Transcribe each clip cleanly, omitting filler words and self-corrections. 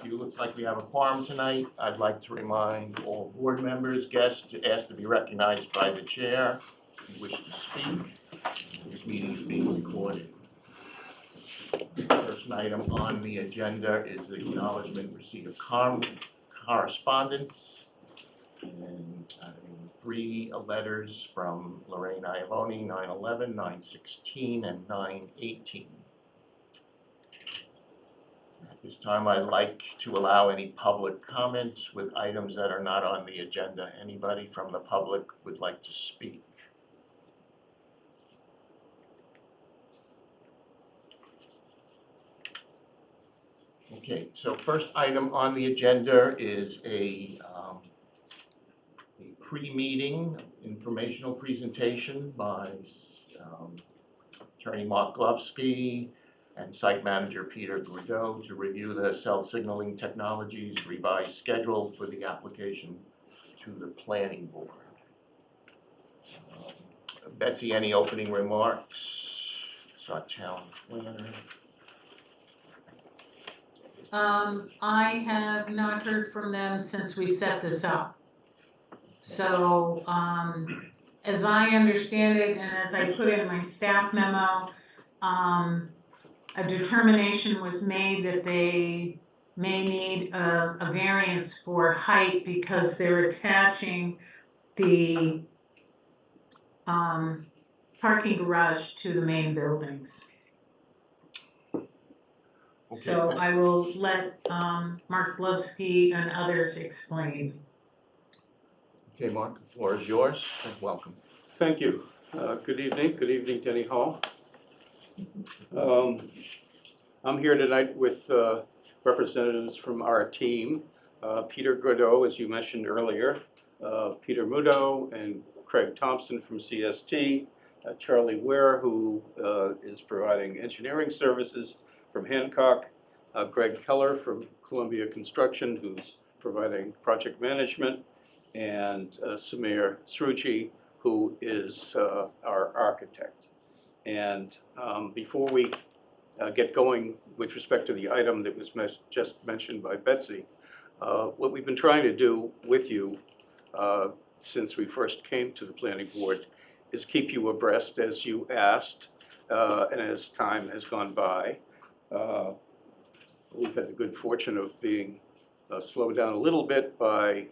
you. Looks like we have a quorum tonight. I'd like to remind all board members, guests, to ask to be recognized by the chair if you wish to speak. This meeting is being recorded. First item on the agenda is the acknowledgement receipt of correspondence. And 3 letters from Lorraine Iavoni, 9/11, 9/16, and 9/18. At this time, I'd like to allow any public comments with items that are not on the agenda. Anybody from the public would like to speak? Okay, so first item on the agenda is a pre-meeting informational presentation by Attorney Mark Glovsky and Site Manager Peter Grudeau to review the cell signaling technologies revised schedule for the application to the planning board. Betsy, any opening remarks? Saw town planner. I have not heard from them since we set this up. So, as I understand it, and as I put in my staff memo, a determination was made that they may need a variance for height because they're attaching the parking garage to the main buildings. Okay, So I will let Mark Glovsky and others explain. Okay, Mark, the floor is yours, and welcome. Thank you. Good evening, Denny Hall. I'm here tonight with representatives from our team, Peter Grudeau, as you mentioned earlier, Peter Mudo and Craig Thompson from CST, Charlie Ware, who is providing engineering services from Hancock, Greg Keller from Columbia Construction, who's providing project management, and Samir Sruji, who is our architect. And before we get going with respect to the item that was just mentioned by Betsy, what we've been trying to do with you since we first came to the planning board is keep you abreast as you asked and as time has gone by. We've had the good fortune of being slowed down a little bit by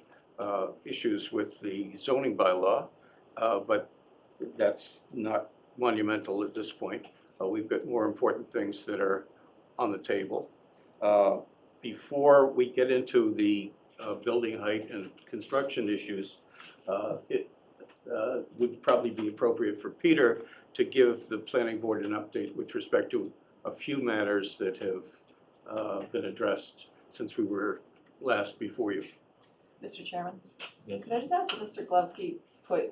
issues with the zoning bylaw, but that's not monumental at this point. We've got more important things that are on the table. Before we get into the building height and construction issues, it would probably be appropriate for Peter to give the planning board an update with respect to a few matters that have been addressed since we were last before you. Mr. Chairman, Yes. could I just ask that Mr. Glovsky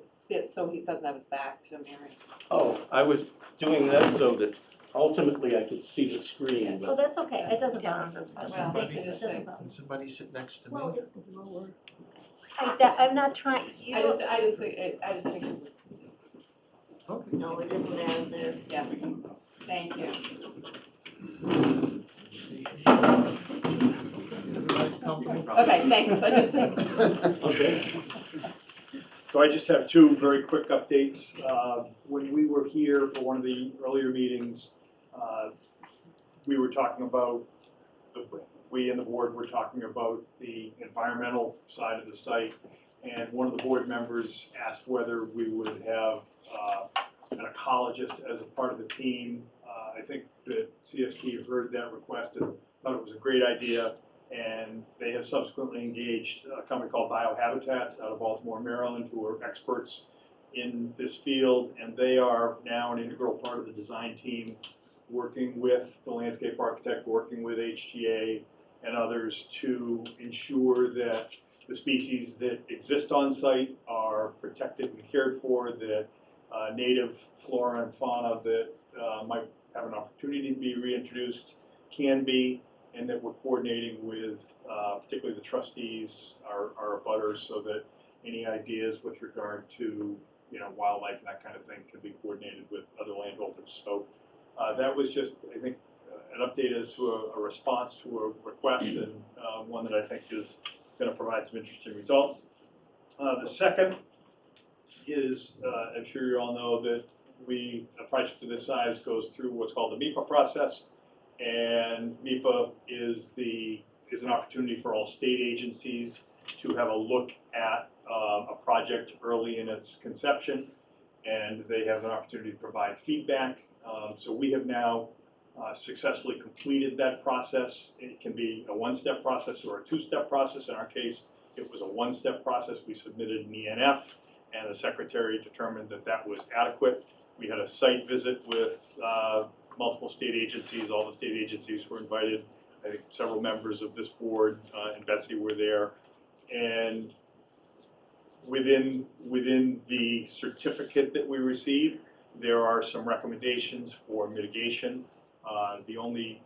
sit so he doesn't have his back to Mary? Oh, I was doing that so that ultimately I could see the screen. Oh, that's okay, it doesn't Yeah. bother me. Well, Thank you, it it is doesn't safe. bother Can me. somebody sit next to me? Well, it's the lower. I'm not trying, you, I just think it was, Okay. no, it is without there. yeah, thank you. Everybody's comfortable? Okay, thanks, I just think. Okay. So I just have 2 very quick updates. When we were here for one of the earlier meetings, we were talking about, we and the board were talking about the environmental side of the site. And one of the board members asked whether we would have an ecologist as a part of the team. I think that CST heard that request and thought it was a great idea. And they have subsequently engaged a company called Biohabitats out of Baltimore, Maryland, who are experts in this field. And they are now an integral part of the design team, working with the landscape architect, working with HTA and others to ensure that the species that exist on site are protected and cared for, that native flora and fauna that might have an opportunity to be reintroduced can be, and that we're coordinating with particularly the trustees, our abutters, so that any ideas with regard to wildlife and that kind of thing can be coordinated with other landholders. So that was just, I think, an update as to a response to a request, and one that I think is gonna provide some interesting results. The second is, I'm sure you all know that a project of this size goes through what's called the MIPA process. And MIPA is an opportunity for all state agencies to have a look at a project early in its conception, and they have an opportunity to provide feedback. So we have now successfully completed that process. It can be a one-step process or a two-step process. In our case, it was a one-step process. We submitted an ENF, and the secretary determined that that was adequate. We had a site visit with multiple state agencies. All the state agencies were invited. I think several members of this board and Betsy were there. And within the certificate that we received, there are some recommendations for mitigation. The only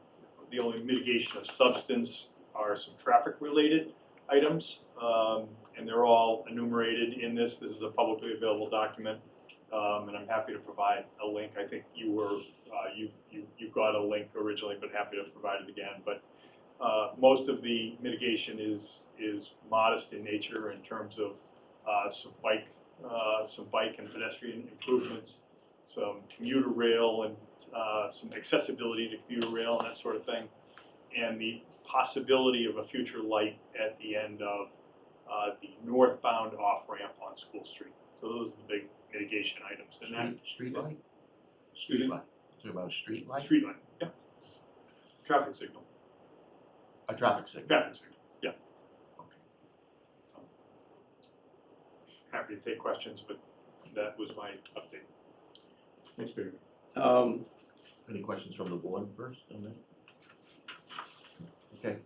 mitigation of substance are some traffic-related items, and they're all enumerated in this. This is a publicly available document, and I'm happy to provide a link. I think you got a link originally, but happy to provide it again. But most of the mitigation is modest in nature in terms of some bike and pedestrian improvements, some commuter rail and some accessibility to commuter rail and that sort of thing, and the possibility of a future light at the end of the northbound off-ramp on School Street. So those are the big mitigation items. And that Street light? Street Light. Talking about a street light? street light, yeah. Traffic signal, A traffic signal. traffic signal, yeah. Okay. Happy to take questions, but that was my update. Thanks, Peter. Um, Any questions from the board first on that? Okay.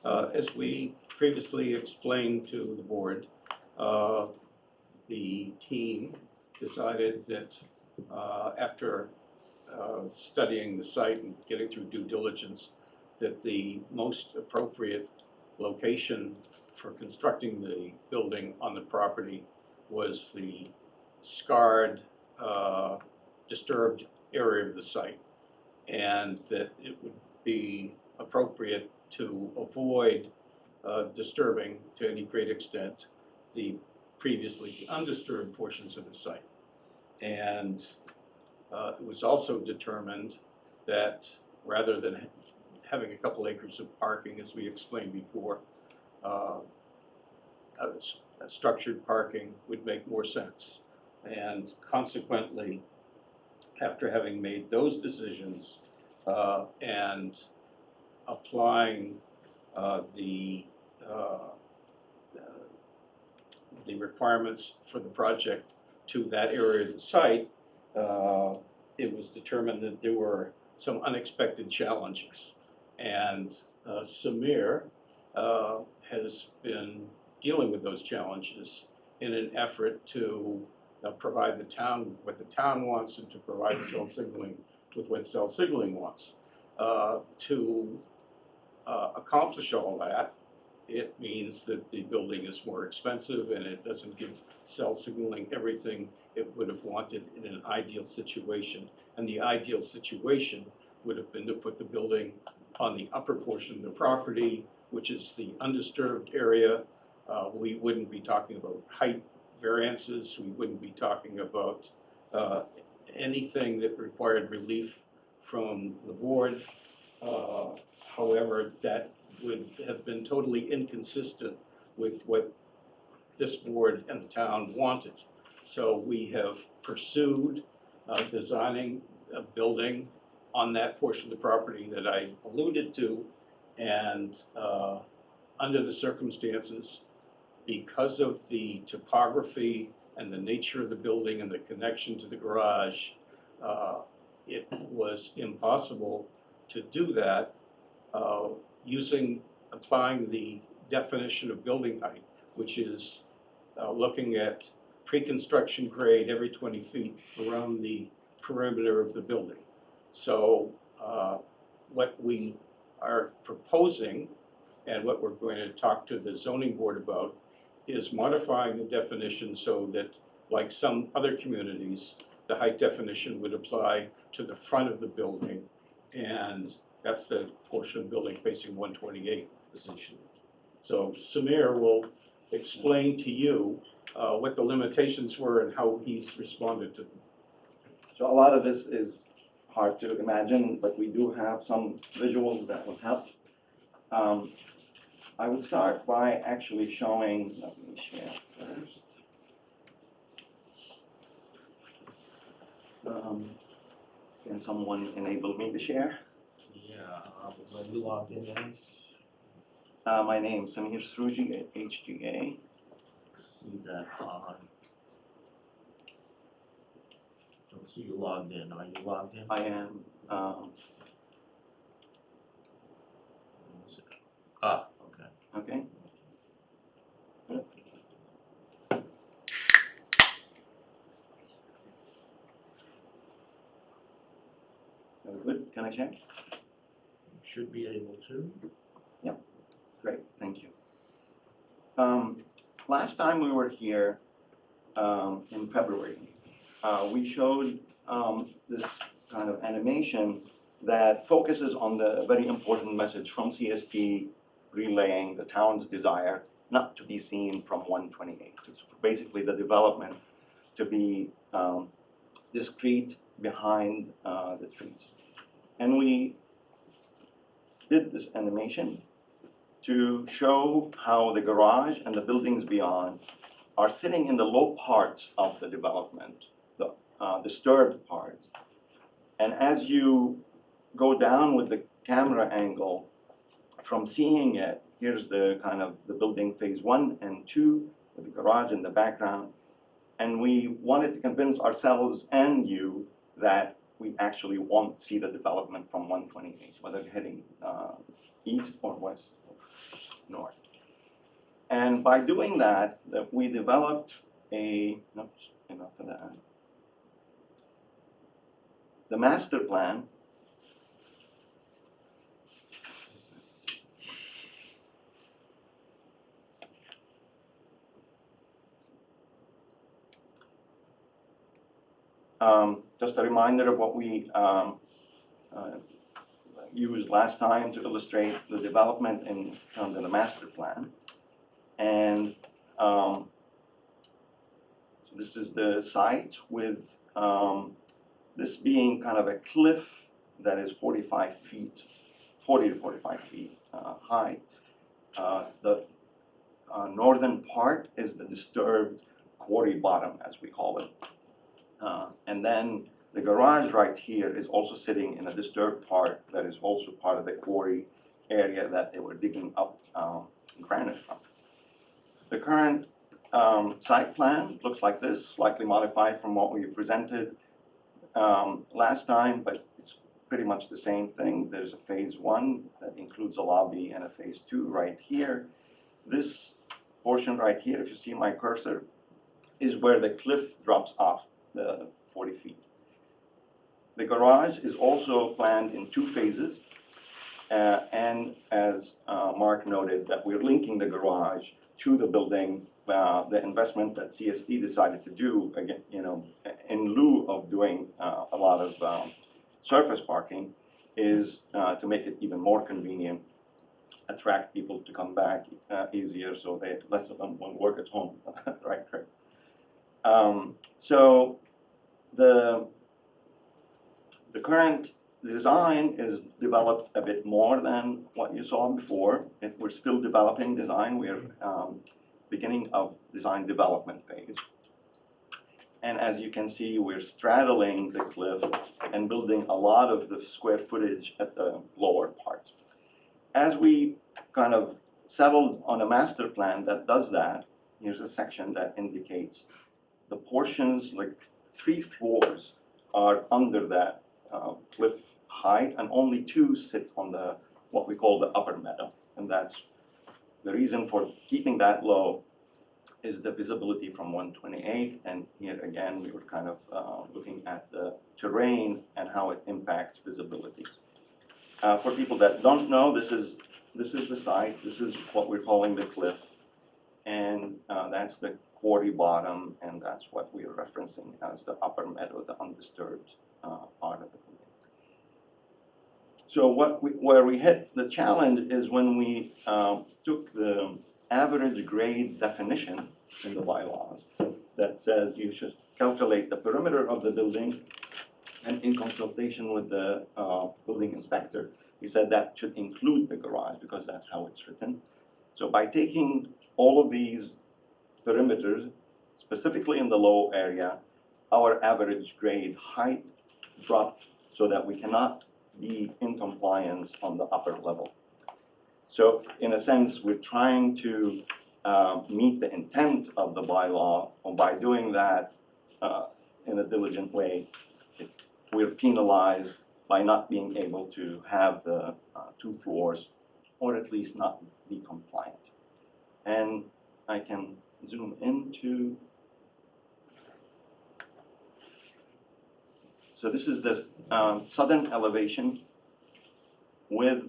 As we previously explained to the board, the team decided that after studying the site and getting through due diligence, that the most appropriate location for constructing the building on the property was the scarred, disturbed area of the site, and that it would be appropriate to avoid disturbing to any great extent the previously undisturbed portions of the site. And it was also determined that rather than having a couple acres of parking, as we explained before, structured parking would make more sense. And consequently, after having made those decisions and applying the requirements for the project to that area of the site, it was determined that there were some unexpected challenges. And Samir has been dealing with those challenges in an effort to provide the town with what the town wants and to provide cell signaling with what cell signaling wants. To accomplish all that, it means that the building is more expensive and it doesn't give cell signaling everything it would have wanted in an ideal situation. And the ideal situation would have been to put the building on the upper portion of the property, which is the undisturbed area. We wouldn't be talking about height variances. We wouldn't be talking about anything that required relief from the board. However, that would have been totally inconsistent with what this board and the town wanted. So we have pursued designing a building on that portion of the property that I alluded to, and under the circumstances, because of the topography and the nature of the building and the connection to the garage, it was impossible to do that applying the definition of building height, which is looking at pre-construction grade every 20 feet around the perimeter of the building. So what we are proposing and what we're going to talk to the zoning board about is modifying the definition so that, like some other communities, the height definition would apply to the front of the building, and that's the portion of the building facing 128, essentially. So Samir will explain to you what the limitations were and how he's responded to them. So a lot of this is hard to imagine, but we do have some visuals that will help. I would start by actually showing, let me share first. Can someone enable me to share? Yeah, when you logged in, then My name, Samir Sruji, HGA. see that on. Don't see you logged in. Are you logged in? I am, Ah, okay. okay. Good, can I share? You should be able to. Great, thank you. Last time we were here, in February, we showed, this kind of animation that focuses on the very important message from CST relaying the town's desire not to be seen from 128. It's basically the development to be, discreet behind, the trees. And we did this animation to show how the garage and the buildings beyond are sitting in the low parts of the development, the disturbed parts. And as you go down with the camera angle, from seeing it, here's the kind of the building phase 1 and 2 with the garage in the background. And we wanted to convince ourselves and you that we actually won't see the development from 128, whether heading east or west or north. And by doing that we developed oops, enough of that. The master plan just a reminder of what we used last time to illustrate the development in terms of the master plan. And so this is the site with this being kind of a cliff that is 40 to 45 feet high. The northern part is the disturbed quarry bottom, as we call it. And then the garage right here is also sitting in a disturbed part that is also part of the quarry area that they were digging up granite from. The current site plan looks like this, slightly modified from what we presented last time, but it's pretty much the same thing. There's a phase 1 that includes a lobby and a phase 2 right here. This portion right here, if you see my cursor, is where the cliff drops off the 40 feet. The garage is also planned in 2 phases, and as Mark noted, that we're linking the garage to the building. The investment that CST decided to do, again, in lieu of doing a lot of surface parking, is to make it even more convenient, attract people to come back easier, so they less of them will work at home, right, Craig? So the current design is developed a bit more than what you saw before. We're still developing design. We're beginning of design development phase. And as you can see, we're straddling the cliff and building a lot of the square footage at the lower parts. As we kind of settled on a master plan that does that, here's a section that indicates the portions, like 3 floors, are under that cliff height, and only 2 sit on the what we call the upper meadow. And that's the reason for keeping that low is the visibility from 128. And here again, we were kind of looking at the terrain and how it impacts visibility. For people that don't know, this is the site. This is what we're calling the cliff, and that's the quarry bottom, and that's what we are referencing as the upper meadow, the undisturbed part of the building. So where we hit the challenge is when we took the average grade definition in the bylaws that says you should calculate the perimeter of the building, and in consultation with the building inspector, he said that should include the garage because that's how it's written. So by taking all of these perimeters, specifically in the low area, our average grade height dropped so that we cannot be in compliance on the upper level. So in a sense, we're trying to meet the intent of the bylaw, and by doing that in a diligent way, we're penalized by not being able to have the 2 floors, or at least not be compliant. And I can zoom into. So this is the southern elevation with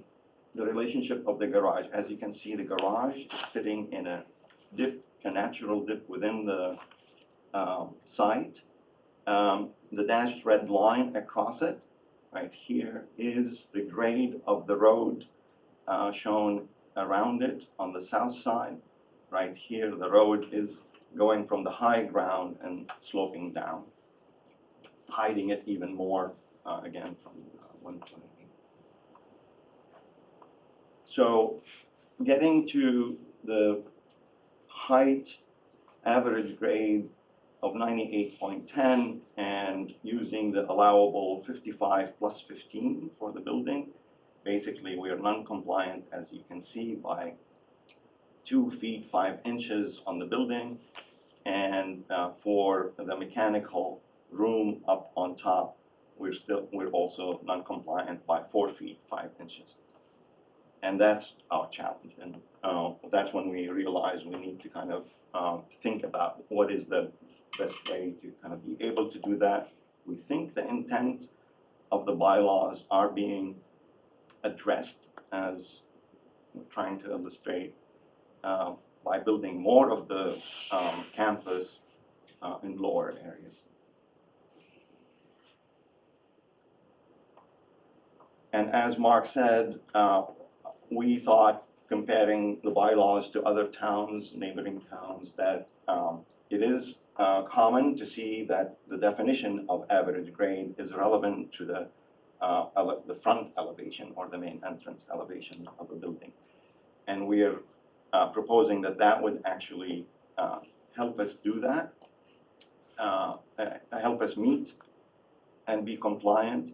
the relationship of the garage. As you can see, the garage is sitting in a dip, a natural dip within the site. The dashed red line across it, right here, is the grade of the road shown around it on the south side. Right here, the road is going from the high ground and sloping down, hiding it even more, again, from 128. So getting to the height average grade of 98.10 and using the allowable 55 plus 15 for the building, basically we are non-compliant, as you can see, by 2 feet 5 inches on the building, and for the mechanical room up on top, we're also non-compliant by 4 feet 5 inches. And that's our challenge, and that's when we realize we need to kind of think about what is the best way to kind of be able to do that. We think the intent of the bylaws are being addressed, as we're trying to illustrate, by building more of the campus in lower areas. And as Mark said, we thought, comparing the bylaws to other towns, neighboring towns, that it is common to see that the definition of average grade is relevant to the front elevation or the main entrance elevation of a building. And we're proposing that that would actually help us do that, help us meet and be compliant.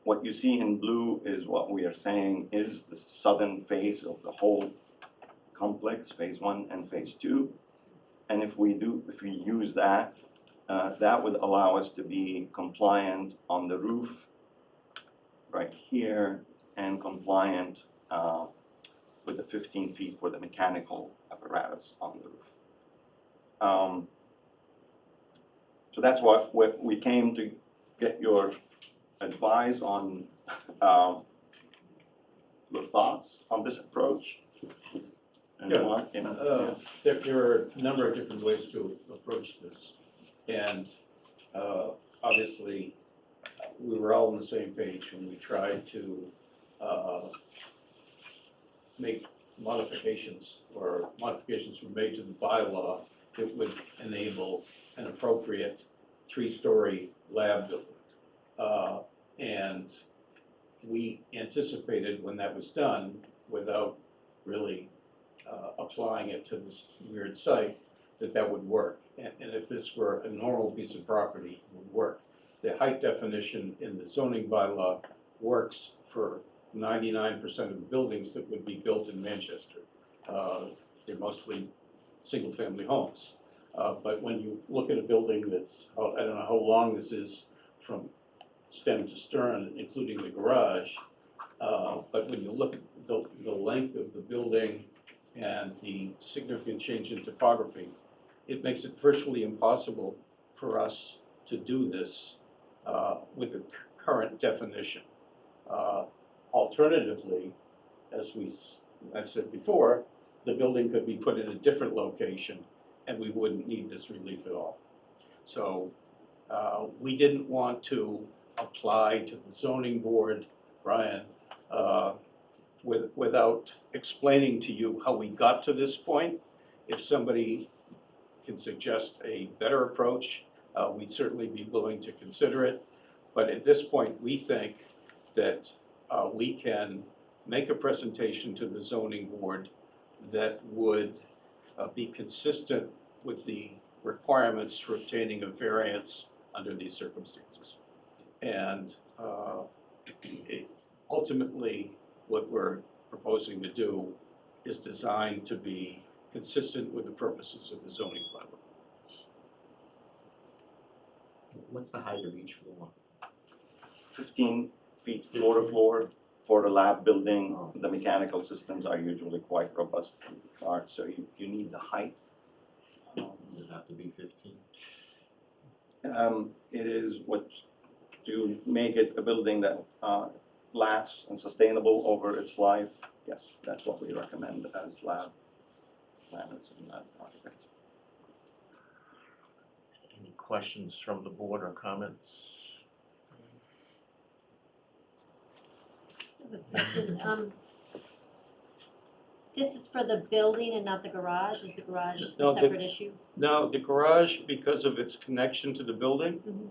What you see in blue is what we are saying is the southern face of the whole complex, phase 1 and phase 2. And if we use that, that would allow us to be compliant on the roof right here, and compliant with the 15 feet for the mechanical apparatus on the roof. So that's what we came to get your advice on, your thoughts on this approach. And Yeah. Mark, There are a number of different ways to approach this. And obviously, we were all on the same page when we tried to make modifications, or modifications were made to the bylaw that would enable an appropriate 3-story lab building. And we anticipated when that was done, without really applying it to this weird site, that would work. And if this were a normal piece of property, it would work. The height definition in the zoning bylaw works for 99% of the buildings that would be built in Manchester. They're mostly single-family homes. But when you look at a building that's, I don't know how long this is from stem to stern, including the garage, but when you look at the length of the building and the significant change in topography, it makes it virtually impossible for us to do this with the current definition. Alternatively, as I've said before, the building could be put in a different location and we wouldn't need this relief at all. So we didn't want to apply to the zoning board, Brian, without explaining to you how we got to this point. If somebody can suggest a better approach, we'd certainly be willing to consider it. But at this point, we think that we can make a presentation to the zoning board that would be consistent with the requirements for obtaining a variance under these circumstances. And ultimately, what we're proposing to do is designed to be consistent with the purposes of the zoning bylaw. What's the height of each floor? 15 feet floor to floor. For the lab building, the mechanical systems are usually quite robust, so you need the height. Does it have to be 15? It is what, to make it a building that lasts and sustainable over its life. Yes, that's what we recommend as lab planners and lab architects. Any questions from the board or comments? This is for the building and not the garage, is the garage No, a separate issue? Now, the garage, because of its connection to the building, Mhm.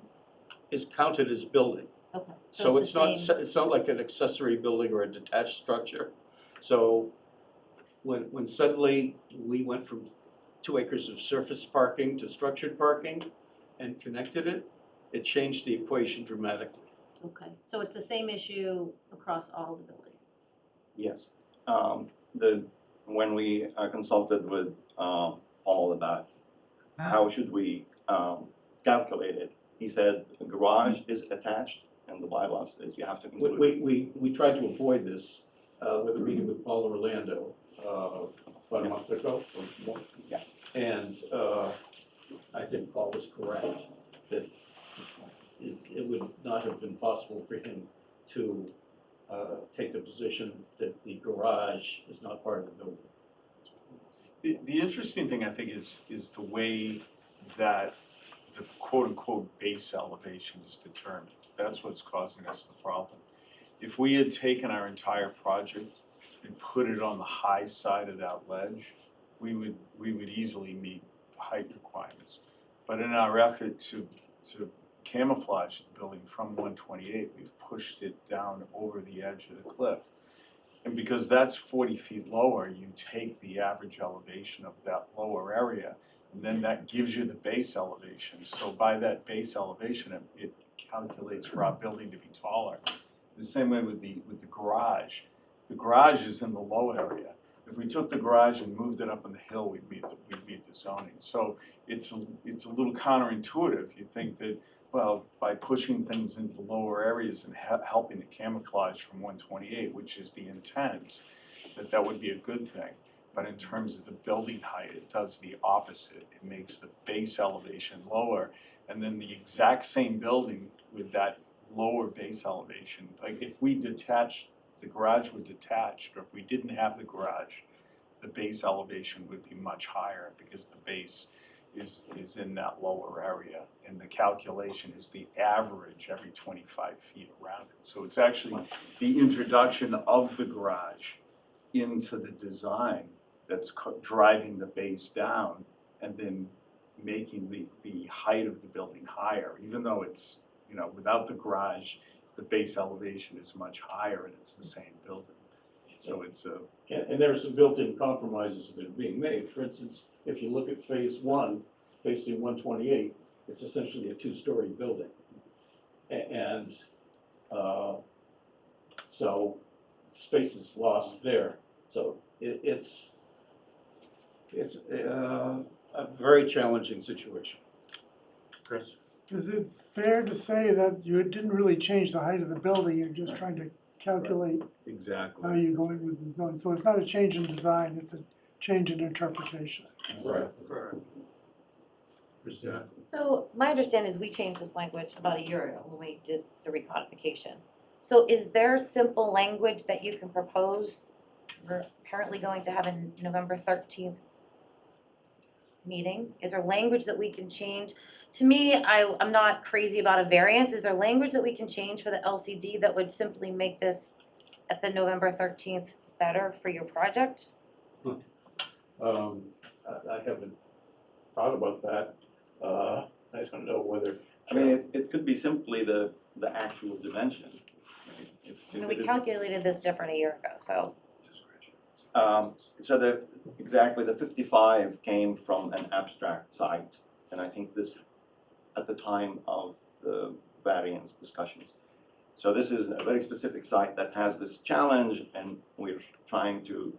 is counted as building. Okay, So it's it's the not, same. it's not like an accessory building or a detached structure. So when suddenly we went from 2 acres of surface parking to structured parking and connected it, it changed the equation dramatically. Okay, so it's the same issue across all the buildings? Yes, when we consulted with Paul about how should we calculate it, he said the garage is attached and the bylaw says you have to include it. We tried to avoid this with a meeting with Paul Orlando about a month ago or more. Yeah. And I think Paul was correct that it would not have been possible for him to take the position that the garage is not part of the building. The interesting thing, I think, is the way that the quote-unquote base elevation is determined. That's what's causing us the problem. If we had taken our entire project and put it on the high side of that ledge, we would easily meet height requirements. But in our effort to camouflage the building from 128, we've pushed it down over the edge of the cliff. And because that's 40 feet lower, you take the average elevation of that lower area, and then that gives you the base elevation. So by that base elevation, it calculates for our building to be taller. The same way with the garage. The garage is in the low area. If we took the garage and moved it up on the hill, we'd meet the zoning. So it's a little counterintuitive. You think that, well, by pushing things into lower areas and helping to camouflage from 128, which is the intent, that would be a good thing. But in terms of the building height, it does the opposite. It makes the base elevation lower, and then the exact same building with that lower base elevation, like if we detached, the garage were detached, or if we didn't have the garage, the base elevation would be much higher because the base is in that lower area, and the calculation is the average every 25 feet around it. So it's actually the introduction of the garage into the design that's driving the base down and then making the height of the building higher, even though it's, you know, without the garage, the base elevation is much higher and it's the same building. So it's a, And there are some built-in compromises that are being made. For instance, if you look at phase 1, facing 128, it's essentially a 2-story building. And so space is lost there. So it's a very challenging situation. Chris? Is it fair to say that you didn't really change the height of the building, you're just trying to calculate how exactly. you're going with the zone? So it's not a change in design, it's a change in interpretation. Right. Exactly. So my understanding is we changed this language about a year ago when we did the recodification. So is there simple language that you can propose? We're apparently going to have a November 13th meeting. Is there language that we can change? To me, I'm not crazy about a variance. Is there language that we can change for the LCD that would simply make this at the November 13th better for your project? I haven't thought about that. I don't know whether. I mean, it could be simply the actual dimension. Right? I mean, we calculated this different a year ago, so. So exactly, the 55 came from an abstract site, and I think this, at the time of the variance discussions. So this is a very specific site that has this challenge, and we're trying to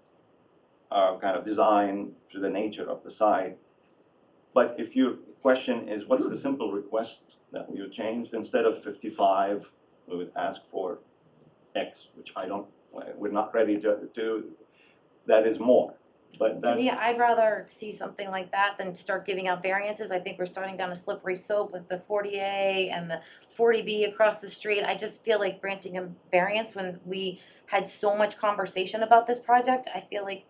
kind of design to the nature of the site. But if your question is, what's the simple request that we would change? Instead of 55, we would ask for X, which we're not ready to do. That is more, but To that's. me, I'd rather see something like that than start giving out variances. I think we're starting down a slippery slope with the 40A and the 40B across the street. I just feel like granting a variance when we had so much conversation about this project, I feel like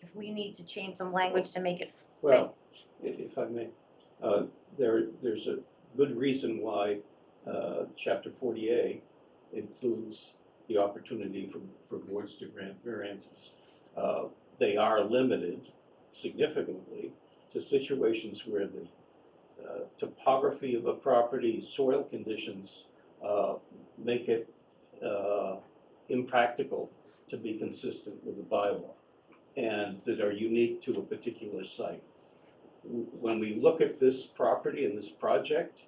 if we need to change some language to make it fit. Well, if I may, there's a good reason why Chapter 40A includes the opportunity for boards to grant variances. They are limited significantly to situations where the topography of a property, soil conditions make it impractical to be consistent with the bylaw, and that are unique to a particular site. When we look at this property and this project,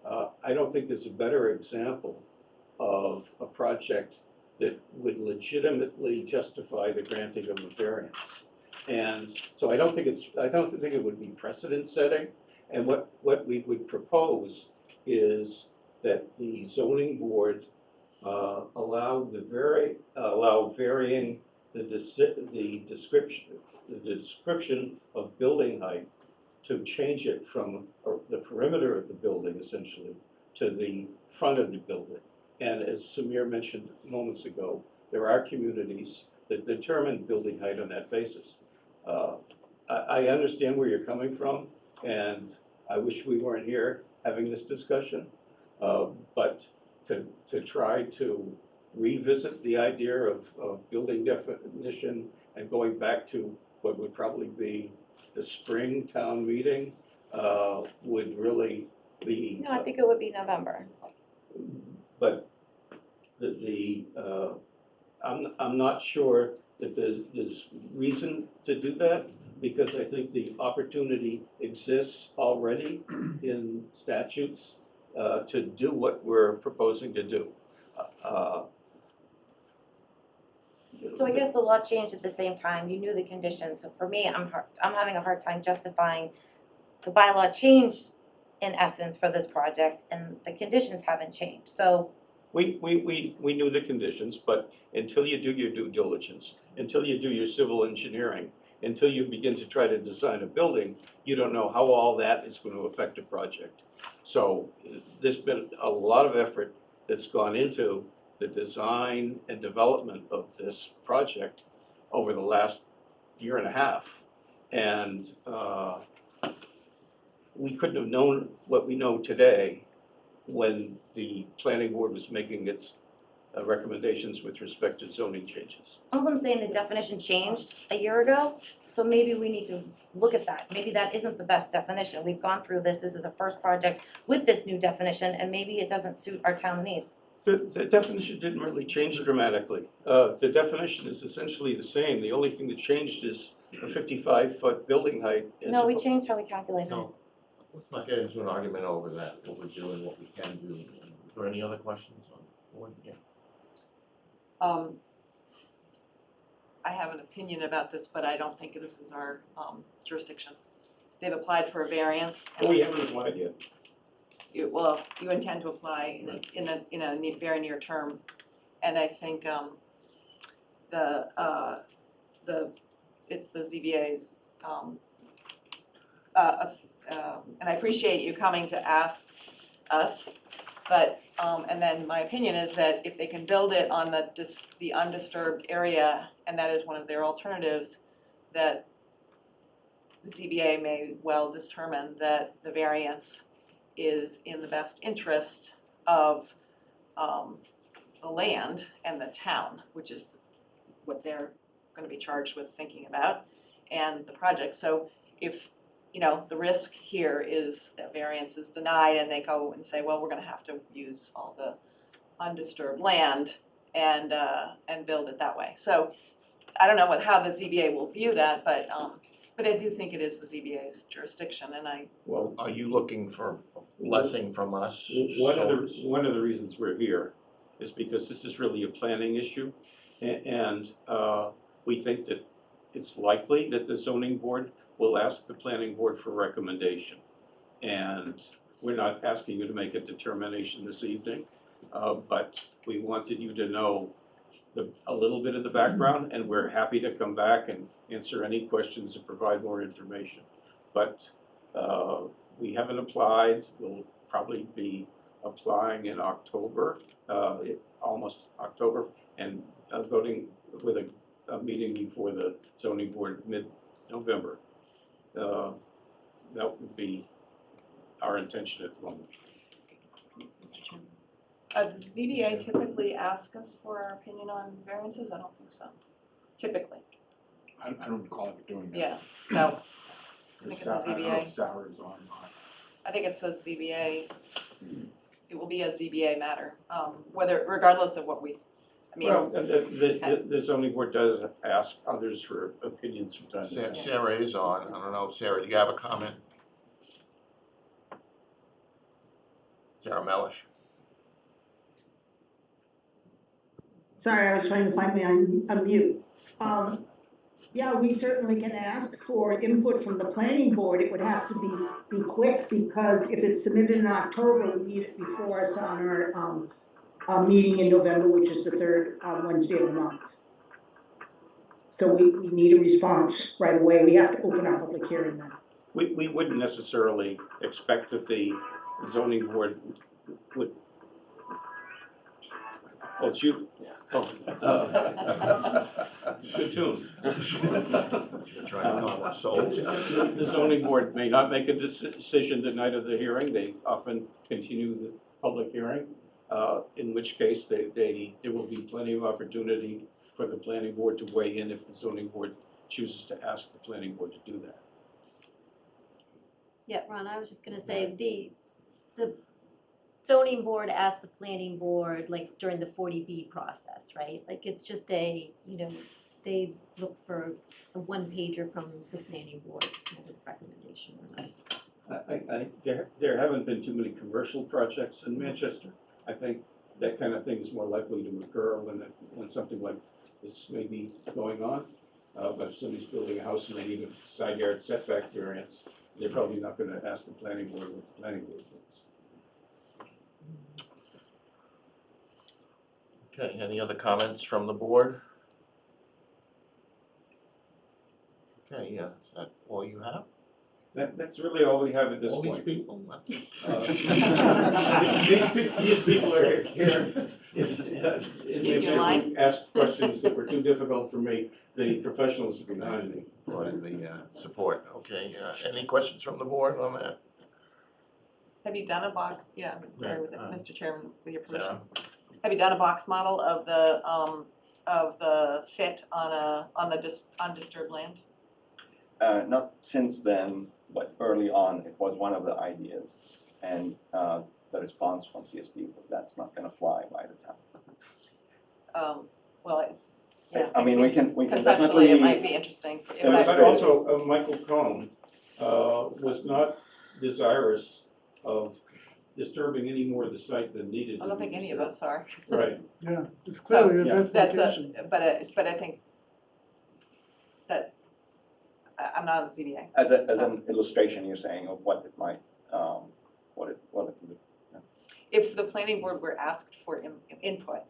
I don't think there's a better example of a project that would legitimately justify the granting of a variance. And so I don't think it would be precedent setting. And what we would propose is that the zoning board allow varying the description of building height, to change it from the perimeter of the building essentially to the front of the building. And as Samir mentioned moments ago, there are communities that determine building height on that basis. I understand where you're coming from, and I wish we weren't here having this discussion. But to try to revisit the idea of building definition and going back to what would probably be the spring town meeting would really be. No, I think it would be November. But I'm not sure that there's reason to do that, because I think the opportunity exists already in statutes to do what we're proposing to do. So I guess the law changed at the same time, you knew the conditions, so for me, I'm having a hard time justifying the bylaw changed in essence for this project, and the conditions haven't changed, so. We knew the conditions, but until you do your due diligence, until you do your civil engineering, until you begin to try to design a building, you don't know how all that is going to affect a project. So there's been a lot of effort that's gone into the design and development of this project over the last year and a half. And we couldn't have known what we know today when the planning board was making its recommendations with respect to zoning changes. All I'm saying, the definition changed a year ago, so maybe we need to look at that. Maybe that isn't the best definition. We've gone through this is the first project with this new definition, and maybe it doesn't suit our town needs. The definition didn't really change dramatically. The definition is essentially the same. The only thing that changed is a 55-foot building height. No, we changed how we calculated it. No, let's not get into an argument over that, what we're doing, what we can do. Is there any other questions on the board? Yeah. I have an opinion about this, but I don't think this is our jurisdiction. They've applied for a variance. and We this- haven't applied yet. you intend to apply in a very near term, and I think it's the ZBA's and I appreciate you coming to ask us, but and then my opinion is that if they can build it on the undisturbed area, and that is one of their alternatives, that the ZBA may well determine that the variance is in the best interest of the land and the town, which is what they're gonna be charged with thinking about and the project. So if, you know, the risk here is that variance is denied and they go and say, well, we're gonna have to use all the undisturbed land and build it that way. So I don't know how the ZBA will view that, but I do think it is the ZBA's jurisdiction, and Well, Are you looking for a blessing from us? one of the reasons we're here is because this is really a planning issue. And we think that it's likely that the zoning board will ask the planning board for recommendation. And we're not asking you to make a determination this evening, but we wanted you to know a little bit of the background, and we're happy to come back and answer any questions and provide more information. But we haven't applied, we'll probably be applying in October, almost October, and voting with a meeting before the zoning board mid-November. That would be our intention at the moment. Mr. Chairman. Does ZBA typically ask us for our opinion on variances? I don't think so, typically, I don't recall ever doing that. yeah, so I think it's a I don't know if ZBA. Sarah's on. I think it's a ZBA, it will be a ZBA matter, whether, regardless of what we, I mean, Well, the zoning board does ask others for opinions from time to time. Sarah is on, I don't know, Sarah, do you have a comment? Sarah Melish. Sorry, I was trying to find me on mute. Yeah, we certainly can ask for input from the planning board. It would have to be quick, because if it's submitted in October, we need it before us on our meeting in November, which is the third Wednesday of the month. So we need a response right away. We have to open our public hearing then. We wouldn't necessarily expect that the zoning board would. Oh, it's you? Oh, good tune. You're trying to calm our souls. The zoning board may not make a decision the night of the hearing. They often continue the public hearing, in which case there will be plenty of opportunity for the planning board to weigh in if the zoning board chooses to ask the planning board to do that. Yeah, Ron, I was just gonna say, the zoning board asked the planning board, like, during the 40B process, right? Like, it's just they look for a one-pager from the planning board, with a recommendation or not. There haven't been too many commercial projects in Manchester. I think that kind of thing is more likely to occur when something like this may be going on. But if somebody's building a house and they need a side yard setback variance, they're probably not gonna ask the planning board what the planning board thinks. Okay, any other comments from the board? Okay, yeah, is that all you have? That's really all we have at this All these point. people? These people are here. If your line. they ask questions that were too difficult for me, the professionals are behind me. Brought in the support, okay, any questions from the board on that? have you done a box, yeah, sorry, with Mr. Chairman, with your permission. Sarah? Have you done a box model of the fit on the undisturbed land? Not since then, but early on, it was one of the ideas. And the response from CSD was that's not gonna fly by the town. Well, it's, yeah. I mean, we can Conceptually, definitely. it might be interesting. If But that's- also, Michael Cohn was not desirous of disturbing any more of the site than needed to be I don't think any of disturbed. us are. Right. Yeah, it's clearly the yeah, best That's location. but I think that, I'm not on ZBA. As an illustration, you're saying of what it might, what it would do. If the planning board were asked for input,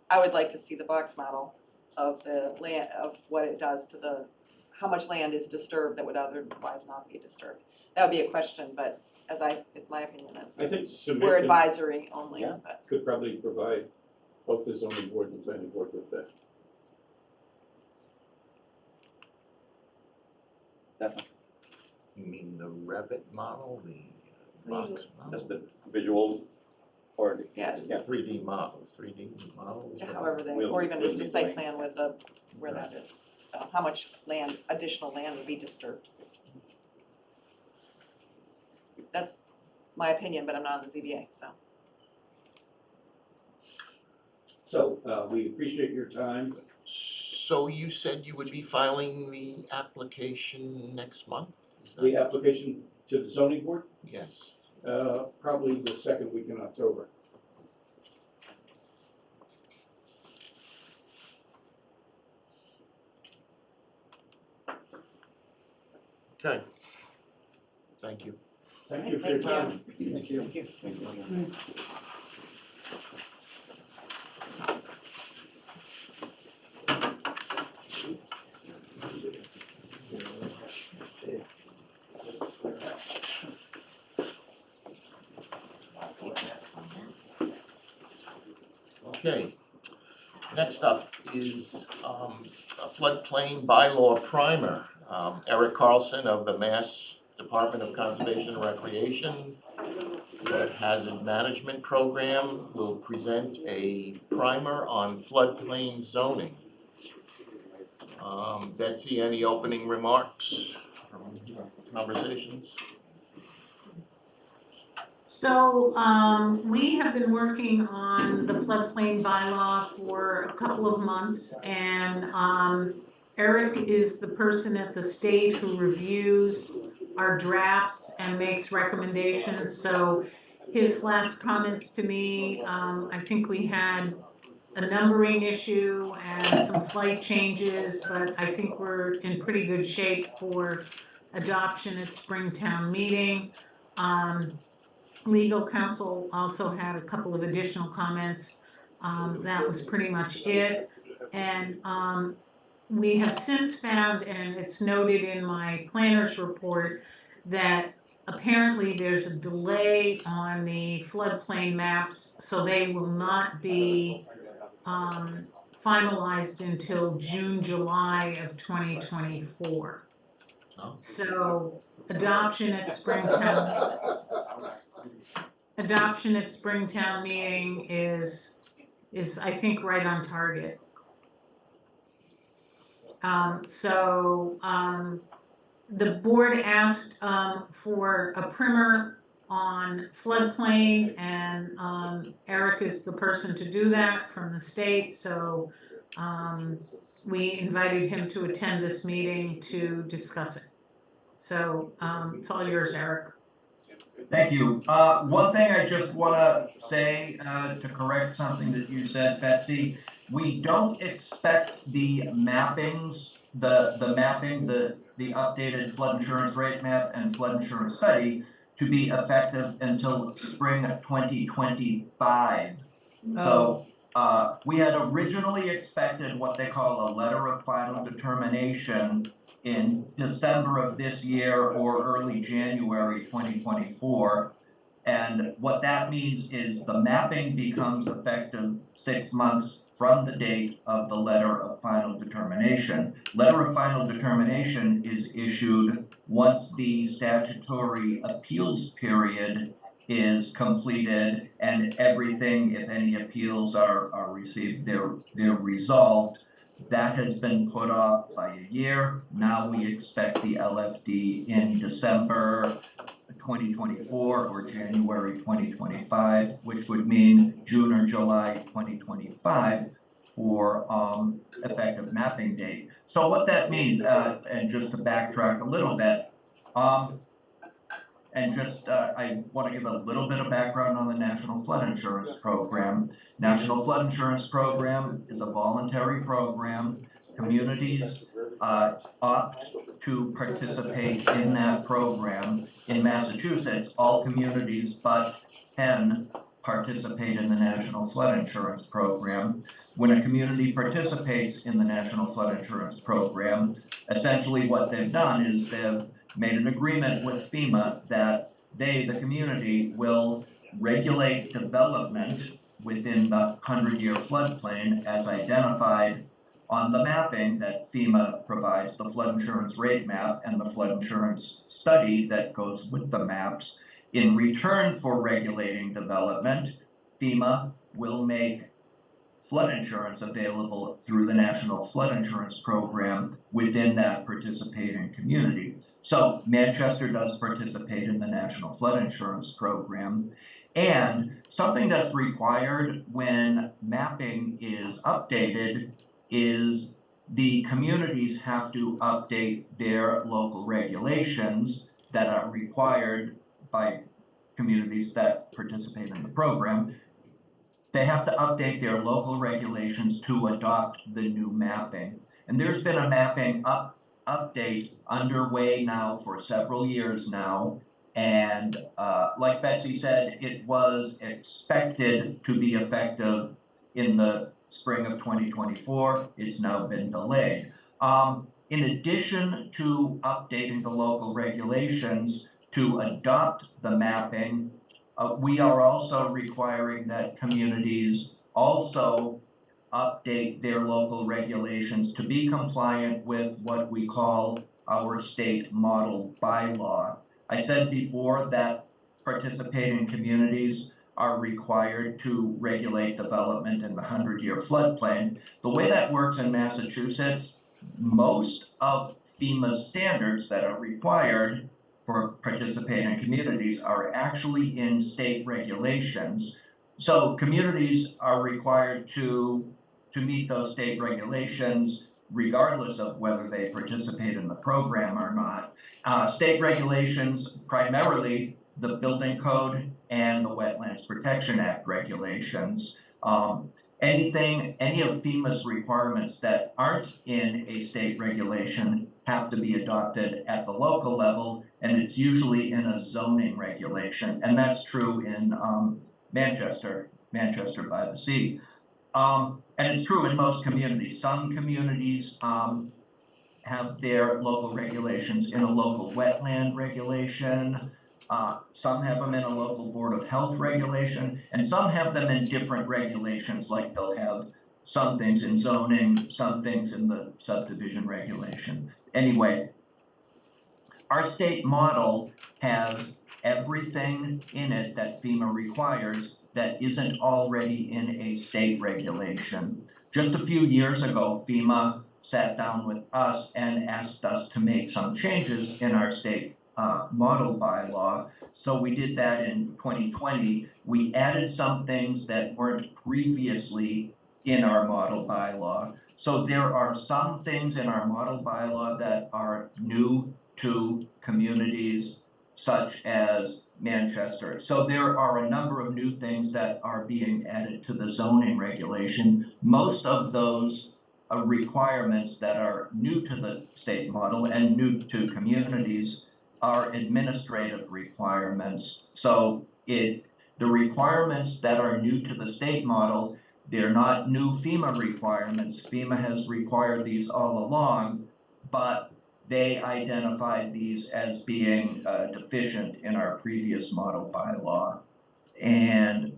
I would like to see the box model of the land, of what it does to how much land is disturbed that would otherwise not be disturbed. That would be a question, but it's my opinion that I think we're Sumit advisory only, Yeah. but. could probably provide both the zoning board and the planning board with that. Definitely, You mean the Revit model, the box model? just the visual or, Yeah, just, Yeah. 3D model, 3D model. however they, We'll- or even we'll just a be site doing- plan with the, where that is. So how much land, additional land would be disturbed? That's my opinion, but I'm not on the ZBA, so. So, we appreciate your time. So you said you would be filing the application next month? Is that- The application to the zoning board, Yes. probably the second week in October. Okay. Thank you. Thank you for your time. Thank you. Thank you. Okay. Next up is a floodplain bylaw primer. Eric Carlson of the Mass Department of Conservation and Recreation, the Hazard Management Program, will present a primer on floodplain zoning. Betsy, any opening remarks from your conversations? So, we have been working on the floodplain bylaw for a couple of months, and, Eric is the person at the state who reviews our drafts and makes recommendations, so his last comments to me, I think we had a numbering issue and some slight changes, but I think we're in pretty good shape for adoption at Springtown meeting. Legal counsel also had a couple of additional comments. That was pretty much it. And we have since found, and it's noted in my planner's report, that apparently there's a delay on the floodplain maps, so they will not be finalized until June, July of 2024. Oh. So adoption at Springtown meeting is I think right on target. The board asked for a primer on floodplain, and Eric is the person to do that from the state, so we invited him to attend this meeting to discuss it. So it's all yours, Eric. Thank you. One thing I just want to say to correct something that you said, Betsy, we don't expect the mappings, the updated flood insurance rate map and flood insurance study to be effective until spring of 2025. So we had originally expected what they call a letter of final determination in December of this year or early January 2024. And what that means is the mapping becomes effective 6 months from the date of the letter of final determination. Letter of final determination is issued once the statutory appeals period is completed and everything, if any appeals are received, they're resolved. That has been put off by a year. Now we expect the LFD in December 2024 or January 2025, which would mean June or July 2025 for effective mapping date. So what that means, and just to backtrack a little bit, I want to give a little bit of background on the National Flood Insurance Program. National Flood Insurance Program is a voluntary program. Communities opt to participate in that program. In Massachusetts, all communities but 10 participate in the National Flood Insurance Program. When a community participates in the National Flood Insurance Program, essentially what they've done is they've made an agreement with FEMA that they, the community, will regulate development within the 100-year floodplain as identified on the mapping that FEMA provides, the flood insurance rate map and the flood insurance study that goes with the maps. In return for regulating development, FEMA will make flood insurance available through the National Flood Insurance Program within that participating community. So Manchester does participate in the National Flood Insurance Program. And something that's required when mapping is updated is the communities have to update their local regulations that are required by communities that participate in the program. They have to update their local regulations to adopt the new mapping. And there's been a mapping update underway now for several years now. And like Betsy said, it was expected to be effective in the spring of 2024. It's now been delayed. In addition to updating the local regulations to adopt the mapping, we are also requiring that communities also update their local regulations to be compliant with what we call our state model bylaw. I said before that participating communities are required to regulate development in the 100-year floodplain. The way that works in Massachusetts, most of FEMA's standards that are required for participating communities are actually in state regulations. So communities are required to meet those state regulations regardless of whether they participate in the program or not. State regulations, primarily the Building Code and the Wetlands Protection Act regulations. Any of FEMA's requirements that aren't in a state regulation have to be adopted at the local level, and it's usually in a zoning regulation, and that's true in Manchester by the Sea. And it's true in most communities. Some communities have their local regulations in a local wetland regulation. Some have them in a local Board of Health regulation, and some have them in different regulations, like they'll have some things in zoning, some things in the subdivision regulation. Anyway, our state model has everything in it that FEMA requires that isn't already in a state regulation. Just a few years ago, FEMA sat down with us and asked us to make some changes in our state model bylaw. So we did that in 2020. We added some things that weren't previously in our model bylaw. So there are some things in our model bylaw that are new to communities such as Manchester. So there are a number of new things that are being added to the zoning regulation. Most of those requirements that are new to the state model and new to communities are administrative requirements. So the requirements that are new to the state model, they're not new FEMA requirements. FEMA has required these all along, but they identified these as being deficient in our previous model bylaw. And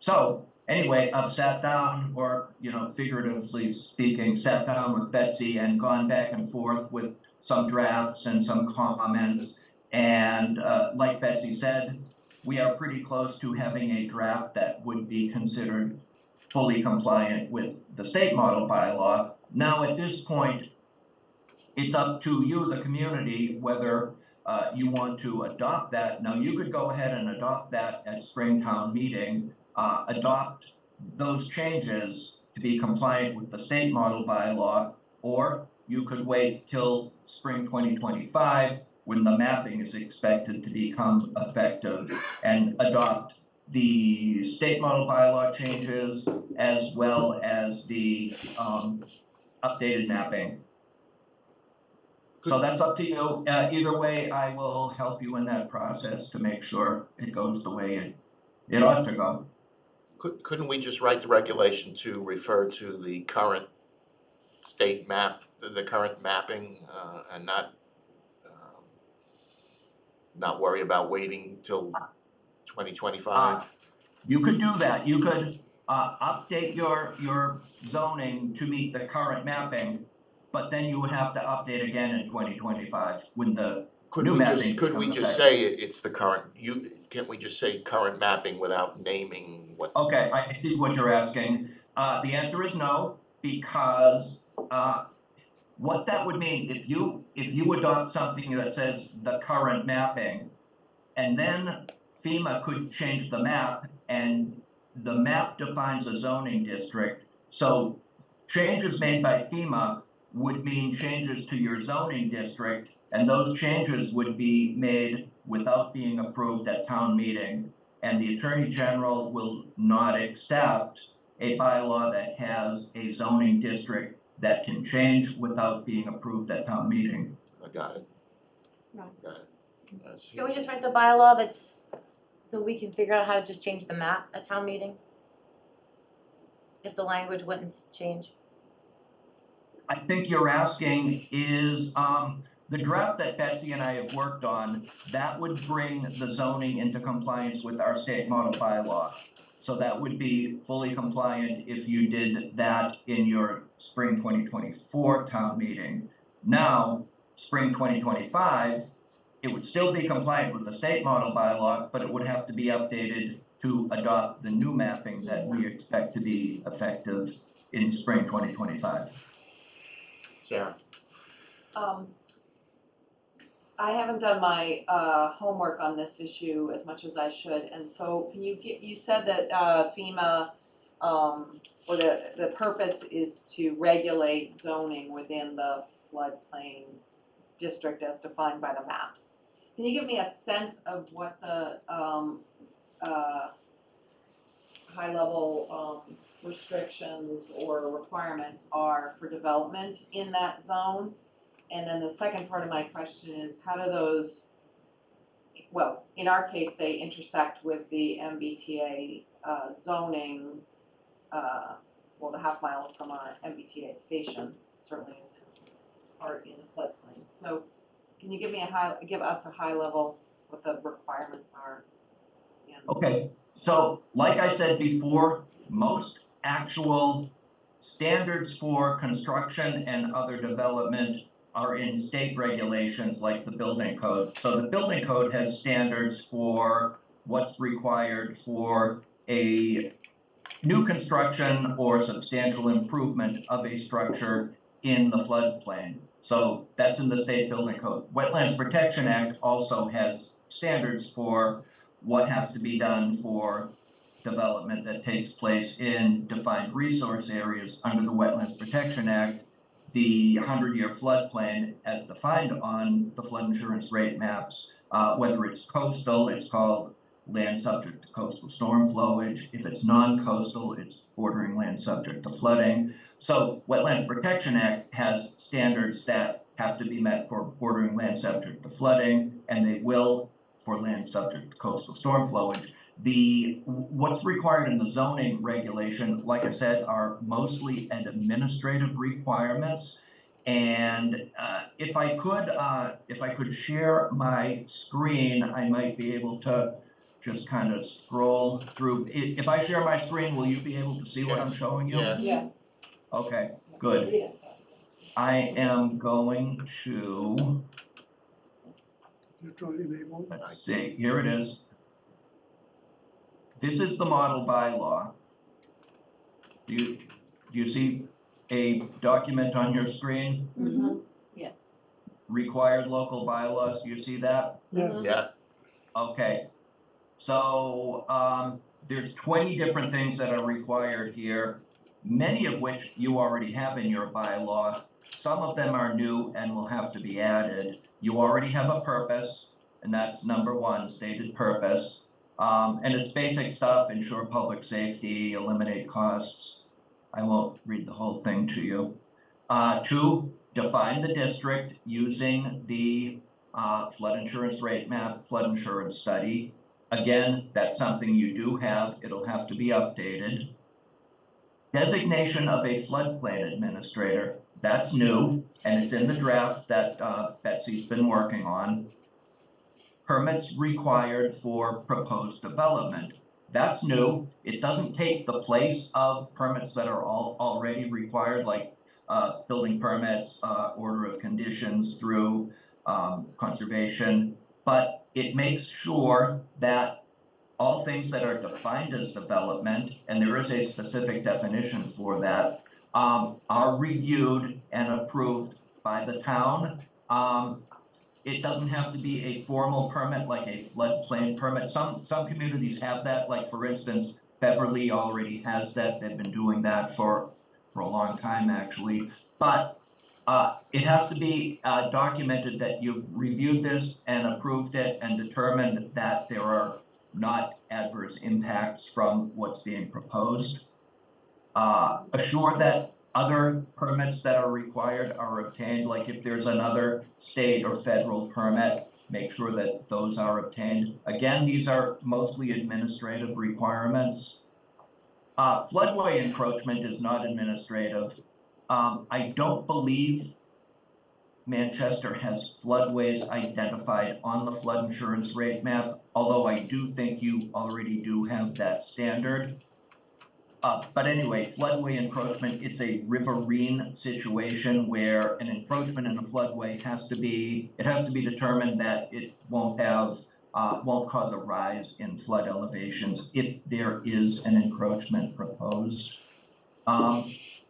so anyway, I've sat down, or figuratively speaking, sat down with Betsy and gone back and forth with some drafts and some comments. And like Betsy said, we are pretty close to having a draft that would be considered fully compliant with the state model bylaw. Now, at this point, it's up to you, the community, whether you want to adopt that. Now, you could go ahead and adopt that at Springtown meeting, adopt those changes to be compliant with the state model bylaw, or you could wait till spring 2025 when the mapping is expected to become effective and adopt the state model bylaw changes as well as the updated mapping. So that's up to you. Either way, I will help you in that process to make sure it goes the way it ought to go. Couldn't we just write the regulation to refer to the current state map, the current mapping, and not worry about waiting till 2025? You could do that. You could update your zoning to meet the current mapping, but then you would have to update again in 2025 when the Could new we mapping just, could we becomes just effective. say it's the current, can't we just say current mapping without naming what? Okay, I see what you're asking. The answer is no, because, what that would mean, if you adopt something that says the current mapping, and then FEMA could change the map, and the map defines a zoning district. So changes made by FEMA would mean changes to your zoning district, and those changes would be made without being approved at town meeting. And the Attorney General will not accept a bylaw that has a zoning district that can change without being approved at town meeting. I got it. Right. Got it. That's- Can we just write the bylaw that's, so we can figure out how to just change the map at town meeting? If the language wouldn't change? I think you're asking is, the draft that Betsy and I have worked on, that would bring the zoning into compliance with our state model bylaw. So that would be fully compliant if you did that in your spring 2024 town meeting. Now, spring 2025, it would still be compliant with the state model bylaw, but it would have to be updated to adopt the new mapping that we expect to be effective in spring 2025. Sarah? I haven't done my homework on this issue as much as I should, and so can you said that FEMA, or the purpose is to regulate zoning within the floodplain district as defined by the maps. Can you give me a sense of what the high-level restrictions or requirements are for development in that zone? And then the second part of my question is, how do those, well, in our case, they intersect with the MBTA zoning, well, the half mile from our MBTA station certainly is part in the floodplain. So can you give us a high level what the requirements are? Okay, so like I said before, most actual standards for construction and other development are in state regulations like the building code. So the building code has standards for what's required for a new construction or substantial improvement of a structure in the floodplain. So that's in the state building code. Wetlands Protection Act also has standards for what has to be done for development that takes place in defined resource areas under the Wetlands Protection Act. The 100-year floodplain as defined on the flood insurance rate maps, whether it's coastal, it's called land subject to coastal storm flowage. If it's non-coastal, it's bordering land subject to flooding. So Wetlands Protection Act has standards that have to be met for bordering land subject to flooding, and they will for land subject to coastal storm flowage. What's required in the zoning regulation, like I said, are mostly administrative requirements. And if I could share my screen, I might be able to just kind of scroll through. If I share my screen, will you be able to see what I'm showing you? Yes. Yes. Okay, good. I am going to, Neutral enable. let's see, here it is. This is the model bylaw. Do you see a document on your screen? Mm-hmm. Yes. Required local bylaws, do you see that? Yes. Yeah, Okay. So, there's 20 different things that are required here, many of which you already have in your bylaw. Some of them are new and will have to be added. You already have a purpose, and that's number one, stated purpose. And it's basic stuff, ensure public safety, eliminate costs. I won't read the whole thing to you. 2, define the district using the flood insurance rate map, flood insurance study. Again, that's something you do have. It'll have to be updated. Designation of a floodplain administrator. That's new, and it's in the draft that Betsy's been working on. Permits required for proposed development. That's new. It doesn't take the place of permits that are already required, like building permits, order of conditions through conservation, but it makes sure that all things that are defined as development, and there is a specific definition for that, are reviewed and approved by the town. It doesn't have to be a formal permit like a floodplain permit. Some communities have that, like for instance, Beverly already has that. They've been doing that for a long time actually. But it has to be documented that you've reviewed this and approved it and determined that there are not adverse impacts from what's being proposed. Assure that other permits that are required are obtained, like if there's another state or federal permit, make sure that those are obtained. Again, these are mostly administrative requirements. Floodway encroachment is not administrative. I don't believe Manchester has floodways identified on the flood insurance rate map, although I do think you already do have that standard. But anyway, floodway encroachment, it's a riverine situation where an encroachment in a floodway has to be determined that it won't cause a rise in flood elevations if there is an encroachment proposed.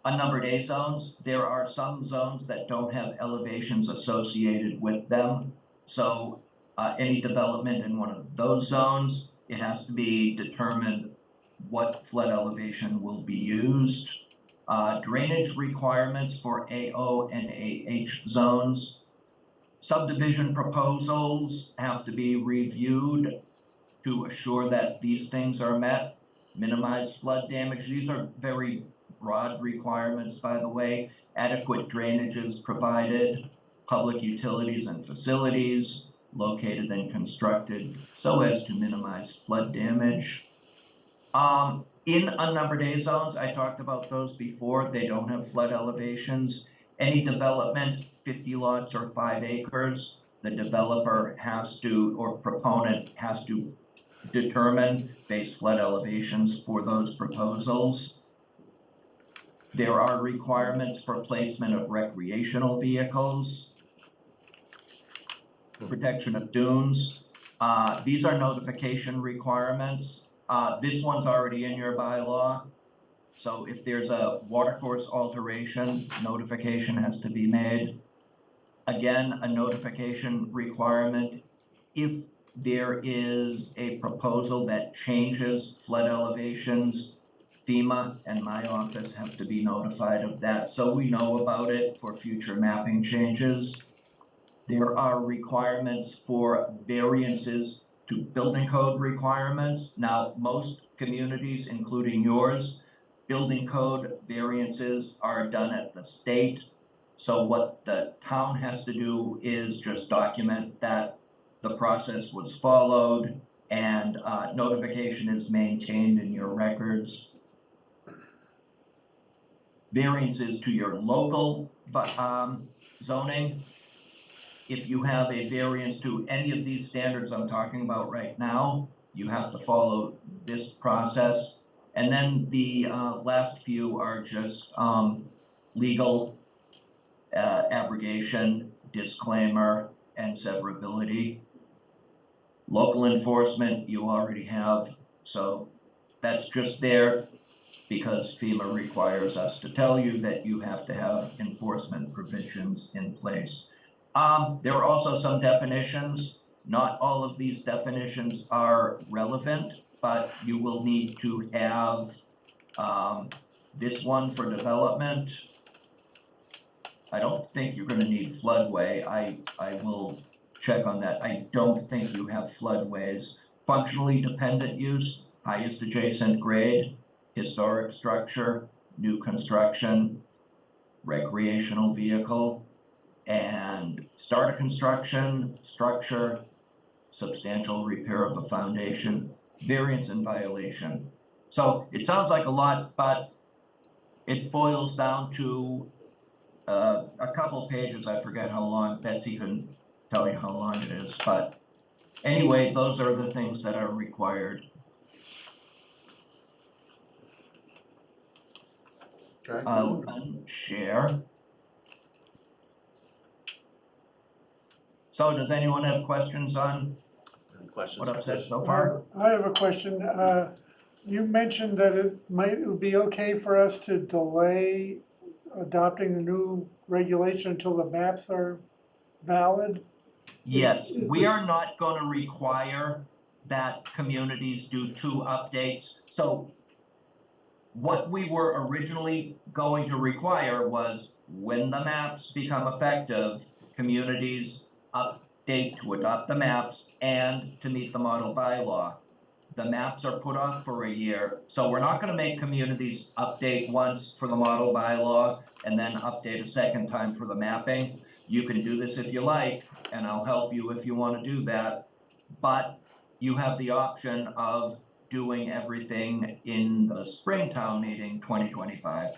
Unnumbered A zones, there are some zones that don't have elevations associated with them. So any development in one of those zones, it has to be determined what flood elevation will be used. Drainage requirements for AO and AH zones. Subdivision proposals have to be reviewed to assure that these things are met. Minimize flood damage. These are very broad requirements, by the way. Adequate drainage is provided. Public utilities and facilities located and constructed so as to minimize flood damage. In unnumbered A zones, I talked about those before. They don't have flood elevations. Any development, 50 lots or 5 acres, the developer has to, or proponent has to determine base flood elevations for those proposals. There are requirements for placement of recreational vehicles, protection of dunes. These are notification requirements. This one's already in your bylaw. So if there's a watercourse alteration, notification has to be made. Again, a notification requirement if there is a proposal that changes flood elevations. FEMA and my office have to be notified of that, so we know about it for future mapping changes. There are requirements for variances to building code requirements. Now, most communities, including yours, building code variances are done at the state. So what the town has to do is just document that the process was followed and notification is maintained in your records. Variances to your local zoning. If you have a variance to any of these standards I'm talking about right now, you have to follow this process. And then the last few are just legal abrogation, disclaimer, and severability. Local enforcement you already have, so that's just there because FEMA requires us to tell you that you have to have enforcement provisions in place. There are also some definitions. Not all of these definitions are relevant, but you will need to have this one for development. I don't think you're going to need floodway. I will check on that. I don't think you have floodways. Functionally dependent use, highest adjacent grade, historic structure, new construction, recreational vehicle, and start a construction, structure, substantial repair of a foundation, variance and violation. So it sounds like a lot, but it boils down to a couple pages. I forget how long. Betsy can tell you how long it is, but anyway, those are the things that are required. Okay. I'll share. So does anyone have questions on Any questions? what I've said Chris? so far? I have a question. You mentioned that it would be okay for us to delay adopting the new regulation until the maps are valid? Yes, Is we the- are not gonna require that communities do 2 updates. So what we were originally going to require was when the maps become effective, communities update to adopt the maps and to meet the model bylaw. The maps are put off for a year, so we're not gonna make communities update once for the model bylaw and then update a second time for the mapping. You can do this if you like, and I'll help you if you wanna do that. But you have the option of doing everything in the Springtown meeting 2025.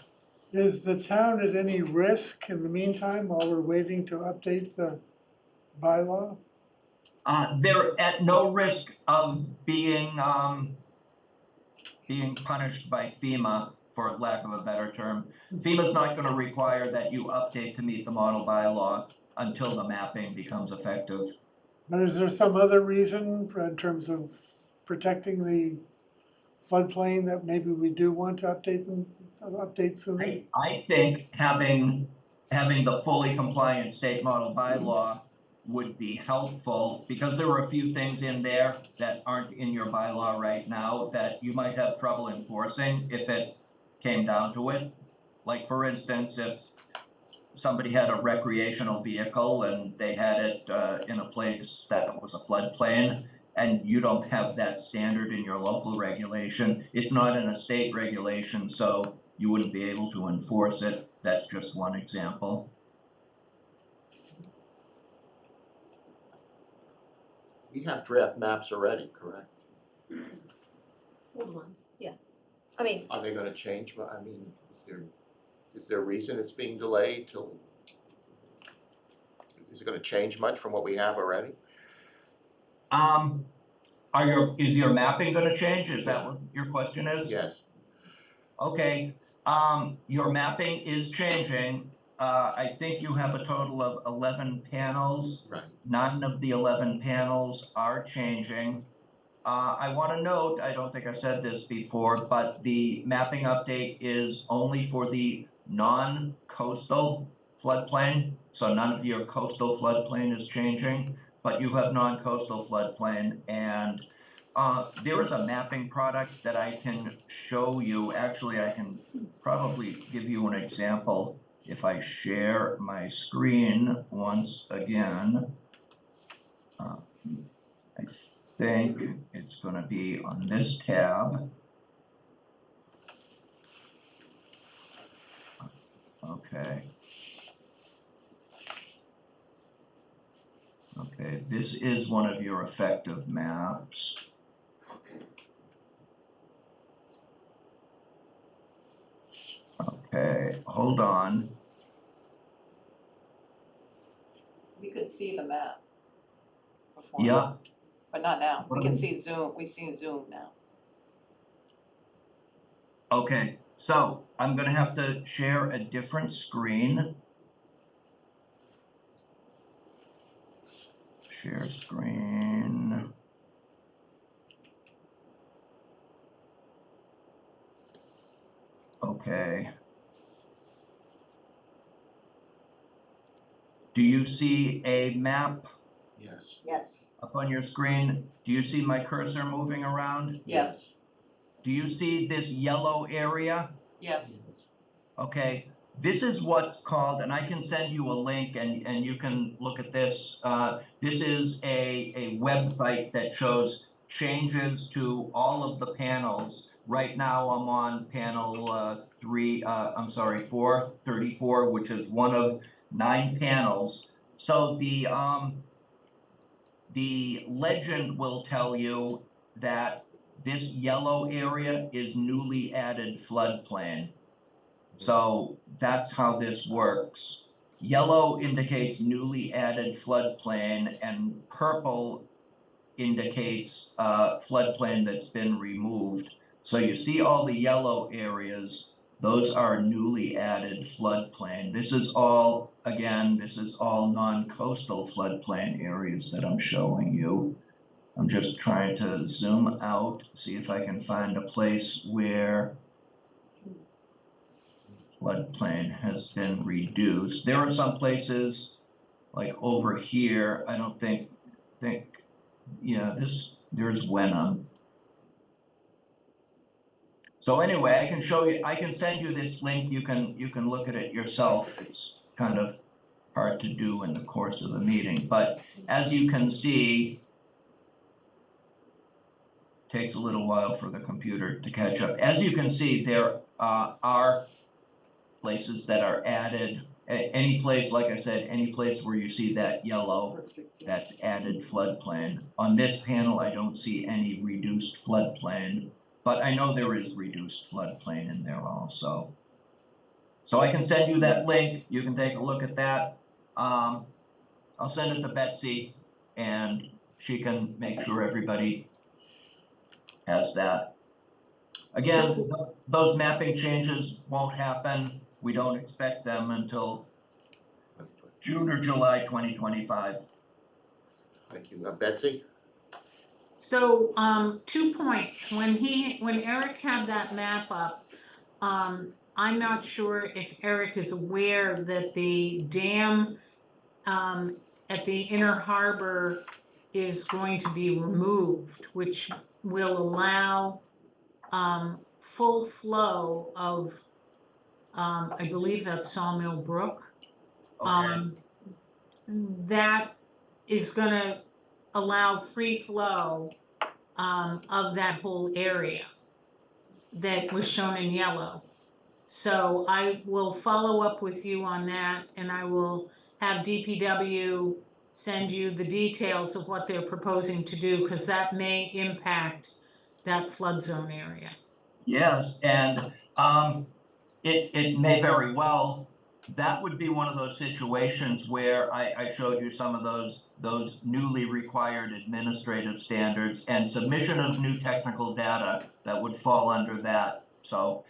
Is the town at any risk in the meantime while we're waiting to update the bylaw? They're at no risk of being punished by FEMA, for lack of a better term. FEMA's not gonna require that you update to meet the model bylaw until the mapping becomes effective. But is there some other reason in terms of protecting the floodplain that maybe we do want to update sooner? I think having the fully compliant state model bylaw would be helpful, because there are a few things in there that aren't in your bylaw right now that you might have trouble enforcing if it came down to it. Like, for instance, if somebody had a recreational vehicle and they had it in a place that was a floodplain, and you don't have that standard in your local regulation, it's not in a state regulation, so you wouldn't be able to enforce it. That's just one example. We have draft maps already, correct? Old ones, yeah. I mean, Are they gonna change? I mean, is there a reason it's being delayed till? Is it gonna change much from what we have already? Is your mapping gonna change? Is that what your question is? Yes. Okay, your mapping is changing. I think you have a total of 11 panels. Right. None of the 11 panels are changing. I wanna note, I don't think I said this before, but the mapping update is only for the non-coastal floodplain. So none of your coastal floodplain is changing, but you have non-coastal floodplain. And there is a mapping product that I can show you. Actually, I can probably give you an example if I share my screen once again. I think it's going to be on this tab. Okay. Okay, this is one of your effective maps. Okay, hold on. We could see the map before. Yeah, But not now. We can see Zoom, we see Zoom now. okay, so I'm gonna have to share a different screen. Share screen. Okay. Do you see a map Yes. Yes. up on your screen? Do you see my cursor moving around? Yes, Do you see this yellow area? yes. Okay, this is what's called, and I can send you a link and you can look at this. This is a website that shows changes to all of the panels. Right now I'm on panel 434, which is one of 9 panels. So the legend will tell you that this yellow area is newly added floodplain. So that's how this works. Yellow indicates newly added floodplain, and purple indicates floodplain that's been removed. So you see all the yellow areas. those are newly added floodplain. This is all, again, this is all non-coastal floodplain areas that I'm showing you. I'm just trying to zoom out, see if I can find a place where floodplain has been reduced. There are some places, like over here, I don't think, yeah, there's Wenham. So anyway, I can show you, I can send you this link, you can look at it yourself. It's kind of hard to do in the course of the meeting, but as you can see, takes a little while for the computer to catch up. As you can see, there are places that are added. Any place, like I said, any place where you see that yellow, that's added floodplain. On this panel, I don't see any reduced floodplain, but I know there is reduced floodplain in there also. So I can send you that link. You can take a look at that. I'll send it to Betsy, and she can make sure everybody has that. Again, those mapping changes won't happen. We don't expect them until June or July 2025. Thank you. Betsy? So, 2 points. When Eric had that map up, I'm not sure if Eric is aware that the dam, at the Inner Harbor is going to be removed, which will allow, full flow of, I believe that's Sawmill Brook. Okay. That is gonna allow free flow, of that whole area that was shown in yellow. So I will follow up with you on that, and I will have DPW send you the details of what they're proposing to do, because that may impact that flood zone area. Yes, and it may very well, that would be one of those situations where I showed you some of those newly required administrative standards and submission of new technical data that would fall under that. So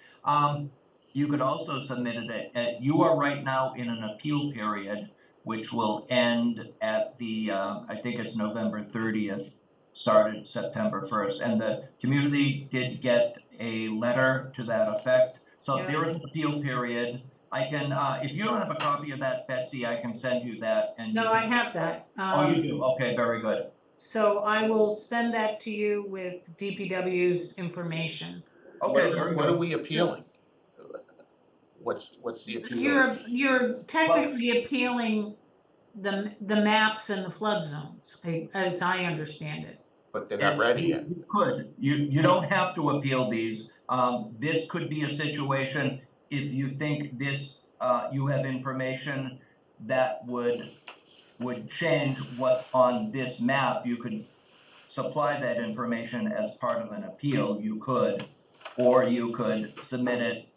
you could also submit it, you are right now in an appeal period, which will end at the, I think it's November 30th, started September 1st. And the community did get a letter to that effect. So Yeah. there is an appeal period. I can, if you don't have a copy of that, Betsy, I can send you that. And No, I have that. Oh, you do? Okay, very good. So I will send that to you with DPW's information. Okay, What very are good. we appealing? What's the appeal? You're technically appealing the maps and the flood zones, as I understand it. But they're not ready yet. You could, you don't have to appeal these. This could be a situation, if you think this, you have information that would change what's on this map, you could supply that information as part of an appeal, you could, or you could submit it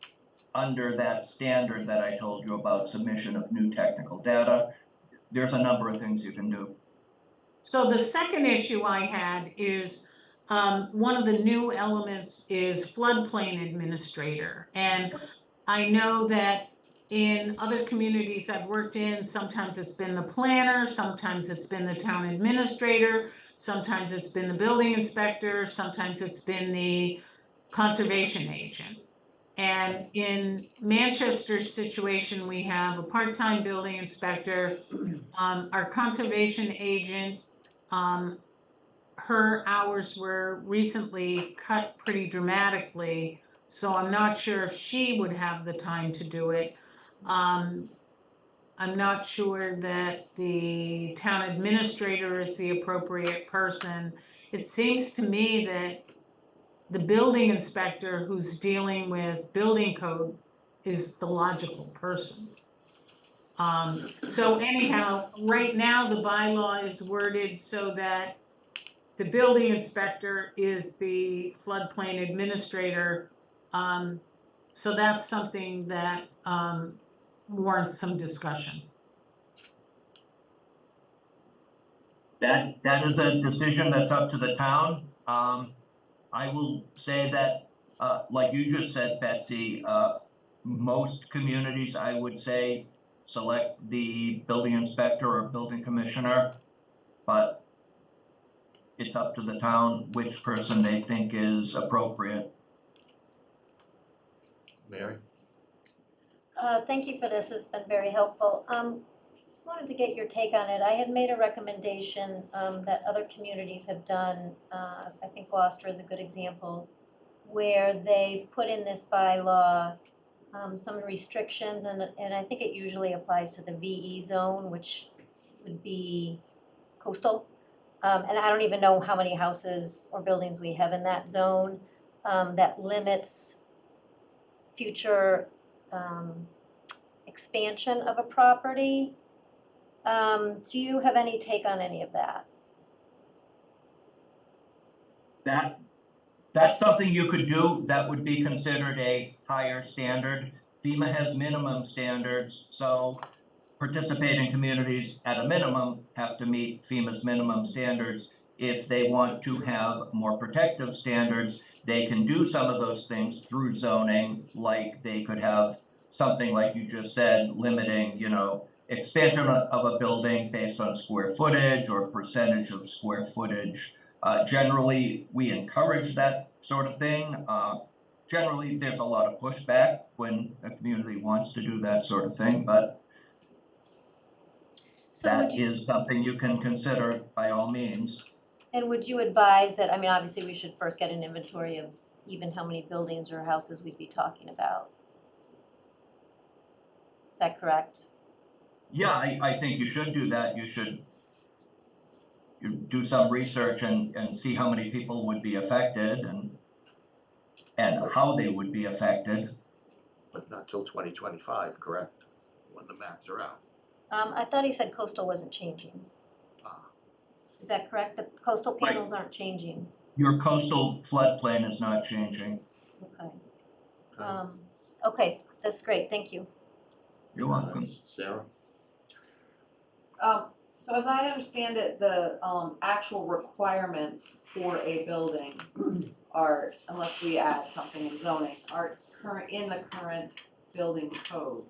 under that standard that I told you about, submission of new technical data. There's a number of things you can do. So the second issue I had is, one of the new elements is floodplain administrator. And I know that in other communities I've worked in, sometimes it's been the planner, sometimes it's been the town administrator, sometimes it's been the building inspector, sometimes it's been the conservation agent. And in Manchester's situation, we have a part-time building inspector, our conservation agent, her hours were recently cut pretty dramatically, so I'm not sure if she would have the time to do it. I'm not sure that the town administrator is the appropriate person. It seems to me that the building inspector who's dealing with building code is the logical person. So anyhow, right now the bylaw is worded so that the building inspector is the floodplain administrator. So that's something that warrants some discussion. That is a decision that's up to the town. I will say that, like you just said, Betsy, most communities, I would say, select the building inspector or building commissioner, but it's up to the town which person they think is appropriate. Mary? Thank you for this, it's been very helpful. Just wanted to get your take on it. I had made a recommendation, that other communities have done, I think Gloucester is a good example, where they've put in this bylaw, some restrictions, and I think it usually applies to the VE zone, which would be coastal. And I don't even know how many houses or buildings we have in that zone, that limits future, expansion of a property. Do you have any take on any of that? That's something you could do. That would be considered a higher standard. FEMA has minimum standards, so participating communities at a minimum have to meet FEMA's minimum standards. If they want to have more protective standards, they can do some of those things through zoning, like they could have something like you just said, limiting, expansion of a building based on square footage or percentage of square footage. Generally, we encourage that sort of thing. Generally, there's a lot of pushback when a community wants to do that sort of thing, but So would that you, is something you can consider by all means. and would you advise that, I mean, obviously, we should first get an inventory of even how many buildings or houses we'd be talking about. Is that correct? Yeah, I think you should do that. You do some research and see how many people would be affected and how they would be affected. But not till 2025, correct? When the maps are out. I thought he said coastal wasn't changing. Ah. Is that correct? The coastal Right. panels aren't changing? Your coastal floodplain is not changing. Okay. Okay, that's great, thank you. You're welcome. Sarah? So as I understand it, the, actual requirements for a building are, unless we add something in zoning, are in the current building code.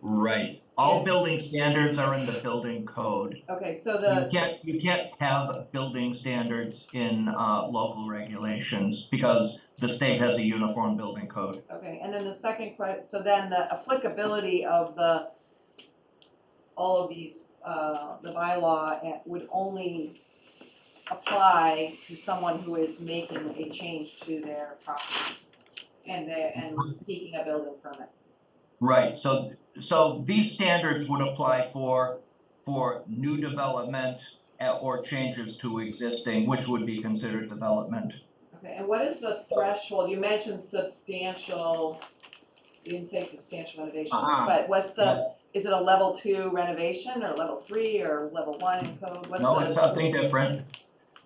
Right. All building standards are in the building code. Okay, so the, You can't have building standards in local regulations because the state has a uniform building code. okay, and then the second so then the applicability of all of these, the bylaw would only apply to someone who is making a change to their property and seeking a building permit. Right, so these standards would apply for new development or changes to existing, which would be considered development. Okay, and what is the threshold? You mentioned substantial, you didn't say substantial renovation, but what's is it a level 2 renovation or level 3 or level 1 in code? No, it's something different.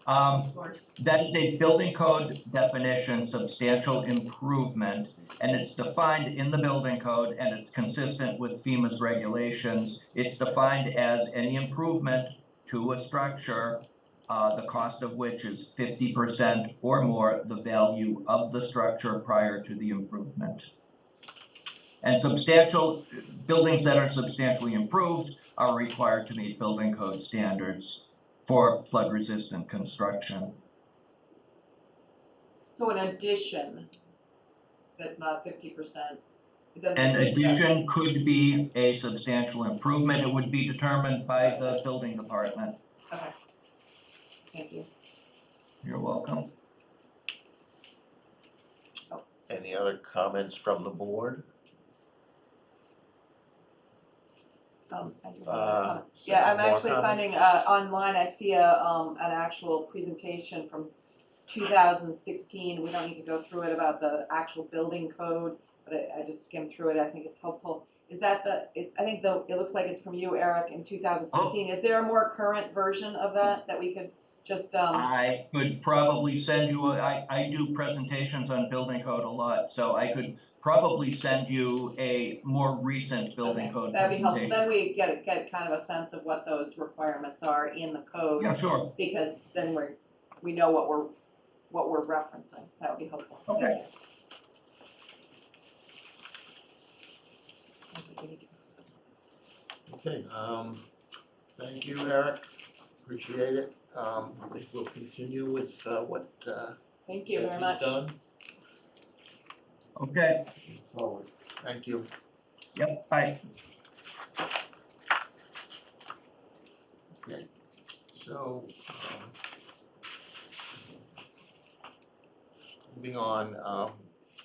Of course. That is a building code definition, substantial improvement, and it's defined in the building code and it's consistent with FEMA's regulations. It's defined as any improvement to a structure, the cost of which is 50% or more the value of the structure prior to the improvement. And buildings that are substantially improved are required to meet building code standards for flood-resistant construction. So an addition, that's not 50%. An addition could be a substantial improvement. It would be determined by the building department. Okay. Thank you. You're welcome. Any other comments from the board? Yeah, I'm More actually comments? finding, online, I see an actual presentation from 2016. We don't need to go through it about the actual building code, but I just skimmed through it. I think it's helpful. Is that it looks like it's from you, Eric, in 2016. Is there a more current version of that we could just, I could probably send you, I do presentations on building code a lot, so I could probably send you a more recent building okay, code that'd be helpful. presentation. Then we get kind of a sense of what those requirements are in the code. Yeah, sure. Because then we know what we're referencing. That would be helpful. Okay. Okay, thank you, Eric, appreciate it. I think we'll continue with, what, Thank you very Betsy's much. done. Okay, Forward. Thank you. yep, bye. Okay, so, moving on,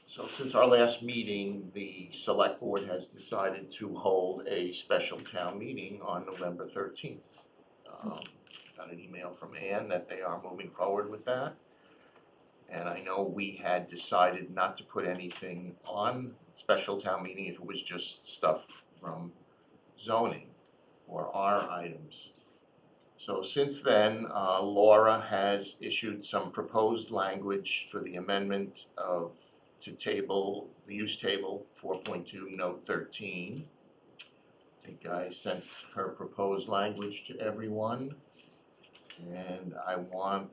so since our last meeting, the select board has decided to hold a special town meeting on November 13th. Got an email from Ann that they are moving forward with that. And I know we had decided not to put anything on special town meeting if it was just stuff from zoning or our items. So since then, Laura has issued some proposed language for the amendment to table, the use table 4.2 note 13. I think I sent her proposed language to everyone. And I want,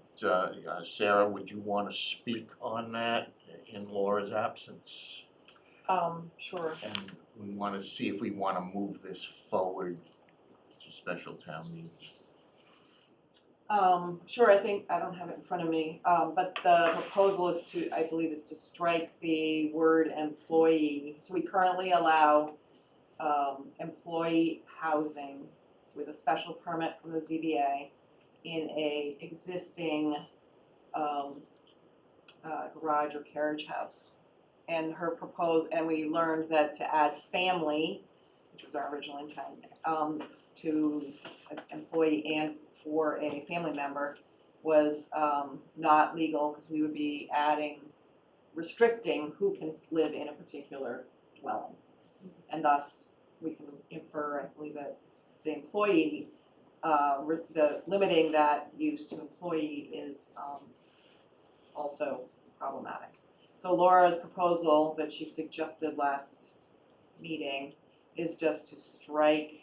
Sarah, would you want to speak on that in Laura's absence? Sure. And we want to see if we want to move this forward to special town meeting. Sure, I think, I don't have it in front of me, but the proposal is to, I believe is to strike the word employee. So we currently allow, employee housing with a special permit from the ZBA in a existing, garage or carriage house. And her proposed, and we learned that to add family, which was our original intent, to an employee and for a family member was not legal, because we would be restricting who can live in a particular dwelling. And thus, we can infer, I believe, that the employee, the limiting that use to employee is also problematic. So Laura's proposal that she suggested last meeting is just to strike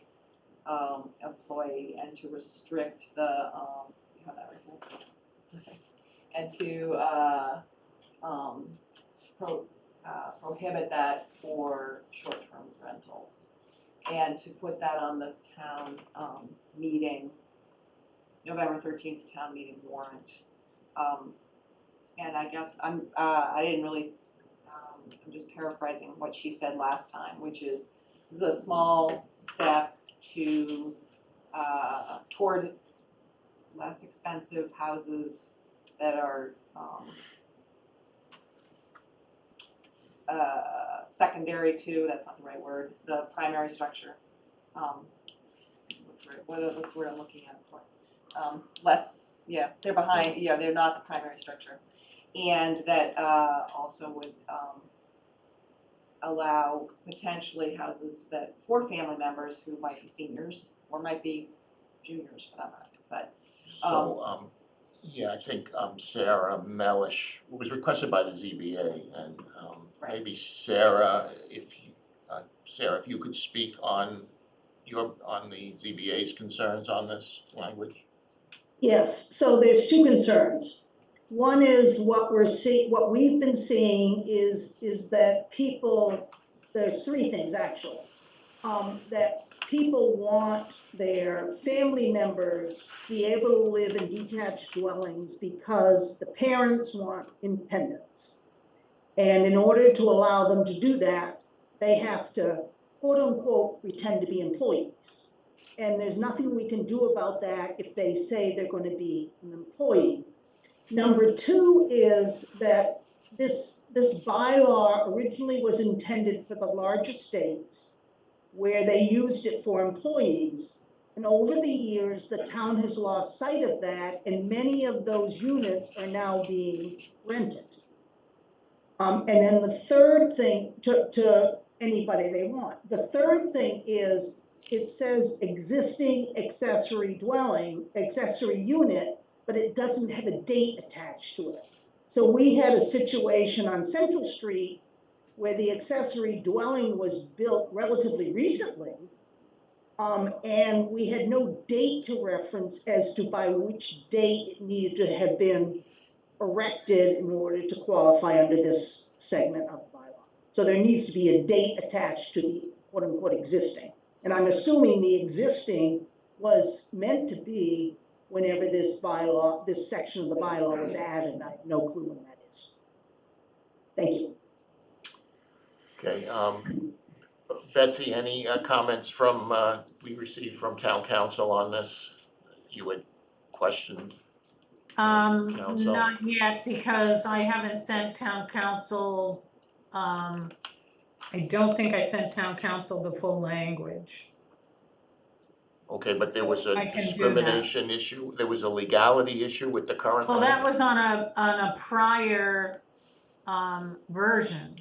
employee and to restrict the, you have that right there? Okay. And to prohibit that for short-term rentals. And to put that on the town meeting, November 13th town meeting warrant. And I guess I didn't really, I'm just paraphrasing what she said last time, which is, this is a small step to toward less expensive houses that are secondary to, that's not the right word, the primary structure. What's the word I'm looking at for? Less, yeah, they're behind, yeah, they're not the primary structure. And that also would allow potentially houses that for family members who might be seniors or might be juniors for that matter, but So, yeah, I think Sarah Mellish, it was requested by the ZBA, and Right. maybe Sarah, if you could speak on the ZBA's concerns on this language. Yes, so there's two concerns. One is what we've been seeing is that people, there's three things actually. That people want their family members to be able to live in detached dwellings because the parents want independence. And in order to allow them to do that, they have to, quote unquote, pretend to be employees. And there's nothing we can do about that if they say they're going to be an employee. Number two is that this bylaw originally was intended for the large estates where they used it for employees. And over the years, the town has lost sight of that, and many of those units are now being rented. And then the third thing, to anybody they want. The third thing is, it says existing accessory unit, but it doesn't have a date attached to it. So we had a situation on Central Street where the accessory dwelling was built relatively recently, and we had no date to reference as to by which date it needed to have been erected in order to qualify under this segment of the bylaw. So there needs to be a date attached to the quote unquote existing. And I'm assuming the existing was meant to be whenever this bylaw, this section of the bylaw was added, and I have no clue when that is. Thank you. Okay, Betsy, any comments from, we received from town council on this? You had questioned? Council. Not yet, because I haven't sent town council, I don't think I sent town council the full language. Okay, but there was a I can do that. discrimination issue, there was a legality issue with the current Well, that language? was on a prior, version.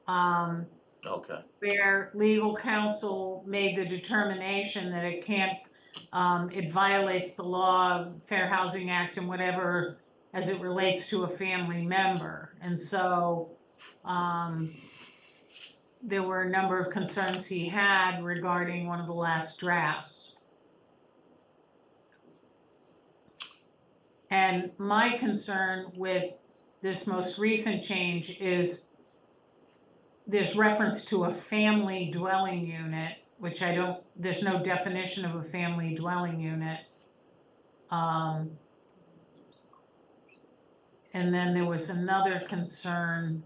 Okay, Where legal counsel made the determination that it can't, it violates the law, Fair Housing Act and whatever, as it relates to a family member. And so, there were a number of concerns he had regarding one of the last drafts. And my concern with this most recent change is there's reference to a family dwelling unit, which there's no definition of a family dwelling unit. And then there was another concern.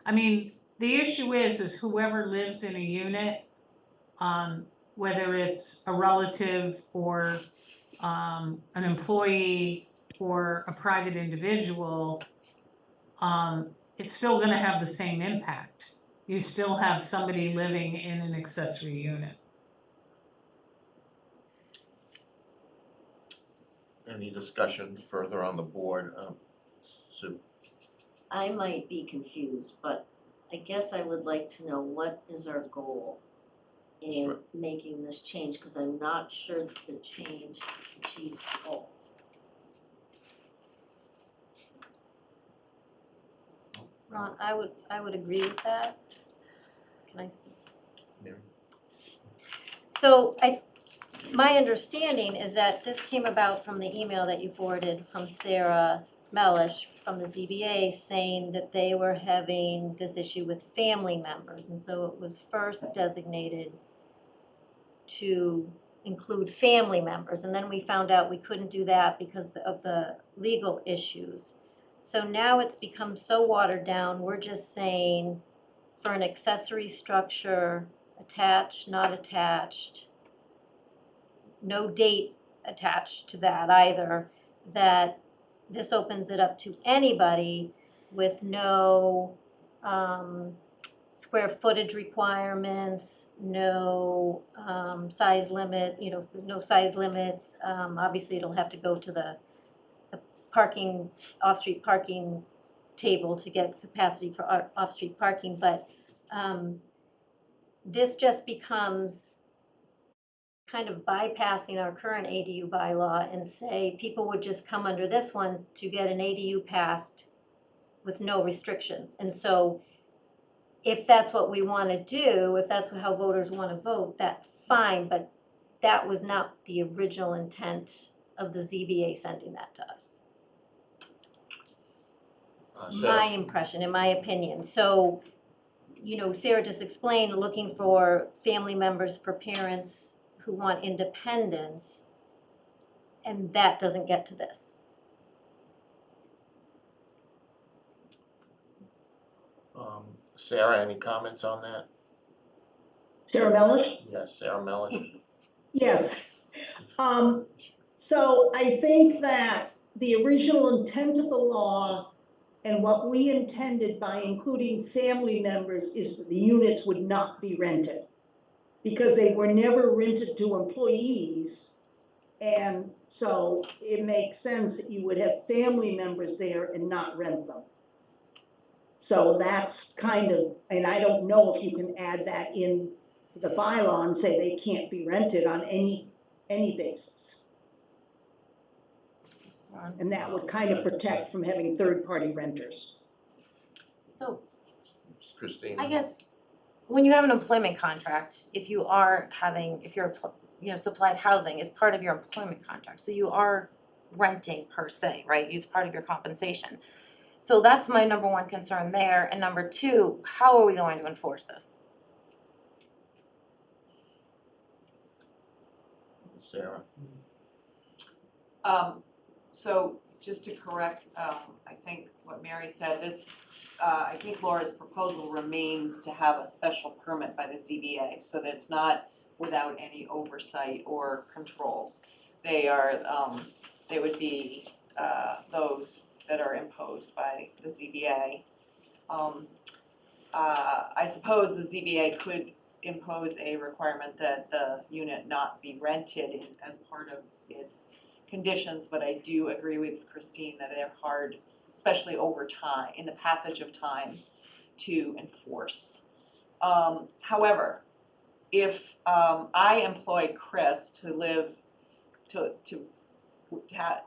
I mean, the issue is whoever lives in a unit, whether it's a relative or an employee or a private individual, it's still gonna have the same impact. You still have somebody living in an accessory unit. any discussion further on the board? Sue? I might be confused, but I guess I would like to know what is our goal in Sure. making this change, because I'm not sure that the change achieves the goal. Ron, I would agree with that. Can I speak? Yeah. So my understanding is that this came about from the email that you forwarded from Sarah Melish from the ZBA saying that they were having this issue with family members. And so it was first designated to include family members. And then we found out we couldn't do that because of the legal issues. So now it's become so watered down, we're just saying for an accessory structure, attached, not attached, no date attached to that either, that this opens it up to anybody with no square footage requirements, no size limit, no size limits. Obviously, it'll have to go to the parking, off-street parking table to get capacity for off-street parking, but this just becomes kind of bypassing our current ADU bylaw and say people would just come under this one to get an ADU passed with no restrictions. And so if that's what we want to do, if that's how voters want to vote, that's fine, but that was not the original intent of the ZBA sending that to us. My impression, in my opinion. So, Sarah just explained, looking for family members, for parents who want independence, and that doesn't get to this. Sarah, any comments on that? Sarah Melish? Yes, Sarah Melish? Yes. So I think that the original intent of the law and what we intended by including family members is that the units would not be rented, because they were never rented to employees. And so it makes sense that you would have family members there and not rent them. So that's kind of, and I don't know if you can add that in the bylaw and say they can't be rented on any basis. And that would kind of protect from having third-party renters. So Christine? I guess when you have an employment contract, if you're supplied housing, it's part of your employment contract. So you are renting per se, right? It's part of your compensation. So that's my number one concern there, and number two, how are we going to enforce this? Sarah? So just to correct, I think what Mary said, this, I think Laura's proposal remains to have a special permit by the ZBA, so that it's not without any oversight or controls. They are, they would be, those that are imposed by the ZBA. I suppose the ZBA could impose a requirement that the unit not be rented as part of its conditions, but I do agree with Christine that they're hard, especially over time, in the passage of time, to enforce. However, if I employ Chris to live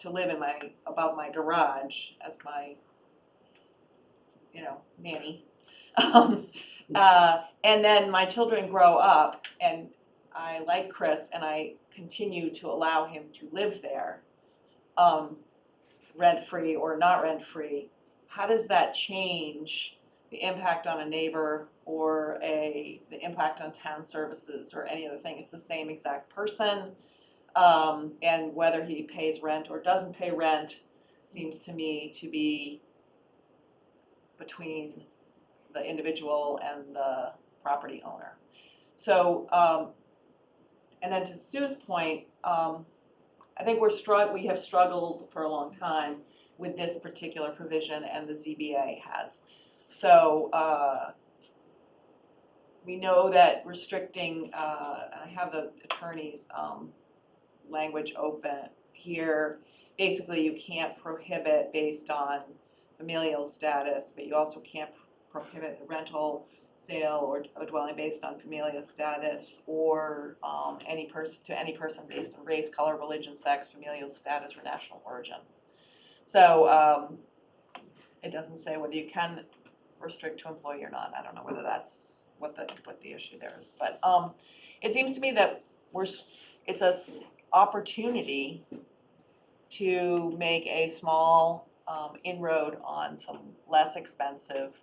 live in my, above my garage as my, nanny, and then my children grow up and I like Chris and I continue to allow him to live there, rent-free or not rent-free, how does that change the impact on a neighbor or the impact on town services or any other thing? It's the same exact person, and whether he pays rent or doesn't pay rent seems to me to be between the individual and the property owner. So, and then to Sue's point, I think we have struggled for a long time with this particular provision, and the ZBA has. So we know that restricting, I have the attorney's language open here. Basically, you can't prohibit based on familial status, but you also can't prohibit the rental, sale, or a dwelling based on familial status, or any person based on race, color, religion, sex, familial status, or national origin. So it doesn't say whether you can restrict to employee or not. I don't know whether that's what the issue there is, but it seems to me that it's a opportunity to make a small inroad on some less expensive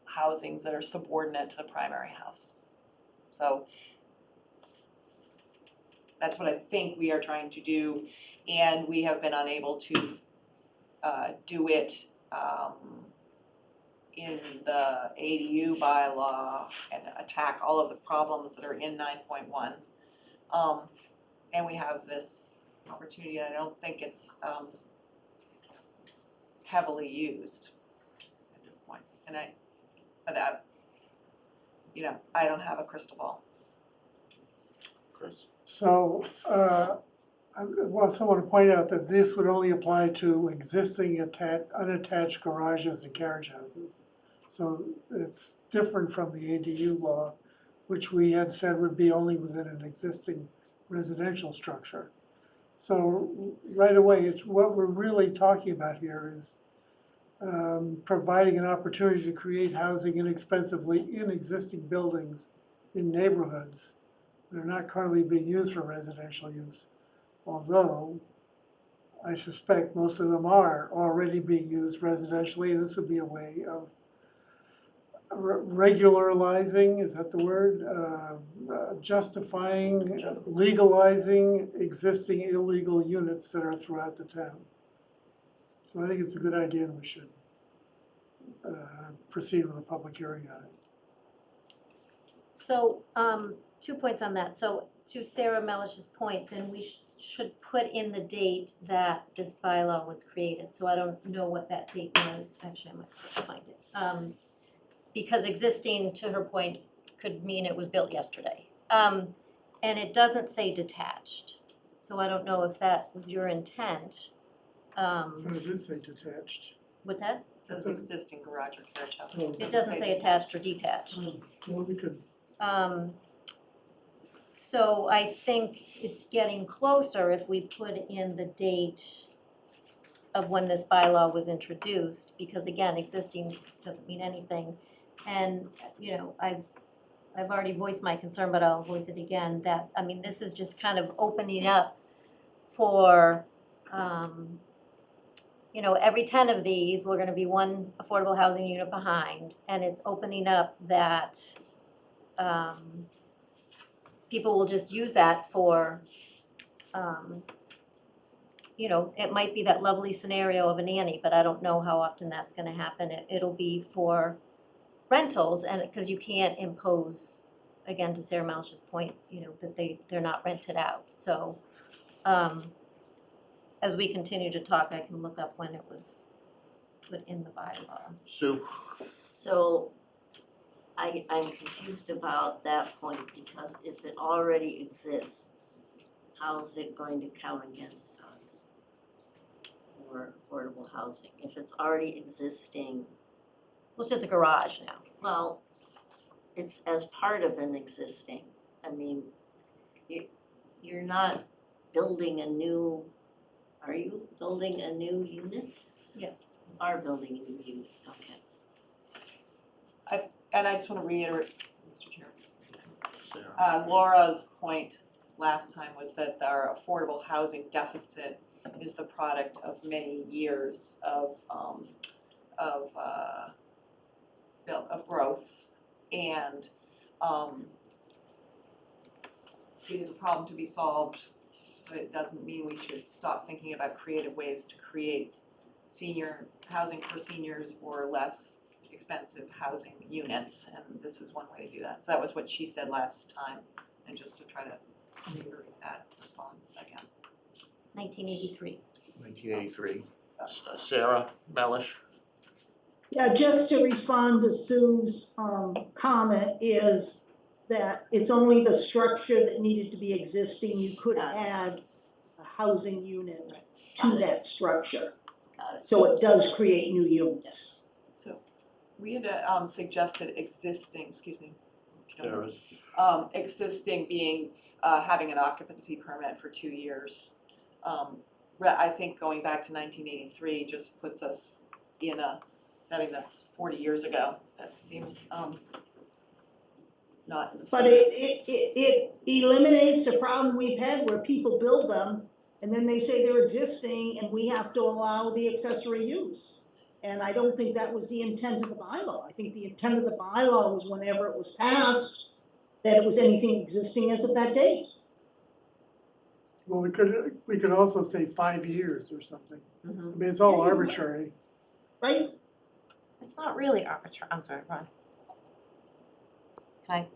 housings that are subordinate to the primary house. So that's what I think we are trying to do, and we have been unable to do it in the ADU bylaw and attack all of the problems that are in 9.1. And we have this opportunity, and I don't think it's heavily used at this point. And I don't have a crystal ball. Chris? So, someone pointed out that this would only apply to existing unattached garages and carriage houses. So it's different from the ADU law, which we had said would be only within an existing residential structure. So right away, what we're really talking about here is providing an opportunity to create housing inexpensively in existing buildings in neighborhoods that are not currently being used for residential use, although I suspect most of them are already being used residentially, and this would be a way of regularizing, is that the word? Justifying, legalizing existing illegal units that are throughout the town. So I think it's a good idea, and we should proceed with a public hearing on it. So, 2 points on that. So, to Sarah Melish's point, then we should put in the date that this bylaw was created. So I don't know what that date was. Actually, I might find it. Because existing, to her point, could mean it was built yesterday. And it doesn't say detached. So I don't know if that was your intent. But it did say detached. What's that? It says existing garage or carriage house. Oh. It doesn't say attached or detached. Well, we could, So I think it's getting closer if we put in the date of when this bylaw was introduced, because again, existing doesn't mean anything. And, I've already voiced my concern, but I'll voice it again, that, this is just kind of opening up for, you know, every 10 of these, we're gonna be one affordable housing unit behind, and it's opening up that, people will just use that for, you know, it might be that lovely scenario of a nanny, but I don't know how often that's gonna happen. It'll be for rentals, and, because you can't impose, again, to Sarah Malish's point, you know, that they're not rented out, so, as we continue to talk, I can look up when it was put in the bylaw. Sue? So I'm confused about that point because if it already exists, how's it going to count against us for affordable housing? If it's already existing, Well, it's just a garage now. well, it's as part of an existing. I mean, you're not building a new, are you building a new unit? Yes. You are building a new unit, okay. And I just wanna reiterate, Mr. Chair, Sarah? Laura's point last time was that our affordable housing deficit is the product of many years of growth. And it is a problem to be solved, but it doesn't mean we should stop thinking about creative ways to create senior housing for seniors or less expensive housing units, and this is one way to do that. So that was what she said last time, and just to try to reiterate that response again. 1983. 1983. Sarah Melish? Yeah, just to respond to Sue's comment is that it's only the structure that needed to be existing. You could add a housing unit to that structure. Got it. So it does create new units. We had suggested existing, excuse me. if you don't mind. Sarah's? Existing being, having an occupancy permit for 2 years. I think going back to 1983 just puts us in I mean, that's 40 years ago. That seems not in the But spirit. it eliminates the problem we've had where people build them and then they say they're existing and we have to allow the accessory use. And I don't think that was the intent of the bylaw. I think the intent of the bylaw was whenever it was passed, that it was anything existing as of that date, Well, we could also say 5 years or something. Mhm. I mean, it's all arbitrary. right? It's not really arbitrary, I'm sorry, Ron. Can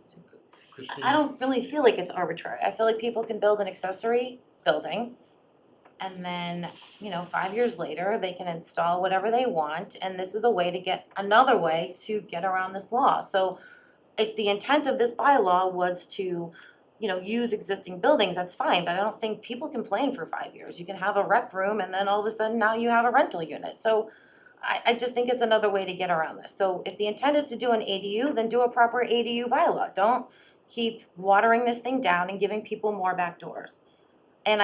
Christine? I don't really feel like it's arbitrary. I feel like people can build an accessory building and then, 5 years later, they can install whatever they want, and this is another way to get around this law. So if the intent of this bylaw was to, use existing buildings, that's fine, but I don't think people can plan for 5 years. You can have a rec room and then all of a sudden now you have a rental unit. So I just think it's another way to get around this. So if the intent is to do an ADU, then do a proper ADU bylaw. Don't keep watering this thing down and giving people more back doors. And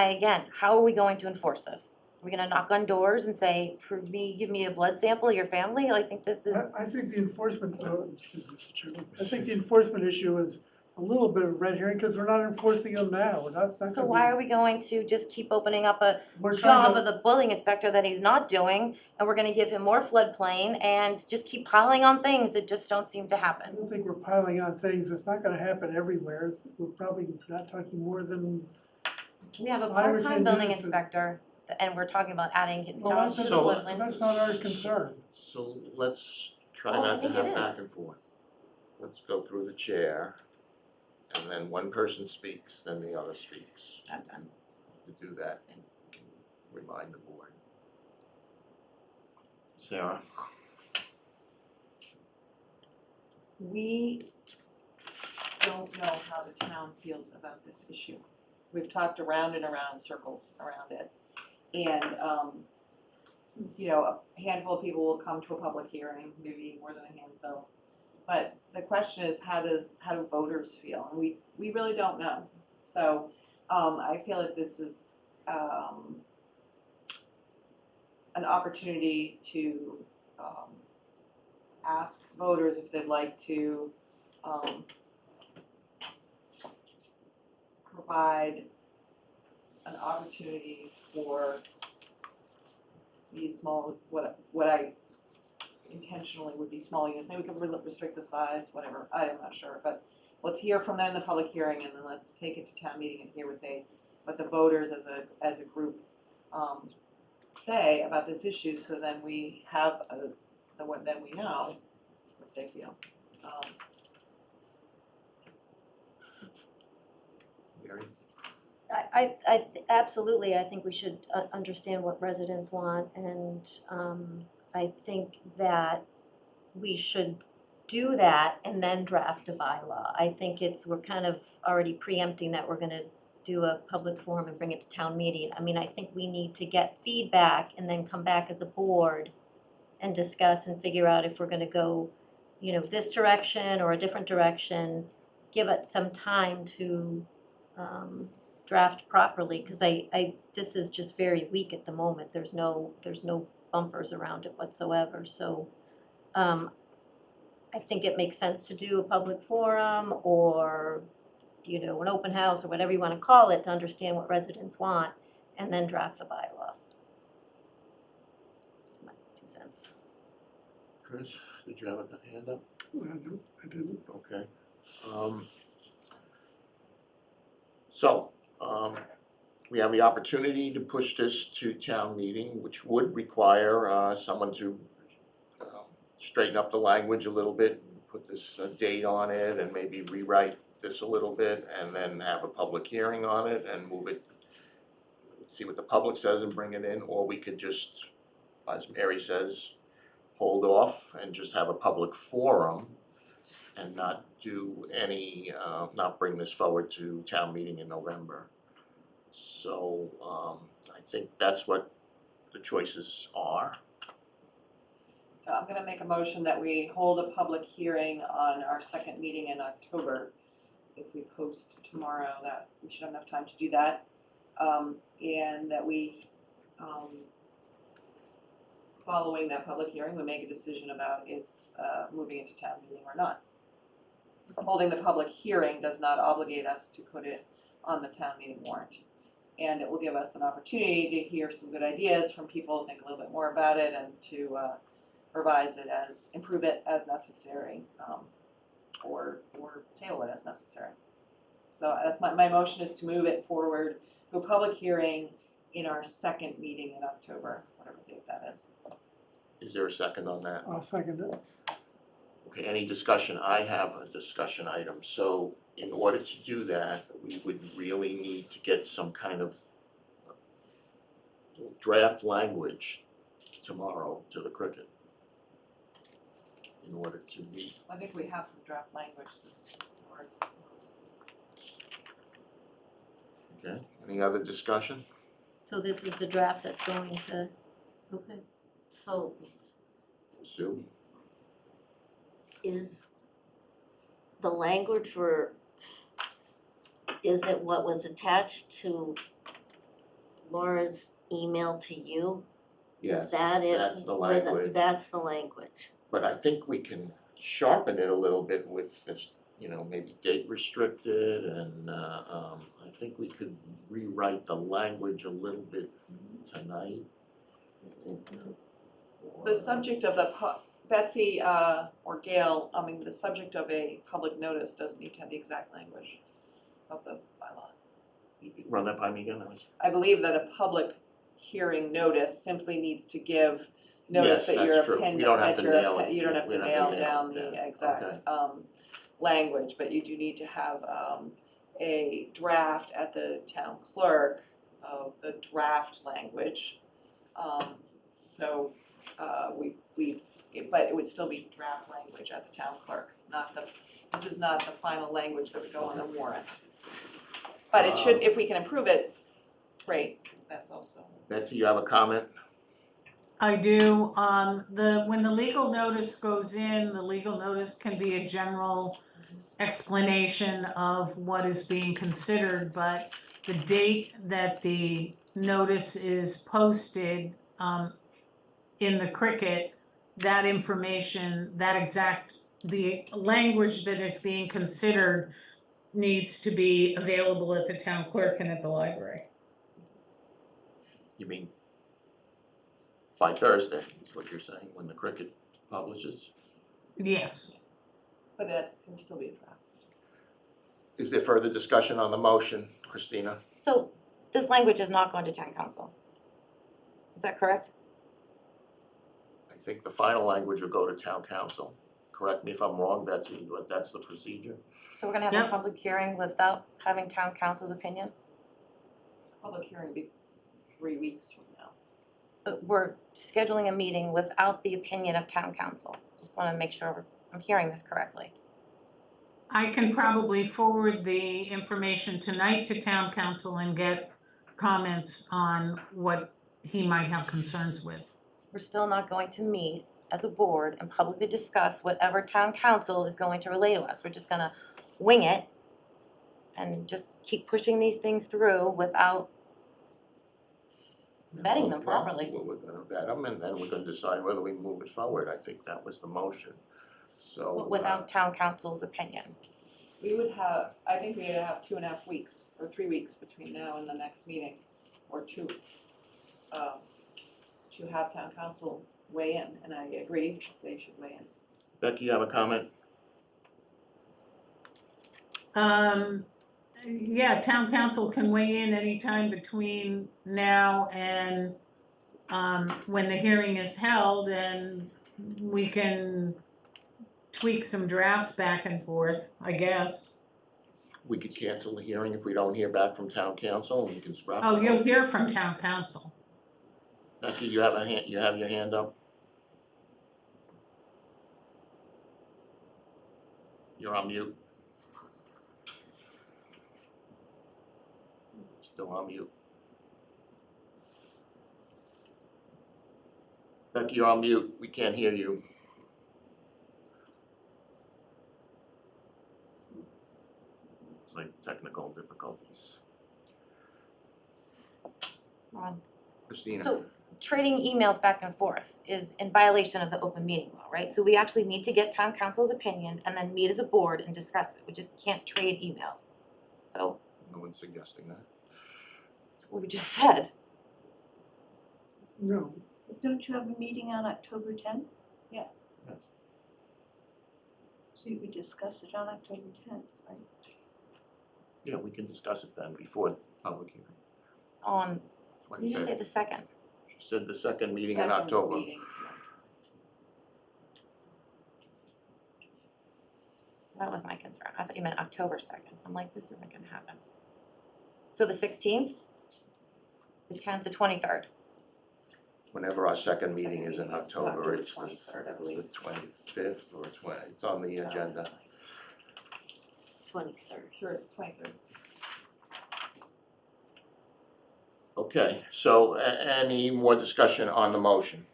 how are we going to enforce this? Are we gonna knock on doors and say, give me a blood sample of your family? I think this is, I think the enforcement, excuse me, Mr. Chairman, I think the enforcement issue is a little bit of red herring because we're not enforcing them now. That's not so gonna why be- are we going to just keep opening up a We're trying job to, of the building inspector that he's not doing? And we're gonna give him more floodplain and just keep piling on things that just don't seem to I happen. don't think we're piling on things. It's not gonna happen everywhere. We're probably not talking more than, We have a 5 or 10 part-time building units. inspector, and we're talking about adding well, jobs that's, to the So- floodplain. that's not our concern. So let's try Well, I not to think have it back is. and forth. Let's go through the chair, and then one person speaks, then the other speaks. I'm done. To do that, Thanks. you can remind the board. Sarah? We don't know how the town feels about this issue. We've talked around and around circles around it. And, a handful of people will come to a public hearing, maybe more than a handful. But the question is, how do voters feel? And we really don't know. So, I feel that this is, an opportunity to, ask voters if they'd like to provide an opportunity for these small, what I intentionally would be small units, maybe we can restrict the size, whatever, I am not sure, but let's hear from them in the public hearing, and then let's take it to town meeting and hear what the voters as a group, say about this issue, so then we have then we know what they feel. Mary? Absolutely, I think we should understand what residents want, and I think that we should do that and then draft a bylaw. I think we're kind of already preempting that we're gonna do a public forum and bring it to town meeting. I mean, I think we need to get feedback and then come back as a board and discuss and figure out if we're gonna go, this direction or a different direction. Give it some time to draft properly, because this is just very weak at the moment. There's no bumpers around it whatsoever, so I think it makes sense to do a public forum or, an open house or whatever you wanna call it, to understand what residents want, and then draft the bylaw. That's my 2 cents. Chris, did you have a hand up? No, I didn't. Okay. We have the opportunity to push this to town meeting, which would require someone to straighten up the language a little bit, and put this date on it, and maybe rewrite this a little bit, and then have a public hearing on it and move it, see what the public says and bring it in, or we could just, as Mary says, hold off and just have a public forum and not do any, not bring this forward to town meeting in November. So, I think that's what the choices are. So I'm gonna make a motion that we hold a public hearing on our second meeting in October. If we post tomorrow, that we should have enough time to do that. And that we, following that public hearing, we make a decision about its moving into town meeting or not. Holding the public hearing does not obligate us to put it on the town meeting warrant. And it will give us an opportunity to hear some good ideas from people, think a little bit more about it, and to revise it improve it as necessary, or table it as necessary. So that's my motion is to move it forward to a public hearing in our second meeting in October, whatever date that is. Is there a second on that? I'll second it. Okay, any discussion? I have a discussion item. So in order to do that, we would really need to get some kind of draft language tomorrow to the Cricket in order to meet. I think we have some draft language. Okay, any other discussion? So this is the draft that's going to, okay. So Sue? is the language is it what was attached to Laura's email to you? Yes, Is that it? that's the language. That's the language. But I think we can sharpen it a little bit with this, maybe date restricted, and I think we could rewrite the language a little bit tonight. The subject of Betsy or Gail, the subject of a public notice doesn't need to have the exact language of the bylaw. You could run that by me again, I believe that a public hearing notice simply needs to give notice Yes, that that's your true. opinion, We don't have that to your, nail it. you don't have We to don't have to nail nail down it the down. exact language, but you do need to have a draft at the town clerk of the draft language. But it would still be draft language at the town clerk, this is not the final language that would go on the warrant. But it should, if we can improve it, great, that's also. Betsy, you have a comment? I do, when the legal notice goes in, the legal notice can be a general explanation of what is being considered, but the date that the notice is posted, in the Cricket, that information, the language that is being considered needs to be available at the town clerk and at the library. You mean by Thursday, is what you're saying, when the Cricket publishes. Yes. But that can still be a draft. Is there further discussion on the motion, Christina? So this language is not going to town council. Is that correct? I think the final language will go to town council. Correct me if I'm wrong, Betsy, but that's the procedure. So we're gonna have a Yep. public hearing without having town council's opinion? Public hearing will be 3 weeks from now. But we're scheduling a meeting without the opinion of town council. Just wanna make sure I'm hearing this correctly. I can probably forward the information tonight to town council and get comments on what he might have concerns with. We're still not going to meet as a board and publicly discuss whatever town council is going to relay to us. We're just gonna wing it and just keep pushing these things through without vetting them Well, properly. We're gonna vet them, and then we're gonna decide whether we move it forward. I think that was the motion. So. Without town council's opinion. We would have, I think we would have 2.5 weeks or 3 weeks between now and the next meeting, or two, to have town council weigh in, and I agree, they should weigh in. Becky, you have a comment? Yeah, town council can weigh in anytime between now and, when the hearing is held, and we can tweak some drafts back and forth, I guess. We could cancel the hearing if we don't hear back from town council, and we can scrap. Oh, it. you'll hear from town council. Becky, you have you have your hand up? You're on mute. Still on mute. Becky, you're on mute. We can't hear you. It's like technical difficulties. Ron. Christina? So trading emails back and forth is in violation of the open meeting law, right? So we actually need to get town council's opinion and then meet as a board and discuss it. We just can't trade emails. So No one's suggesting that. that's what we just said. No, Don't you have a meeting on October 10th? Yeah. Yes. So you could discuss it on October 10th, right? Yeah, we can discuss it then before the public hearing. On, did you just say 25th. the second? She said the second meeting in Second October. meeting, That was my concern. I thought you meant October 2nd. I'm like, this isn't gonna happen. So the 16th? The 10th, the 23rd? Whenever our second meeting Second is in meeting is October, October it's 23rd, I the believe. 25th or 20, it's on the agenda. 23rd. Sure, 23rd. Okay, so any more discussion on the motion?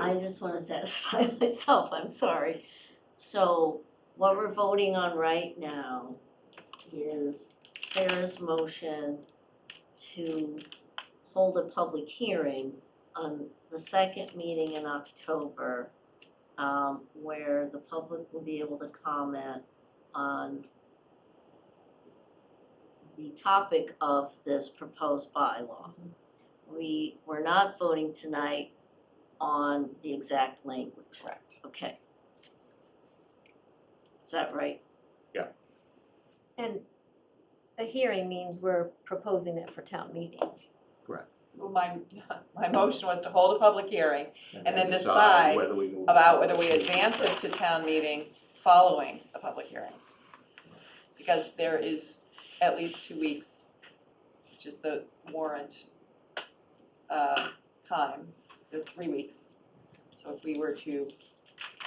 I Sue? just wanna satisfy myself, I'm sorry. So what we're voting on right now is Sarah's motion to hold a public hearing on the second meeting in October, where the public will be able to comment on the topic of this proposed bylaw. We're not voting tonight on the exact language. Correct. Okay. Is that right? And a hearing means we're proposing it for town meeting. Well, my motion was to hold a public hearing and then decide decide whether we move about forward. whether we advance it to town meeting following the public hearing. Because there is at least 2 weeks, which is the warrant time, there's 3 weeks. So if we were to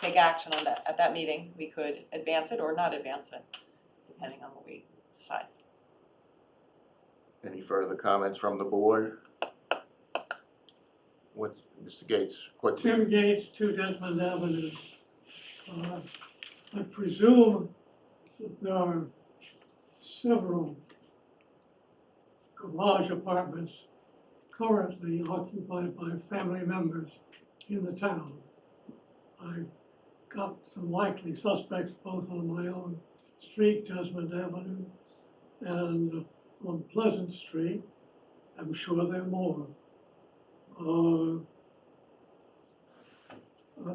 take action on that, at that meeting, we could advance it or not advance it, depending on what we decide. Any further comments from the board? What, Mr. Gates, quickly? Tim Gates, 2 Desmond Avenue. I presume that there are several garage apartments currently occupied by family members in the town. I've got some likely suspects both on my own street, Desmond Avenue, and on Pleasant Street. I'm sure there are more. Are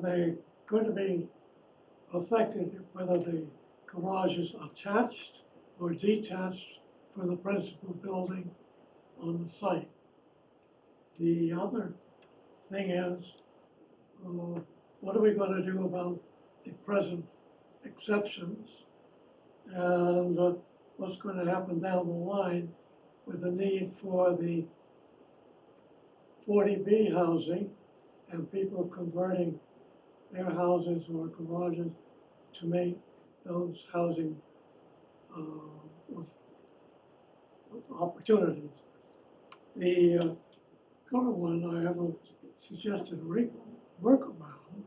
they going to be affected whether the garage is attached or detached from the principal building on the site? The other thing is, what are we gonna do about the present exceptions? And what's gonna happen down the line with the need for the 40B housing and people converting their houses or garages to make those housing opportunities. The current one, I have a suggested workaround.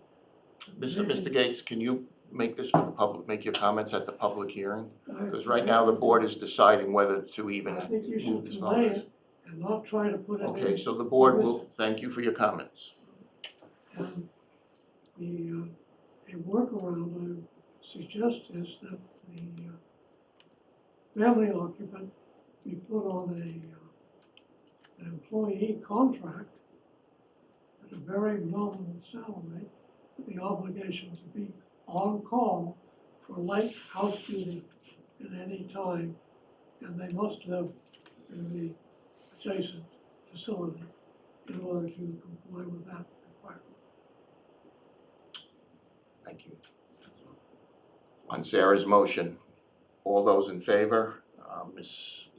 Mr. Gates, can you make this for the public, make your comments at the public hearing? Because right now, the board is deciding whether to even I think you move should this delay forward. it and not try to put it in. Okay, so the board will, thank you for your comments. And the, a workaround I suggest is that the family occupant be put on an employee contract at a very nominal salary, with the obligation to be on call for light house duty at any time, and they must live in the adjacent facility in order to comply with that requirement. Thank you. On Sarah's motion, all those in favor,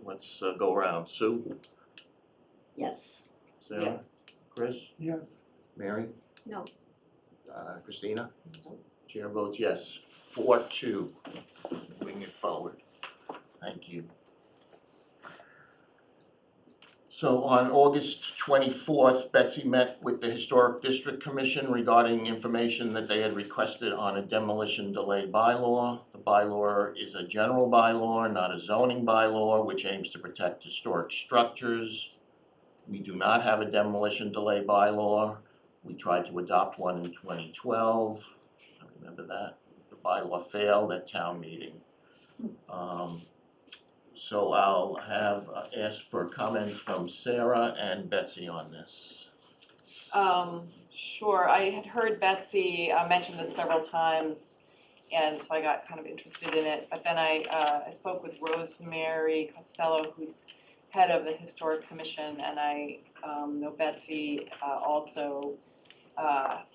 let's go around. Sue? Yes. Sarah? Yes. Chris? Yes. Mary? No. Christina? Chair votes yes, 4-2, moving it forward. Thank you. So on August 24th, Betsy met with the Historic District Commission regarding information that they had requested on a demolition delay bylaw. The bylaw is a general bylaw, not a zoning bylaw, which aims to protect historic structures. We do not have a demolition delay bylaw. We tried to adopt one in 2012. I remember that. The bylaw failed at town meeting. So I'll have ask for comments from Sarah and Betsy on this. Sure, I had heard Betsy mention this several times, and so I got kind of interested in it. But then I spoke with Rosemary Costello, who's head of the Historic Commission, and I know Betsy also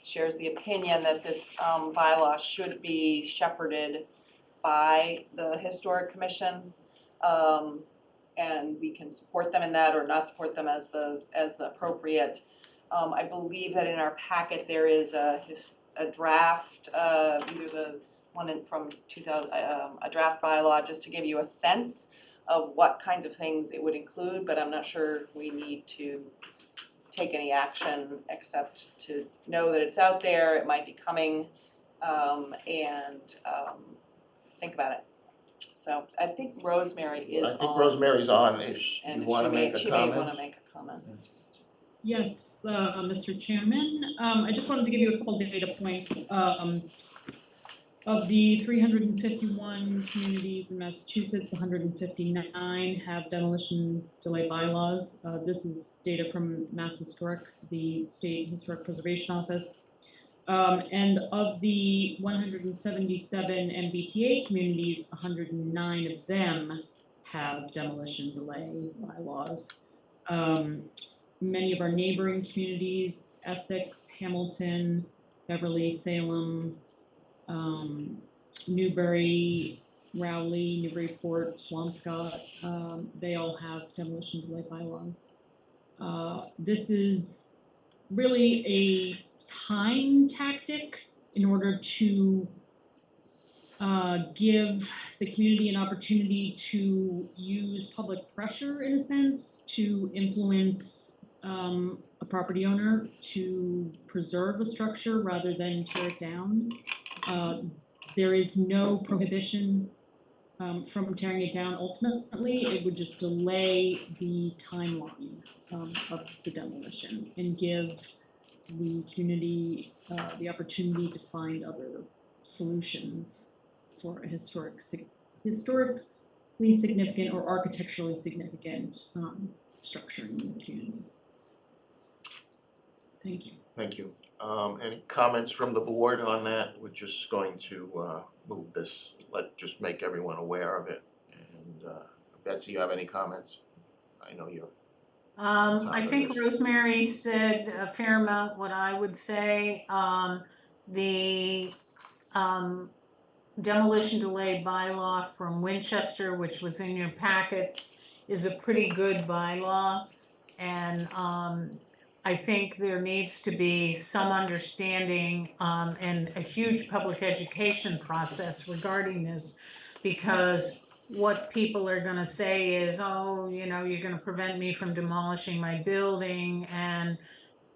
shares the opinion that this bylaw should be shepherded by the Historic Commission. And we can support them in that or not support them as the appropriate. I believe that in our packet there is a draft, either the one from 2000, a draft bylaw, just to give you a sense of what kinds of things it would include, but I'm not sure we need to take any action except to know that it's out there, it might be coming, and think about it. So I think Rosemary is on. I think Rosemary's on, if And you wanna make a she comment. may wanna make a comment, just. Yes, Mr. Chairman, I just wanted to give you a couple data points. Of the 351 communities in Massachusetts, 159 have demolition delay bylaws. This is data from Mass Historic, the State Historic Preservation Office. And of the 177 MBTA communities, 109 of them have demolition delay bylaws. Many of our neighboring communities, Essex, Hamilton, Beverly, Salem, Newbury, Rowley, Newburyport, Swampscott, they all have demolition delay bylaws. This is really a time tactic in order to give the community an opportunity to use public pressure, in a sense, to influence a property owner to preserve a structure rather than tear it down. There is no prohibition from tearing it down ultimately. It would just delay the timeline of the demolition and give the community the opportunity to find other solutions for a historically significant or architecturally significant structuring the community. Thank you. Thank you. Any comments from the board on that? We're just going to move this, just make everyone aware of it. And Betsy, you have any comments? I know you're. I think Rosemary said a fair amount what I would say. The demolition delay bylaw from Winchester, which was in your packets, is a pretty good bylaw. And I think there needs to be some understanding and a huge public education process regarding this, because what people are gonna say is, oh, you know, you're gonna prevent me from demolishing my building, and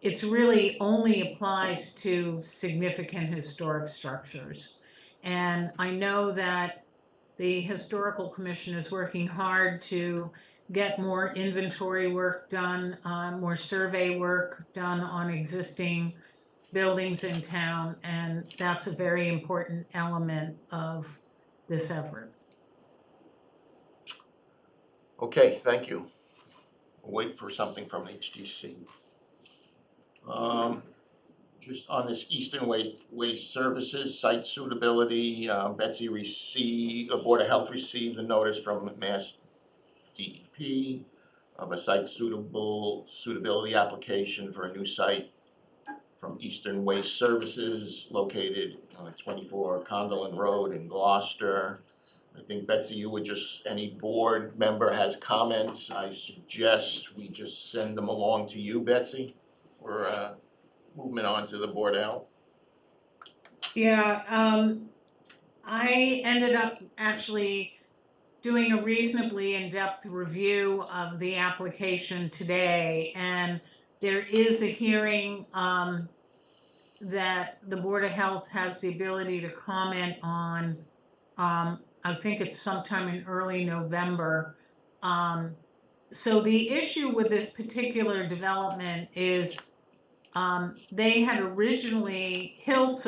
it's really only applies to significant historic structures. And I know that the Historical Commission is working hard to get more inventory work done, more survey work done on existing buildings in town, and that's a very important element of this effort. Okay, thank you. We'll wait for something from HDC. Just on this Eastern Waste Services site suitability, Betsy Board of Health received a notice from Mass DEP of a site suitability application for a new site from Eastern Waste Services located on 24 Condolin Road in Gloucester. I think, Betsy, you would any board member has comments, I suggest we just send them along to you, Betsy, for movement on to the Board of Health. Yeah, I ended up actually doing a reasonably in-depth review of the application today, and there is a hearing that the Board of Health has the ability to comment on. I think it's sometime in early November. So the issue with this particular development is Hiltz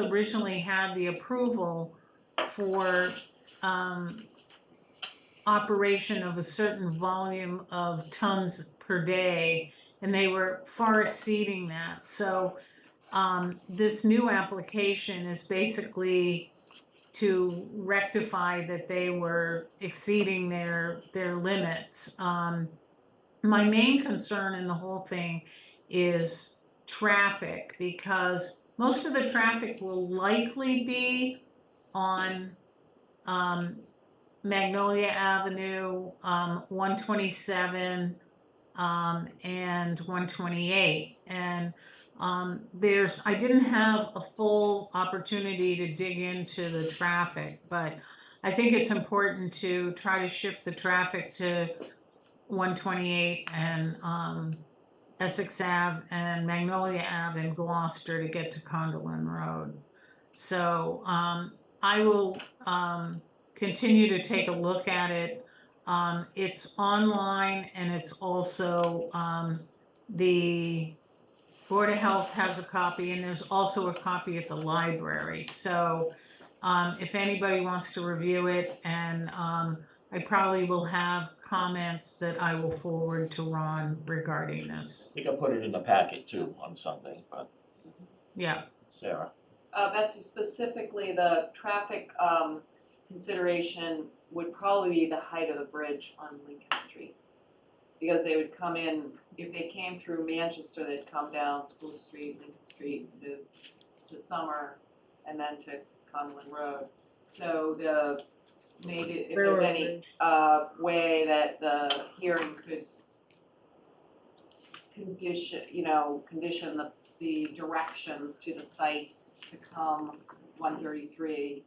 originally had the approval for operation of a certain volume of tons per day, and they were far exceeding that. So this new application is basically to rectify that they were exceeding their limits. My main concern in the whole thing is traffic, because most of the traffic will likely be on Magnolia Avenue, 127, and 128. And I didn't have a full opportunity to dig into the traffic, but I think it's important to try to shift the traffic to 128 and Essex Ave and Magnolia Ave in Gloucester to get to Condolin Road. So I will continue to take a look at it. It's online, and it's also the Board of Health has a copy, and there's also a copy at the library. So if anybody wants to review it, and I probably will have comments that I will forward to Ron regarding this. I think I put it in the packet too on Sunday, but Yeah. Sarah. Betsy, specifically the traffic consideration would probably be the height of the bridge on Lincoln Street. Because they would come in, if they came through Manchester, they'd come down School Street, Lincoln Street to Summer, and then to Condolin Road. So maybe if there's any way that the hearing could condition the directions to the site to come 133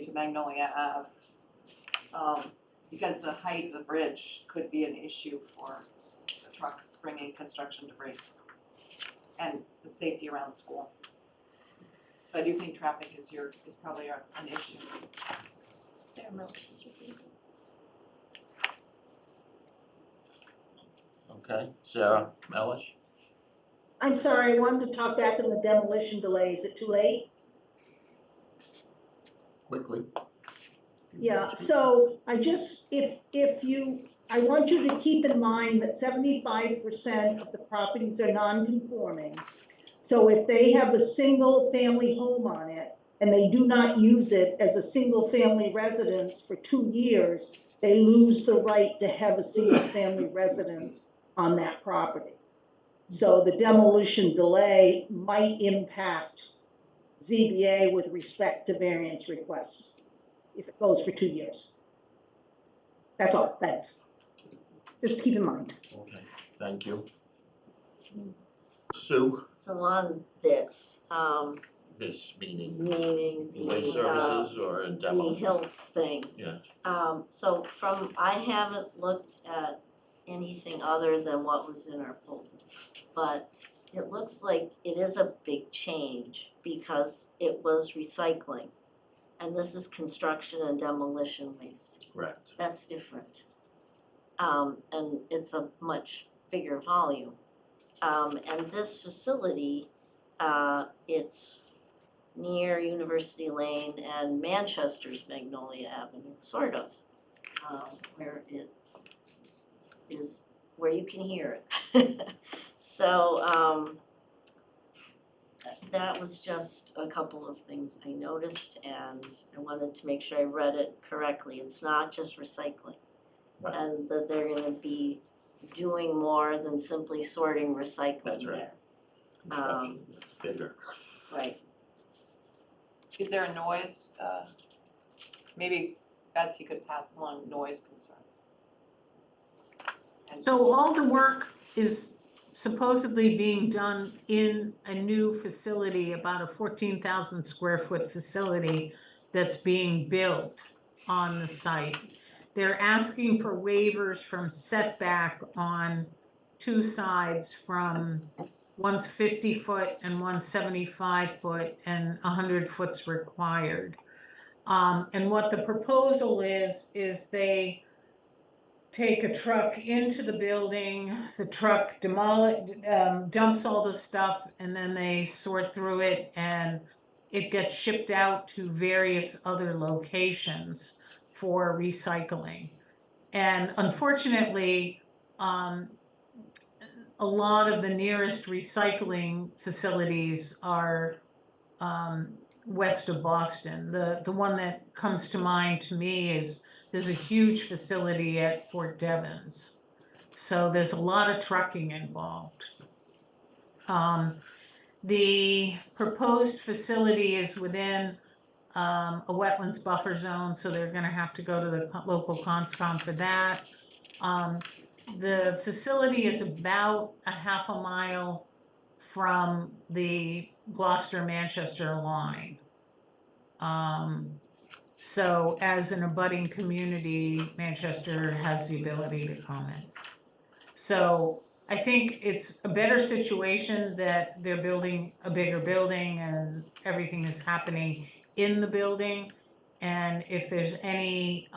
to Magnolia Ave. Because the height of the bridge could be an issue for the trucks bringing construction debris and the safety around the school. So I do think traffic is probably an issue. Okay, Sarah Melish. I'm sorry, I wanted to talk back on the demolition delay. Is it too late? Quickly. Yeah, so I just, if you I want you to keep in mind that 75% of the properties are non-conforming. So if they have a single-family home on it, and they do not use it as a single-family residence for 2 years, they lose the right to have a single-family residence on that property. So the demolition delay might impact ZBA with respect to variance requests if it goes for 2 years. That's all, thanks. Just keep in mind. Okay, thank you. Sue, So on this, this meaning, meaning waste the, services or the demo? Hiltz thing. Yes, So I haven't looked at anything other than what was in our folder. But it looks like it is a big change because it was recycling. And this is construction and demolition waste. correct. That's different. And it's a much bigger volume. And this facility, it's near University Lane and Manchester's Magnolia Avenue, sort of, where it is, where you can hear it. So, that was just a couple of things I noticed, and I wanted to make sure I read it correctly. It's not just recycling. Right. And that they're gonna be doing more than simply sorting recycling That's right. there. Construction is bigger. Right. Is there a noise, maybe Betsy could pass along noise concerns? And- So all the work is supposedly being done in a new facility, about a 14,000 square foot facility that's being built on the site. They're asking for waivers from setback on 2 sides, from one's 50 foot and one's 75 foot, and 100 foot's required. And what the proposal is they take a truck into the building, the truck dumps all the stuff, and then they sort through it, and it gets shipped out to various other locations for recycling. And unfortunately, a lot of the nearest recycling facilities are west of Boston. The one that comes to mind to me is there's a huge facility at Fort Devens. So there's a lot of trucking involved. The proposed facility is within a wetlands buffer zone, so they're gonna have to go to the local conscom for that. The facility is about a half a mile from the Gloucester-Manchester line. So as an abutting community, Manchester has the ability to comment. So I think it's a better situation that they're building a bigger building and everything is happening in the building. And if there's any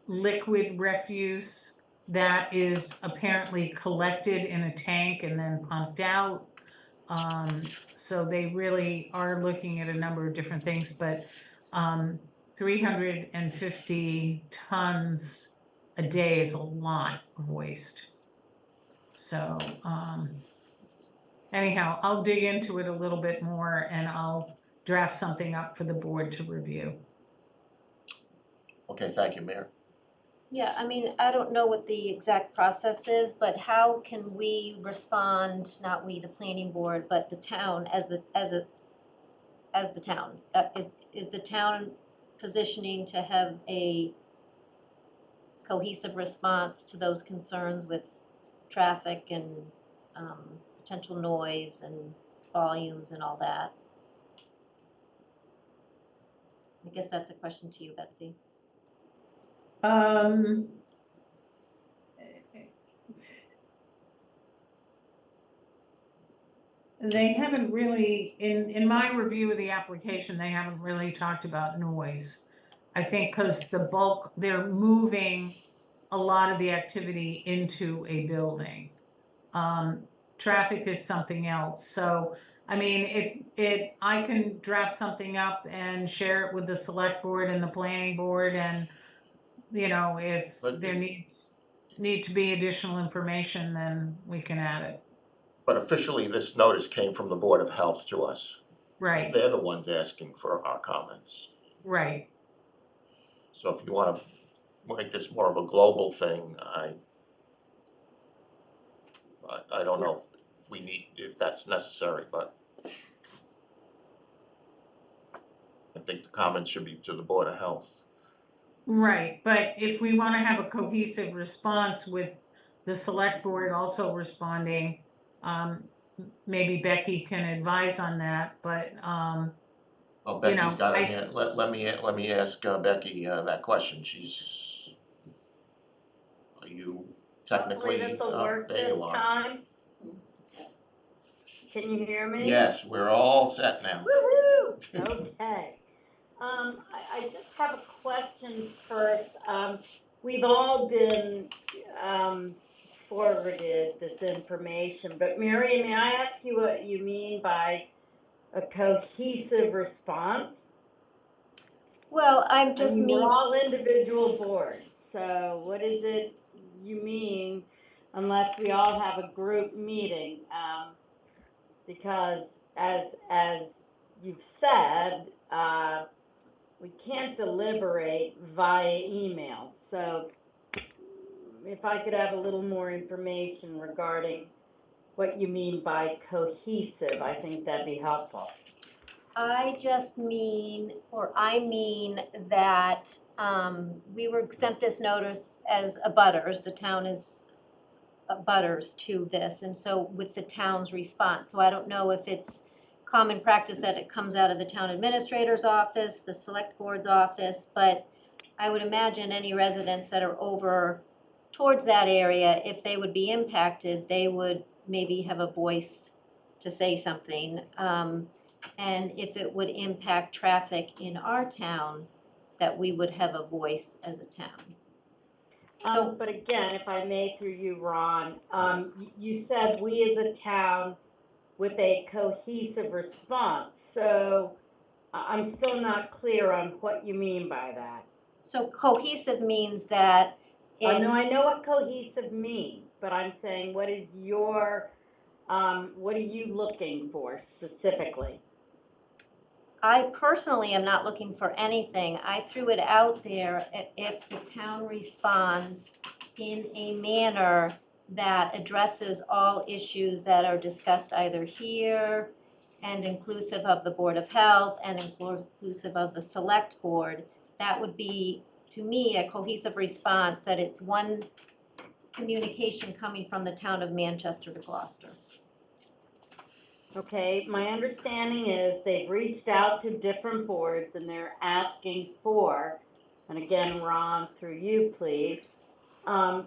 liquid refuse that is apparently collected in a tank and then pumped out. So they really are looking at a number of different things, but 350 tons a day is a lot of waste. So anyhow, I'll dig into it a little bit more and I'll draft something up for the board to review. Okay, thank you, Mayor. Yeah, I mean, I don't know what the exact process is, but how can we respond, not we, the planning board, but the town as the town? Is the town positioning to have a cohesive response to those concerns with traffic and potential noise and volumes and all that? I guess that's a question to you, Betsy. They haven't really, in my review of the application, they haven't really talked about noise. I think because they're moving a lot of the activity into a building. Traffic is something else. So, I mean, I can draft something up and share it with the select board and the planning board and you know, if But- there need to be additional information, then we can add it. But officially, this notice came from the Board of Health to us. Right, They're the ones asking for our comments. right. So if you wanna make this more of a global thing, I don't know if that's necessary, but I think the comments should be to the Board of Health. Right, but if we wanna have a cohesive response with the select board also responding, maybe Becky can advise on that, but, Well, You Becky's know, got her I- hand, let me ask Becky that question. Are you technically, Hopefully this'll work there you this are. time. Can you hear me? Yes, we're all set now. Woo-hoo! Okay. I just have a question first. We've all been, forwarded this information, but Mary, may I ask you what you mean by a cohesive response? Well, I'm I just mean, mean. we're all individual boards, so what is it you mean unless we all have a group meeting? Because as you've said, we can't deliberate via email, so if I could have a little more information regarding what you mean by cohesive, I think that'd be helpful. I just mean, or I mean that, we were sent this notice as abutters, the town is abutters to this, and so with the town's response, so I don't know if it's common practice that it comes out of the town administrator's office, the select board's office, but I would imagine any residents that are over towards that area, if they would be impacted, they would maybe have a voice to say something. And if it would impact traffic in our town, that we would have a voice as a town. So- But again, if I may through you, Ron, you said we as a town with a cohesive response, so I'm still not clear on what you mean by that. So cohesive means that I know it's, what cohesive means, but I'm saying, what is your, what are you looking for specifically? I personally am not looking for anything. I threw it out there, if the town responds in a manner that addresses all issues that are discussed either here and inclusive of the Board of Health and inclusive of the Select Board, that would be, to me, a cohesive response, that it's one communication coming from the town of Manchester to Gloucester. Okay, my understanding is they've reached out to different boards and they're asking for, and again, Ron, through you, please,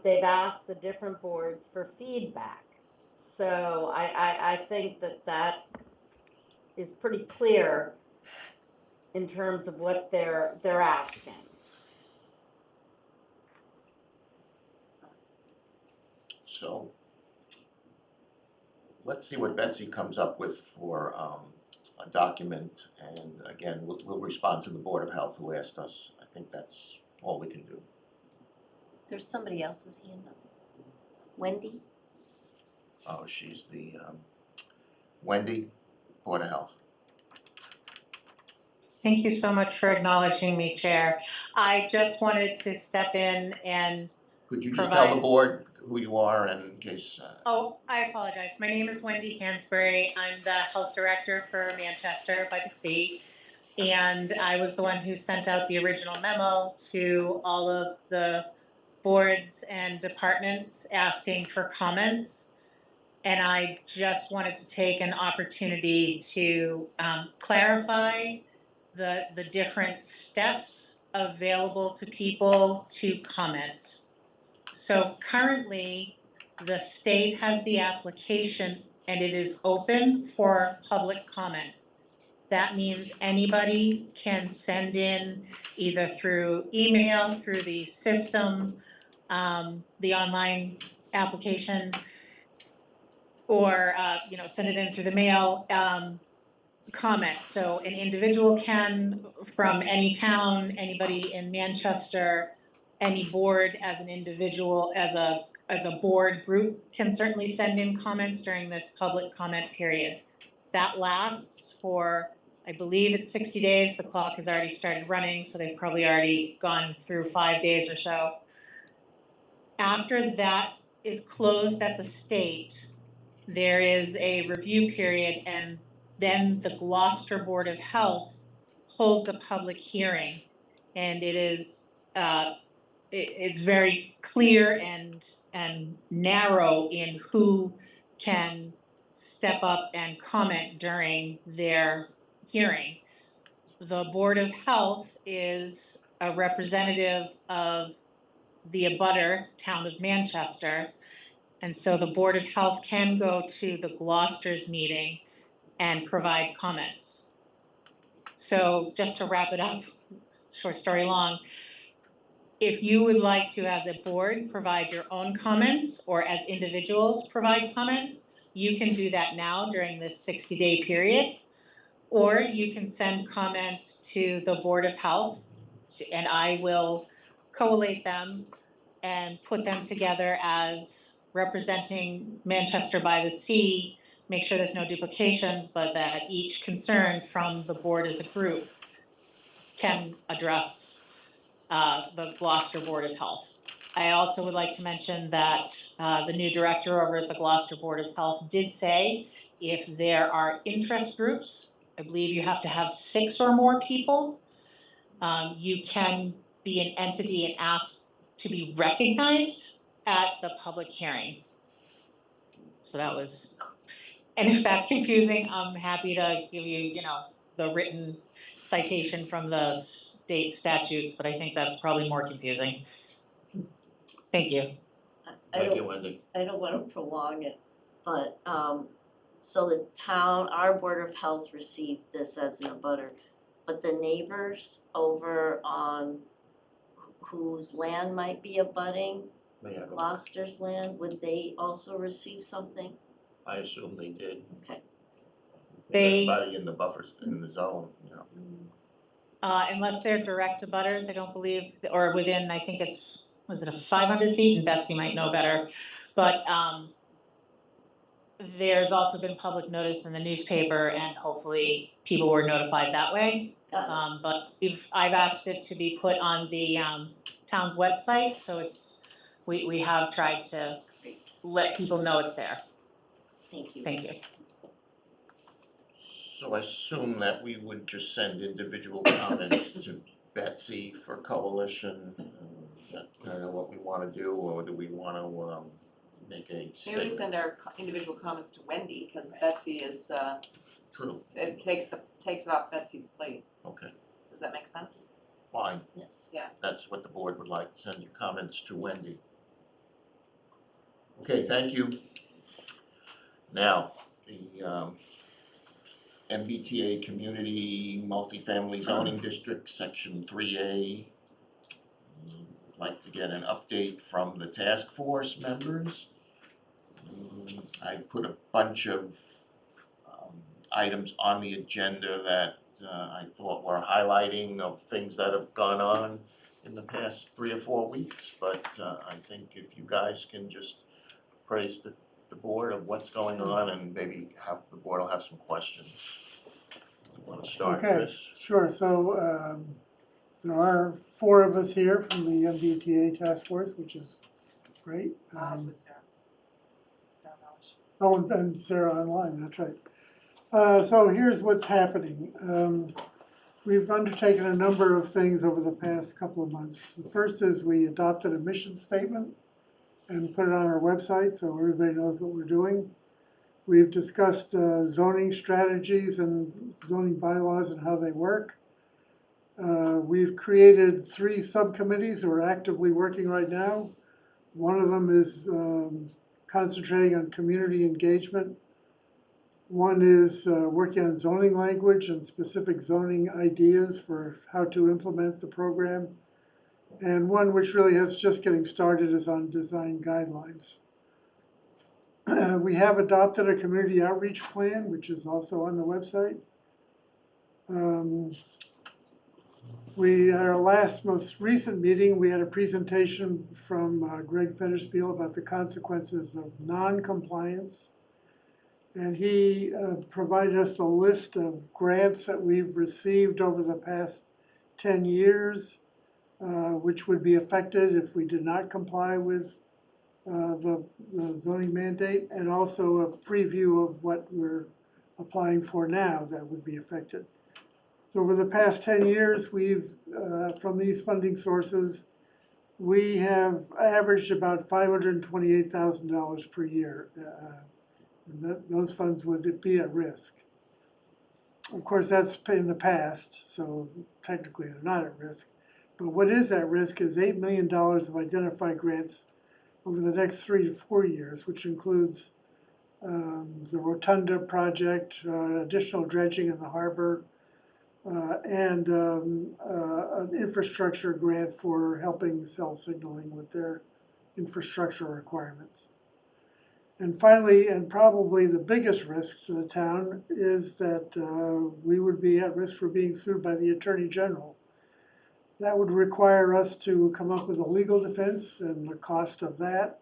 they've asked the different boards for feedback. So I think that is pretty clear in terms of what they're asking. So let's see what Betsy comes up with for a document, and again, we'll respond to the Board of Health who asked us. I think that's all we can do. There's somebody else's hand up. Wendy? Oh, she's the Wendy, Board of Health. Thank you so much for acknowledging me, Chair. I just wanted to step in and, Could you just tell the Provide- board who you are in case? oh, I apologize. My name is Wendy Hansberry. I'm the Health Director for Manchester by the Sea. And I was the one who sent out the original memo to all of the boards and departments asking for comments. And I just wanted to take an opportunity to clarify the different steps available to people to comment. So currently, the state has the application and it is open for public comment. That means anybody can send in either through email, through the system, the online application, or, send it in through the mail, comments. So an individual can, from any town, anybody in Manchester, any board as an individual, as a board group can certainly send in comments during this public comment period. That lasts for, I believe it's 60 days. The clock has already started running, so they've probably already gone through 5 days or so. After that is closed at the state, there is a review period, and then the Gloucester Board of Health holds a public hearing. And it is, it's very clear and narrow in who can step up and comment during their hearing. The Board of Health is a representative of the abutter town of Manchester. And so the Board of Health can go to the Gloucester's meeting and provide comments. So just to wrap it up, short story long, if you would like to, as a board, provide your own comments, or as individuals provide comments, you can do that now during this 60-day period. Or you can send comments to the Board of Health, and I will collate them and put them together as representing Manchester by the Sea, make sure there's no duplications, but that each concern from the board as a group can address the Gloucester Board of Health. I also would like to mention that the new director over at the Gloucester Board of Health did say if there are interest groups, I believe you have to have 6 or more people, you can be an entity and ask to be recognized at the public hearing. So that was, and if that's confusing, I'm happy to give you, the written citation from the state statutes, but I think that's probably more confusing. Thank you. Thank you, Wendy. I don't wanna prolong it, but, so the town, our Board of Health received this as an abutter, but the neighbors over on whose land might be abutting May I go? Gloucester's land, would they also receive something? I assume they did. Okay. Everybody in the buffers, in the zone, Unless they're direct abutters, I don't believe, or within, I think it's, was it a 500 feet? And Betsy might know better. But there's also been public notice in the newspaper, and hopefully people were notified that way. But I've asked it to be put on the town's website, so we have tried to let people know it's there. Thank you. Thank you. So I assume that we would just send individual comments to Betsy for coalition. Is that kind of what we want to do, or do we want to make a Maybe we statement? send our individual comments to Wendy, because Betsy is, True, it takes it off Betsy's plate. okay, Does that make sense? fine. Yes. Yeah. That's what the board would like, send your comments to Wendy. Okay, thank you. Now, the MBTA Community Multifamily Zoning District, Section 3A. Like to get an update from the task force members. I put a bunch of items on the agenda that I thought were highlighting of things that have gone on in the past 3 or 4 weeks, but I think if you guys can just praise the board of what's going on, and maybe the board will have some questions. You wanna start Okay, this? sure, so, there are 4 of us here from the MBTA task force, which is great. With Sarah. Sarah Malish. Oh, and Sarah online, that's right. So here's what's happening. We've undertaken a number of things over the past couple of months. The first is we adopted a mission statement and put it on our website so everybody knows what we're doing. We've discussed zoning strategies and zoning bylaws and how they work. We've created 3 subcommittees who are actively working right now. One of them is concentrating on community engagement. One is working on zoning language and specific zoning ideas for how to implement the program. And one which really is just getting started is on design guidelines. We have adopted a community outreach plan, which is also on the website. Our most recent meeting, we had a presentation from Greg Federspiel about the consequences of non-compliance. And he provided us a list of grants that we've received over the past 10 years, which would be affected if we did not comply with the zoning mandate, and also a preview of what we're applying for now that would be affected. So over the past 10 years, we've, from these funding sources, we have averaged about $528,000 per year. And those funds would be at risk. Of course, that's in the past, so technically they're not at risk. But what is at risk is $8 million of identified grants over the next 3 to 4 years, which includes the Rotunda project, additional dredging in the harbor, and an infrastructure grant for helping cell signaling with their infrastructure requirements. And finally, and probably the biggest risk to the town, is that we would be at risk for being sued by the Attorney General. That would require us to come up with a legal defense and the cost of that.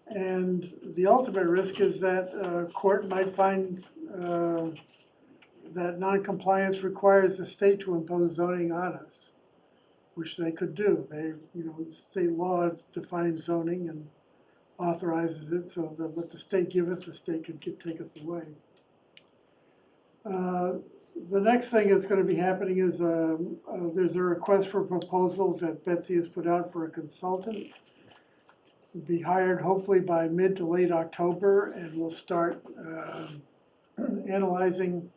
And the ultimate risk is that court might find that noncompliance requires the state to impose zoning on us, which they could do. State law defines zoning and authorizes it, so that what the state giveth, the state can taketh away. The next thing that's going to be happening is there's a request for proposals that Betsy has put out for a consultant. Will be hired hopefully by mid to late October, and we'll start analyzing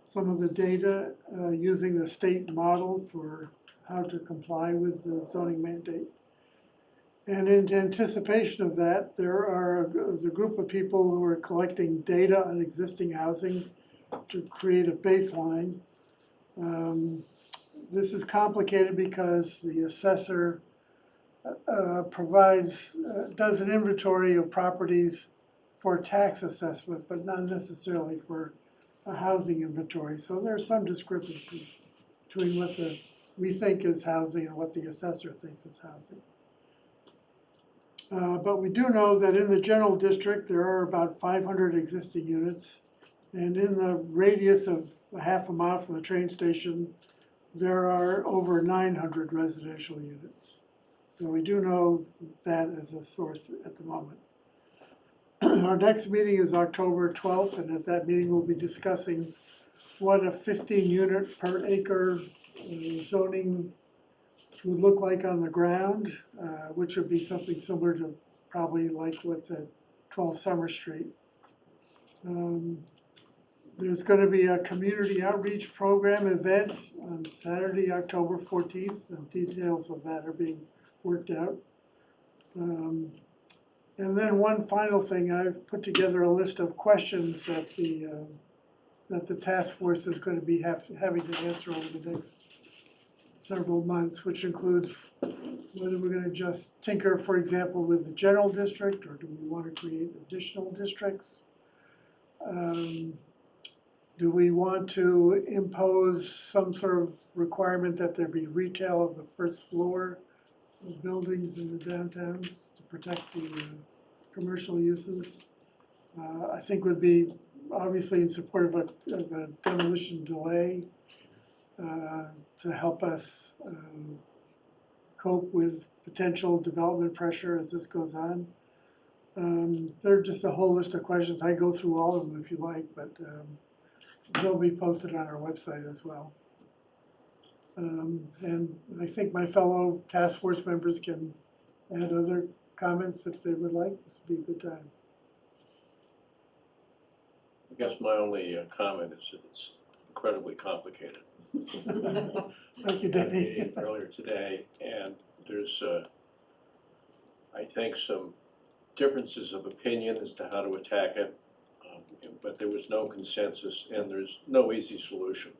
some of the data using the state model for how to comply with the zoning mandate. And in anticipation of that, there's a group of people who are collecting data on existing housing to create a baseline. This is complicated because the assessor does an inventory of properties for tax assessment, but not necessarily for a housing inventory. So there are some discrepancies between what we think is housing and what the assessor thinks is housing. But we do know that in the general district, there are about 500 existing units. And in the radius of a half a mile from the train station, there are over 900 residential units. So we do know that as a source at the moment. Our next meeting is October 12th, and at that meeting we'll be discussing what a 15 unit per acre zoning would look like on the ground, which would be something similar to probably like what's at 12 Summer Street. There's going to be a community outreach program event on Saturday, October 14th, and details of that are being worked out. And then one final thing, I've put together a list of questions that the task force is going to be having to answer over the next several months, which includes whether we're going to just tinker, for example, with the general district, or do we want to create additional districts? Do we want to impose some sort of requirement that there be retail of the first floor of buildings in the downtowns to protect the commercial uses? I think would be obviously in support of a demolition delay to help us cope with potential development pressure as this goes on. There are just a whole list of questions. I go through all of them if you like, but they'll be posted on our website as well. And I think my fellow task force members can add other comments if they would like. This would be a good time. I guess my only comment is that it's incredibly complicated. Thank you, Danny. Earlier today, and there's, I think, some differences of opinion as to how to attack it, but there was no consensus, and there's no easy solution.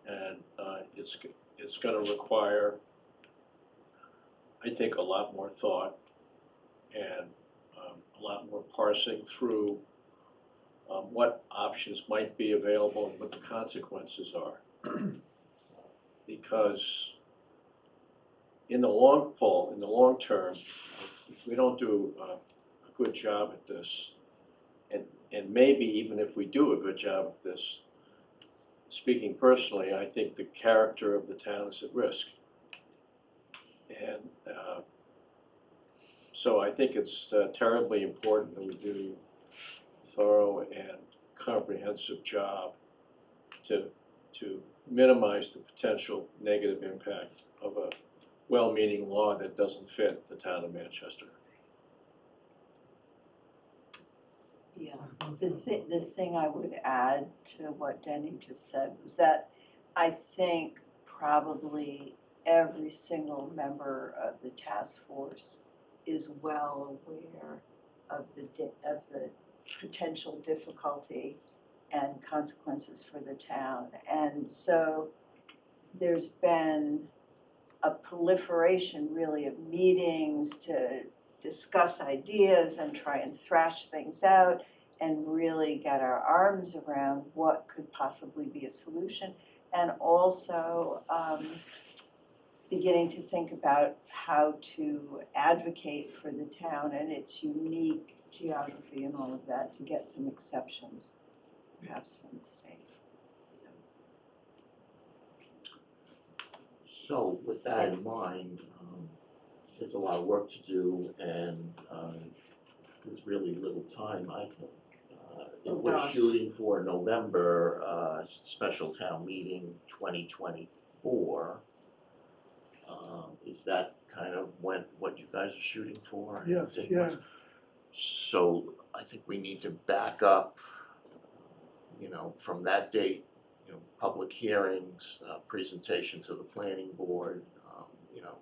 And it's going to require, I think, a lot more thought and a lot more parsing through what options might be available and what the consequences are. because in the long term, if we don't do a good job at this, and maybe even if we do a good job of this, speaking personally, I think the character of the town is at risk. And so I think it's terribly important that we do a thorough and comprehensive job to minimize the potential negative impact of a well-meaning law that doesn't fit the town of Manchester. Yeah, the thing I would add to what Denny just said was that I think probably every single member of the task force is well aware of the potential difficulty and consequences for the town. And so there's been a proliferation really of meetings to discuss ideas and try and thrash things out and really get our arms around what could possibly be a solution. And also beginning to think about how to advocate for the town and its unique geography and all of that to get some exceptions, perhaps from the state. So with that in mind, there's a lot of work to do and there's really little time, I think. If we're gosh. shooting for November, special town meeting 2024, is that kind of what you guys are shooting for? Yes, I think yeah. So I think we need to back up, from that date, public hearings, presentation to the planning board,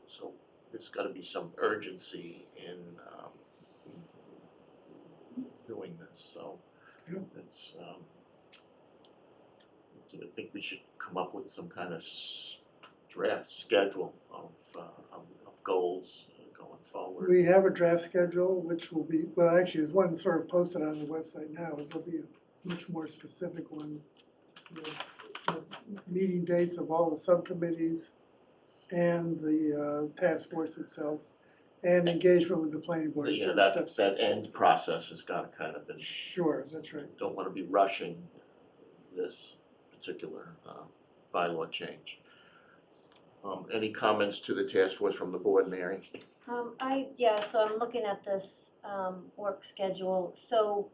so there's gotta be some urgency in doing this, so Yeah. it's, I think we should come up with some kind of draft schedule of goals going forward. We have a draft schedule, which will be, well, actually, there's one sort of posted on the website now, there'll be a much more specific one. The meeting dates of all the subcommittees and the task force itself, and engagement with the planning board, Yeah, certain that steps. that end process has gotta kind of been, Sure, that's right. don't wanna be rushing this particular bylaw change. Any comments to the task force from the board, Mary? So I'm looking at this, work schedule, so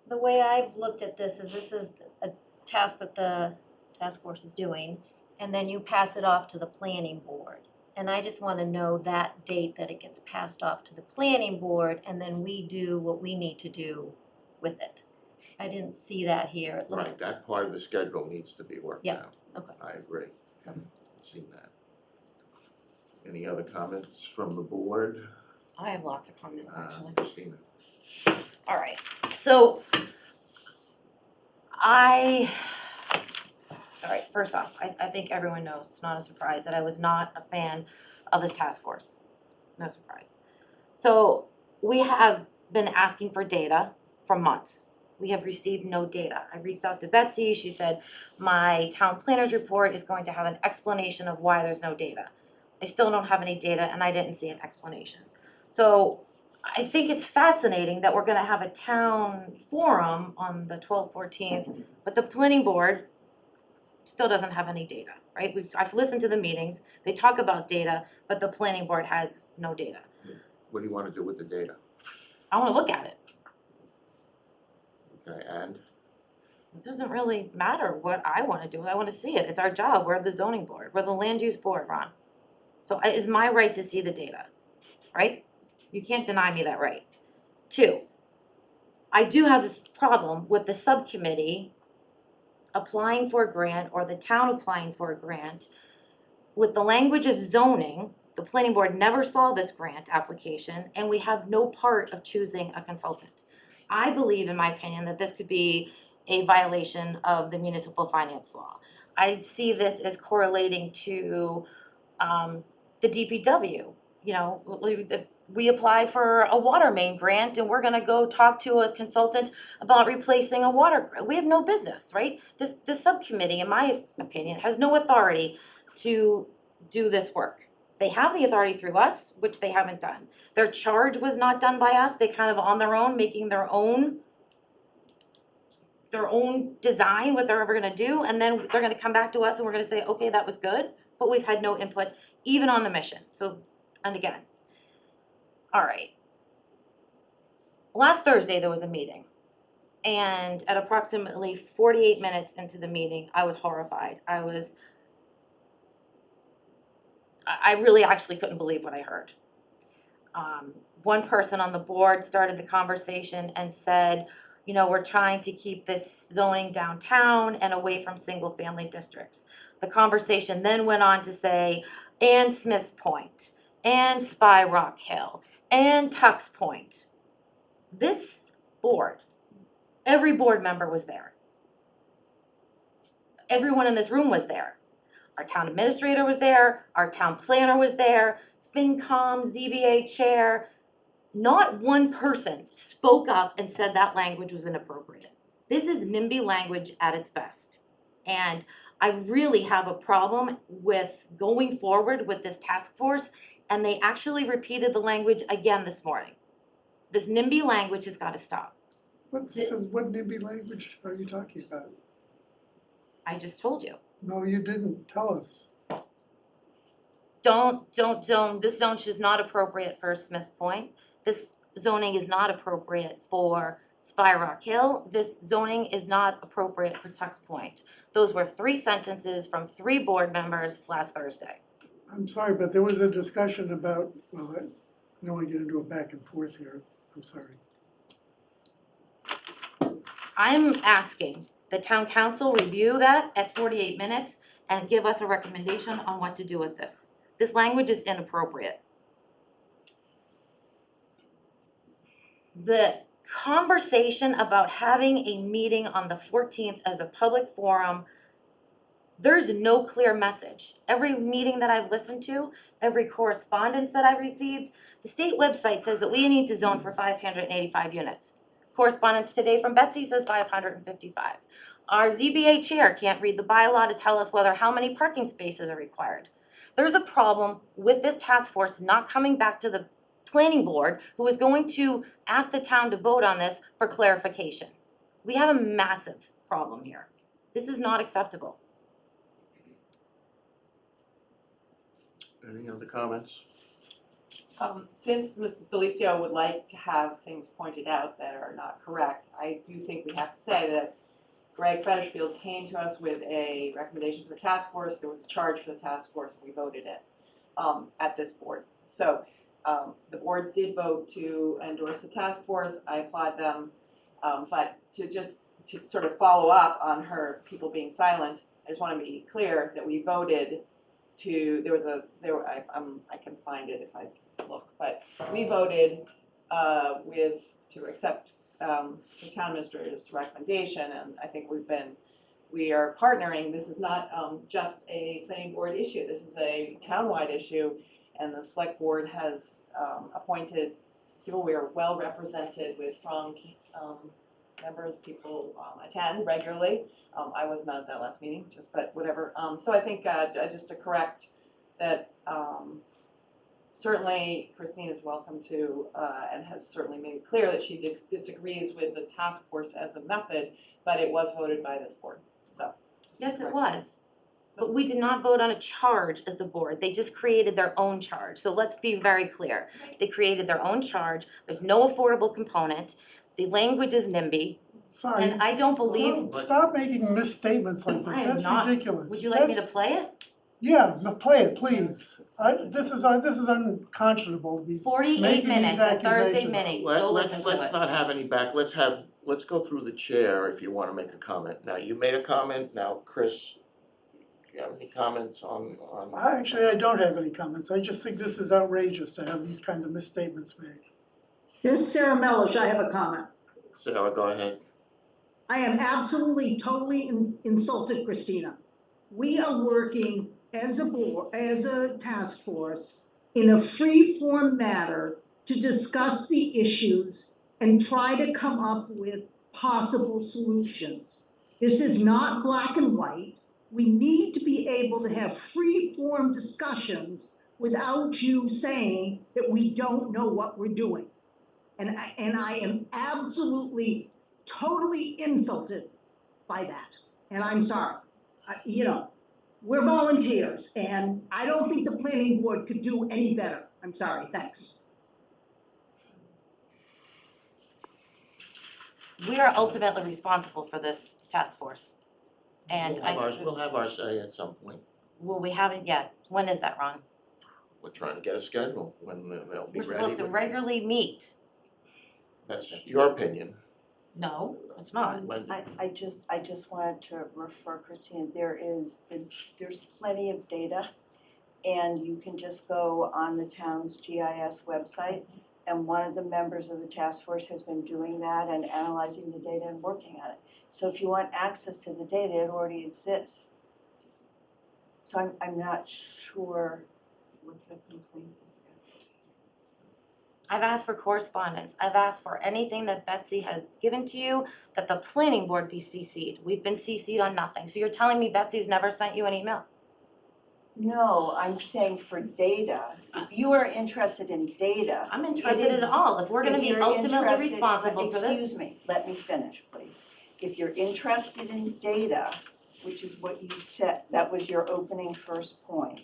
the way I've looked at this is a task that the task force is doing, and then you pass it off to the planning board. And I just wanna know that date that it gets passed off to the planning board, and then we do what we need to do with it. I didn't see that here. It looked- Right, that part of the schedule needs to be worked Yeah, out. okay. I agree. Seen that. Any other comments from the board? I have lots of comments, actually. Christina? All right, so all right, first off, I think everyone knows, it's not a surprise, that I was not a fan of this task force. No surprise. So we have been asking for data for months. We have received no data. I reached out to Betsy, she said, my town planner's report is going to have an explanation of why there's no data. I still don't have any data and I didn't see an explanation. So I think it's fascinating that we're gonna have a town forum on the 12th, 14th, but the planning board still doesn't have any data, right? I've listened to the meetings, they talk about data, but the planning board has no data. What do you wanna do with the data? I wanna look at it. Okay, and? It doesn't really matter what I wanna do, I wanna see it, it's our job, we're the zoning board, we're the land use board, Ron. So it's my right to see the data, right? You can't deny me that right. 2, I do have this problem with the subcommittee applying for a grant or the town applying for a grant. With the language of zoning, the planning board never saw this grant application and we have no part of choosing a consultant. I believe, in my opinion, that this could be a violation of the municipal finance law. I see this as correlating to the DPW. We apply for a water main grant and we're gonna go talk to a consultant about replacing a water, we have no business, right? This subcommittee, in my opinion, has no authority to do this work. They have the authority through us, which they haven't done. Their charge was not done by us. They kind of on their own, making their own design, what they're ever gonna do, and then they're gonna come back to us and we're gonna say, okay, that was good, but we've had no input, even on the mission. So, and again, all right. Last Thursday, there was a meeting, and at approximately 48 minutes into the meeting, I was horrified. I really actually couldn't believe what I heard. One person on the board started the conversation and said, you know, we're trying to keep this zoning downtown and away from single-family districts. The conversation then went on to say, and Smith's Point, and Spy Rock Hill, and Tux Point. This board, every board member was there. Everyone in this room was there. Our town administrator was there, our town planner was there, FinCom, ZBA chair. Not one person spoke up and said that language was inappropriate. This is NIMBY language at its best. And I really have a problem with going forward with this task force, and they actually repeated the language again this morning. This NIMBY language has got to stop. What NIMBY language are you talking about? I just told you. No, you didn't tell us. This zone is not appropriate for Smith's Point. This zoning is not appropriate for Spy Rock Hill. This zoning is not appropriate for Tux Point. Those were 3 sentences from 3 board members last Thursday. I'm sorry, but there was a discussion about, well, I don't want to get into a back and forth here. I'm sorry. I'm asking the town council review that at 48 minutes and give us a recommendation on what to do with this. This language is inappropriate. The conversation about having a meeting on the 14th as a public forum, there's no clear message. Every meeting that I've listened to, every correspondence that I've received, the state website says that we need to zone for 585 units. Correspondence today from Betsy says 555. Our ZBA chair can't read the bylaw to tell us how many parking spaces are required. There's a problem with this task force not coming back to the planning board, who is going to ask the town to vote on this for clarification. We have a massive problem here. This is not acceptable. Any other comments? Since Mrs. Delicio would like to have things pointed out that are not correct, I do think we have to say that Greg Fetterfield came to us with a recommendation for the task force. There was a charge for the task force, and we voted it at this board. So the board did vote to endorse the task force. I applaud them, but to sort of follow up on her people being silent, I just want to be clear that we voted to. I can find it if I look, but we voted to accept the town administrator's recommendation, and I think we are partnering. This is not just a planning board issue. This is a townwide issue, and the select board has appointed people. We are well represented with strong members. People attend regularly. I was not at that last meeting, but whatever. So I think just to correct that. Certainly, Christine is welcome to, and has certainly made it clear that she disagrees with the task force as a method, but it was voted by this board, so. Yes, it was. But we did not vote on a charge as the board. They just created their own charge. So let's be very clear. They created their own charge. There's no affordable component. The language is NIMBY. Sorry. And I don't believe. Stop making misstatements like I that. am That's not. ridiculous. Would you like me to play it? Yeah, play it, please. This is unconscionable to be 48 making minutes, these a Thursday accusations. meeting. Go listen to Let's it. not have any back, let's go through the chair if you wanna make a comment. Now, you made a comment, now, Chris, do you have any comments on? Actually, I don't have any comments. I just think this is outrageous to have these kinds of misstatements made. This is Sarah Melish, I have a comment. Sarah, go ahead. I am absolutely, totally insulted, Christina. We are working as a board, as a task force, in a free-form manner to discuss the issues and try to come up with possible solutions. This is not black and white. We need to be able to have free-form discussions without you saying that we don't know what we're doing. And I am absolutely, totally insulted by that, and I'm sorry. You know, we're volunteers, and I don't think the planning board could do any better. I'm sorry, thanks. We are ultimately responsible for this task force. And We'll have our say at some point. well, we haven't yet. When is that, Ron? We're trying to get a schedule when they'll be We're ready. supposed to regularly meet. That's your opinion. No, it's not. When, I just wanted to refer, Christine, there's plenty of data, and you can just go on the town's GIS website, and one of the members of the task force has been doing that and analyzing the data and working on it. So if you want access to the data, it already exists. So I'm not sure what the complaint is there. I've asked for correspondence. I've asked for anything that Betsy has given to you, that the planning board be CC'd. We've been CC'd on nothing. So you're telling me Betsy's never sent you an email? No, I'm saying for data. If you are interested in data. I'm interested in all. If we're gonna be ultimately responsible for this. Excuse me, let me finish, please. If you're interested in data, which is what you said, that was your opening first point,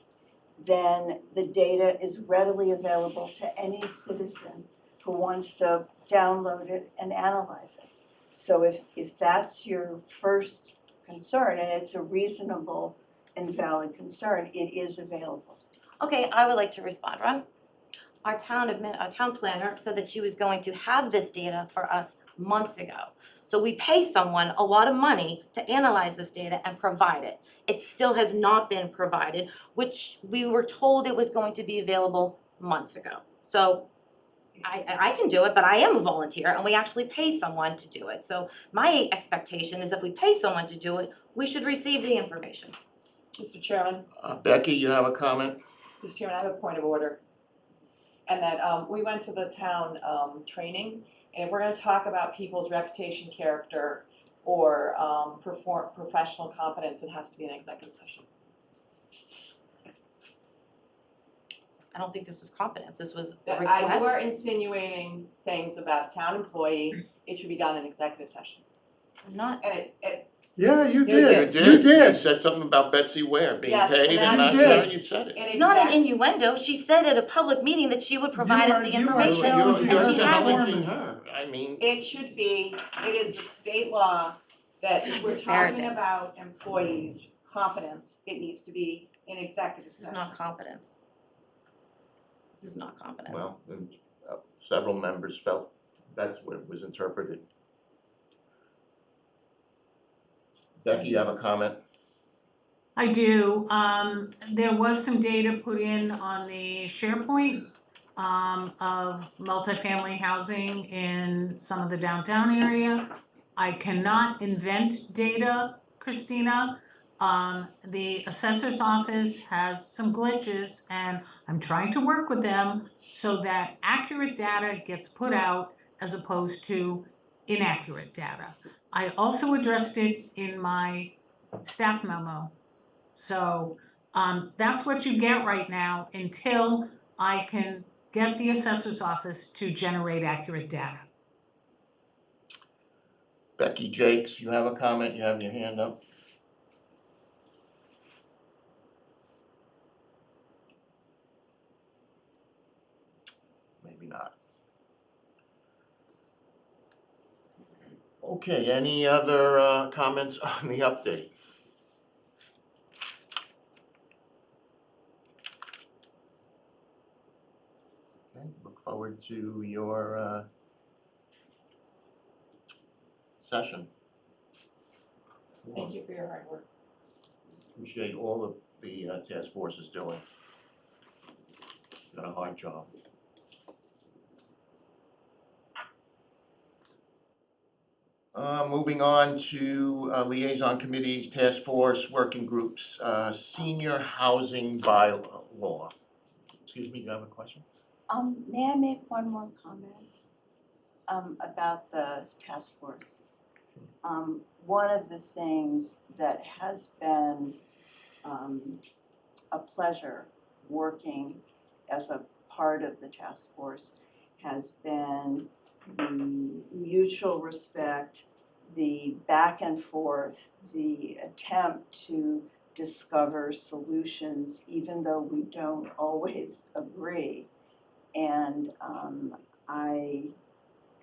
then the data is readily available to any citizen who wants to download it and analyze it. So if that's your first concern, and it's a reasonable and valid concern, it is available. Okay, I would like to respond, Ron. Our town planner said that she was going to have this data for us months ago. So we pay someone a lot of money to analyze this data and provide it. It still has not been provided, which we were told it was going to be available months ago. So I can do it, but I am a volunteer and we actually pay someone to do it. So my expectation is if we pay someone to do it, we should receive the information. Mr. Chairman, Becky, you have a comment? Mr. Chairman, I have a point of order. And that, we went to the town, training, and if we're gonna talk about people's reputation, character, or, professional competence, it has to be an executive session. I don't think this was competence, this was a You request. are insinuating things about a town employee, it should be done in executive session. I'm not, And it, Yeah, you You did, You you did. said something about Betsy Ware being Yes, paid and and that's- not, You no, did. you said it. it's not an innuendo. She said at a public meeting that she would provide us the You are information. challenging You're and she hasn't. challenging her, I mean, it should be, it is the state law that It's if we're disparaging. talking about employees' competence, it needs to be in executive This is session. not competence. This is not competence. well, and, several members felt that's what it was interpreted. Becky, you have a comment? I do. There was some data put in on the SharePoint of multifamily housing in some of the downtown area. I cannot invent data, Christina. The assessor's office has some glitches and I'm trying to work with them so that accurate data gets put out as opposed to inaccurate data. I also addressed it in my staff memo. So that's what you get right now until I can get the assessor's office to generate accurate data. Becky Jakes, you have a comment, you have your hand up? Maybe not. Okay, any other comments on the update? Okay, look forward to your session. Thank you for your hard work. Appreciate all of the task force is doing. Got a hard job. Moving on to liaison committees, task force, working groups, senior housing bylaw. Excuse me, do you have a question? May I make one more comment, about the task force? One of the things that has been a pleasure working as a part of the task force has been the mutual respect, the back and forth, the attempt to discover solutions, even though we don't always agree. And I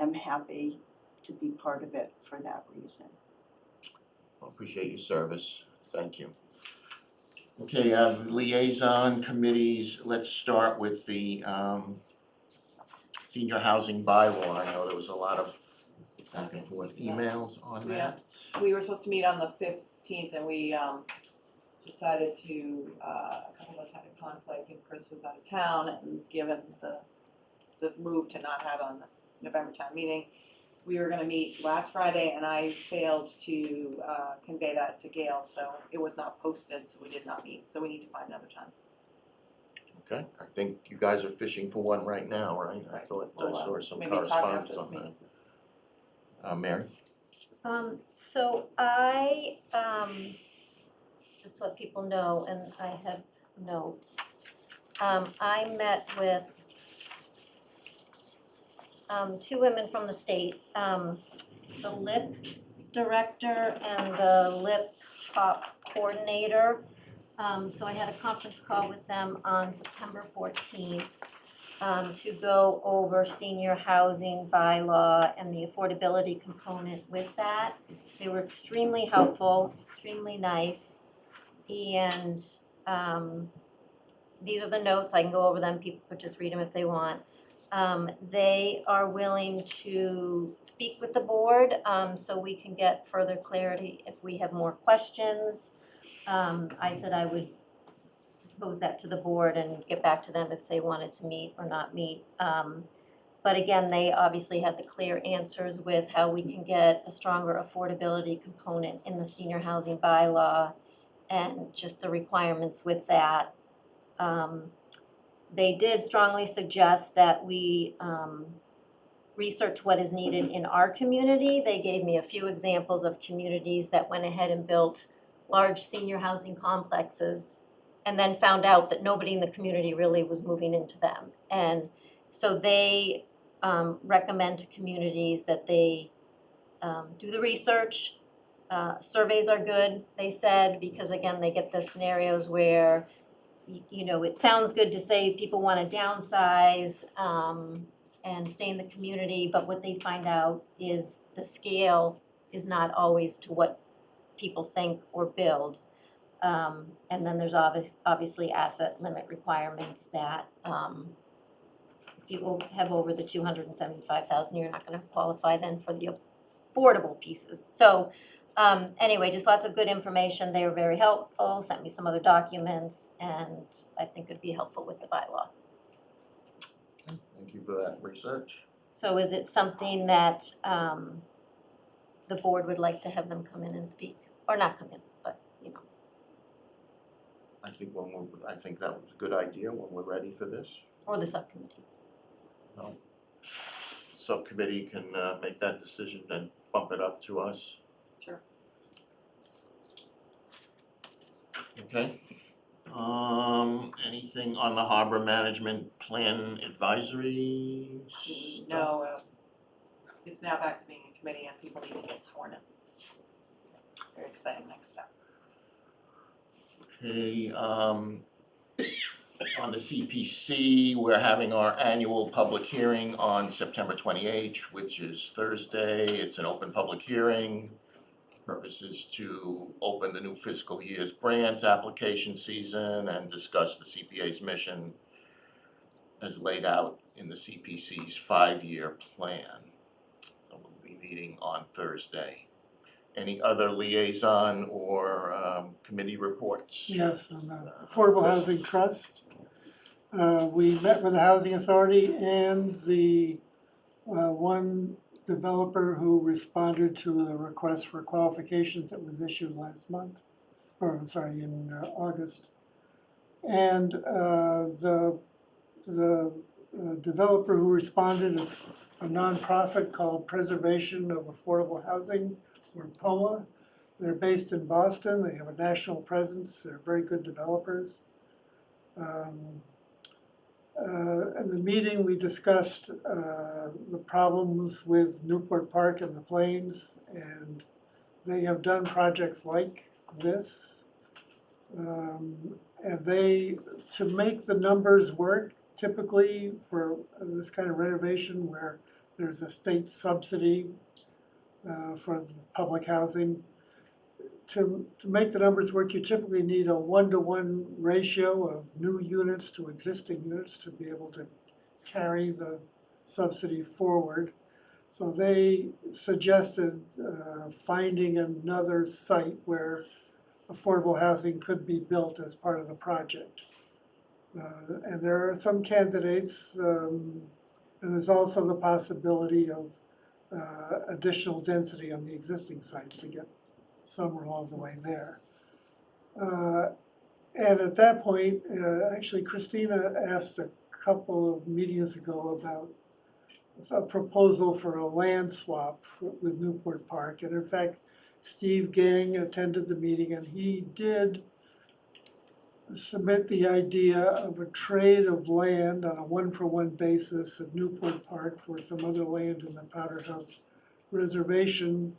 am happy to be part of it for that reason. I appreciate your service, thank you. Okay, liaison committees, let's start with the senior housing bylaw. I know there was a lot of back and forth emails on that. We were supposed to meet on the 15th and we decided to, a couple of us had a conflict and Chris was out of town, and given the move to not have on the November town meeting, we were gonna meet last Friday and I failed to convey that to Gail, so it was not posted, so we did not meet, so we need to find another time. Okay, I think you guys are fishing for one right now, right? I thought I Well, saw some maybe talk correspondence after on this that. Mary? So I, just so that people know, and I have notes, I met with two women from the state, the LIP director and the LIP coordinator. So I had a conference call with them on September 14th to go over senior housing bylaw and the affordability component with that. They were extremely helpful, extremely nice, and these are the notes. I can go over them. People could just read them if they want. They are willing to speak with the board so we can get further clarity if we have more questions. I said I would pose that to the board and get back to them if they wanted to meet or not meet. But again, they obviously had the clear answers with how we can get a stronger affordability component in the senior housing bylaw and just the requirements with that. They did strongly suggest that we research what is needed in our community. They gave me a few examples of communities that went ahead and built large senior housing complexes and then found out that nobody in the community really was moving into them. And so they recommend to communities that they do the research. Surveys are good, they said, because again, they get the scenarios where you know, it sounds good to say people want to downsize and stay in the community, but what they find out is the scale is not always to what people think or build. And then there's obviously asset limit requirements that if you have over the 275,000, you're not going to qualify then for the affordable pieces. So anyway, just lots of good information. They were very helpful, sent me some other documents, and I think it'd be helpful with the bylaw. Okay, thank you for that research. So is it something that the board would like to have them come in and speak? Or not come in, but, you know. I think I think that was a good idea when we're ready for this. Or the subcommittee. Well, subcommittee can make that decision and bump it up to us. Sure. Okay. Anything on the harbor management plan advisory? No, it's now back to being a committee and people need to get sworn in. Very exciting next step. Okay, on the CPC, we're having our annual public hearing on September 28th, which is Thursday. It's an open public hearing. Purpose is to open the new fiscal year's grants application season and discuss the CPA's mission as laid out in the CPC's 5-year plan. So we'll be meeting on Thursday. Any other liaison or committee reports? Yes, on the Affordable Housing Trust. We met with the Housing Authority and the one developer who responded to the request for qualifications that was issued last month, or I'm sorry, in August. And the developer who responded is a nonprofit called Preservation of Affordable Housing or POA. They're based in Boston, they have a national presence, they're very good developers. In the meeting, we discussed the problems with Newport Park and the Plains, and they have done projects like this. And they, to make the numbers work, typically for this kind of renovation where there's a state subsidy for the public housing, to make the numbers work, you typically need a 1-to-1 ratio of new units to existing units to be able to carry the subsidy forward. So they suggested finding another site where affordable housing could be built as part of the project. And there are some candidates, and there's also the possibility of additional density on the existing sites to get some or all the way there. And at that point, actually Christina asked a couple of meetings ago about a proposal for a land swap with Newport Park. And in fact, Steve Gang attended the meeting and he did submit the idea of a trade of land on a 1-for-1 basis of Newport Park for some other land in the Powder House Reservation,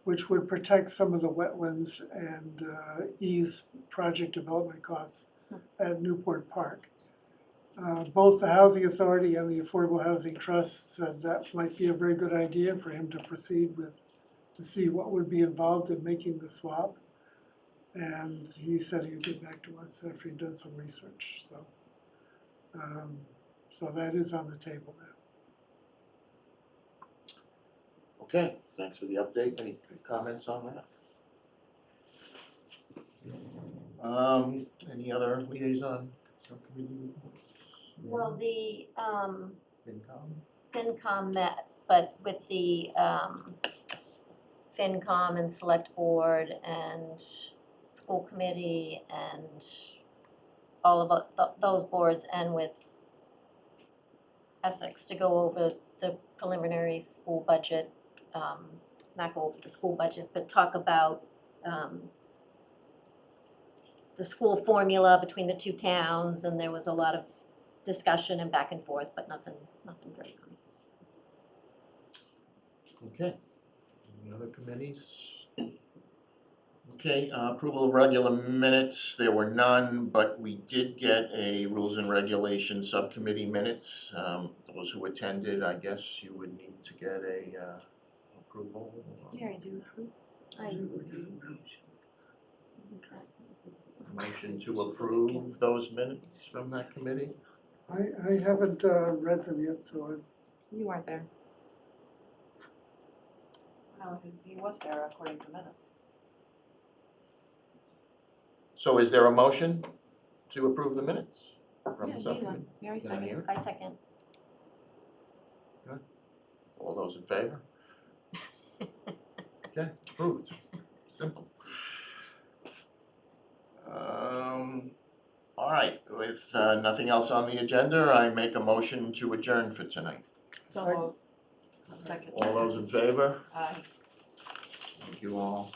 which would protect some of the wetlands and ease project development costs at Newport Park. Both the Housing Authority and the Affordable Housing Trust said that might be a very good idea for him to proceed with, to see what would be involved in making the swap. And he said he would get back to us after he'd done some research, so. So that is on the table now. Okay, thanks for the update. Any comments on that? Any other liaison subcommittee reports? Well, the FinCom? FinCom met, but with the FinCom and Select Board and School Committee and all of those boards, and with Essex to go over the preliminary school budget, not go over the school budget, but talk about the school formula between the two towns, and there was a lot of discussion and back and forth, but nothing very concrete. Okay. Any other committees? Okay, approval of regular minutes, there were none, but we did get a Rules and Regulations Subcommittee minutes. Those who attended, I guess you would need to get a approval. Mary, do you approve? Motion to approve those minutes from that committee? I haven't read them yet, so You weren't there. No, he was there according to minutes. So is there a motion to approve the minutes from the Yeah, subcommittee? Mary Did I hear it? I second. All those in favor? Okay, approved. Simple. All right, with nothing else on the agenda, I make a motion to adjourn for tonight. So, second. All those in favor? Aye. Thank you all.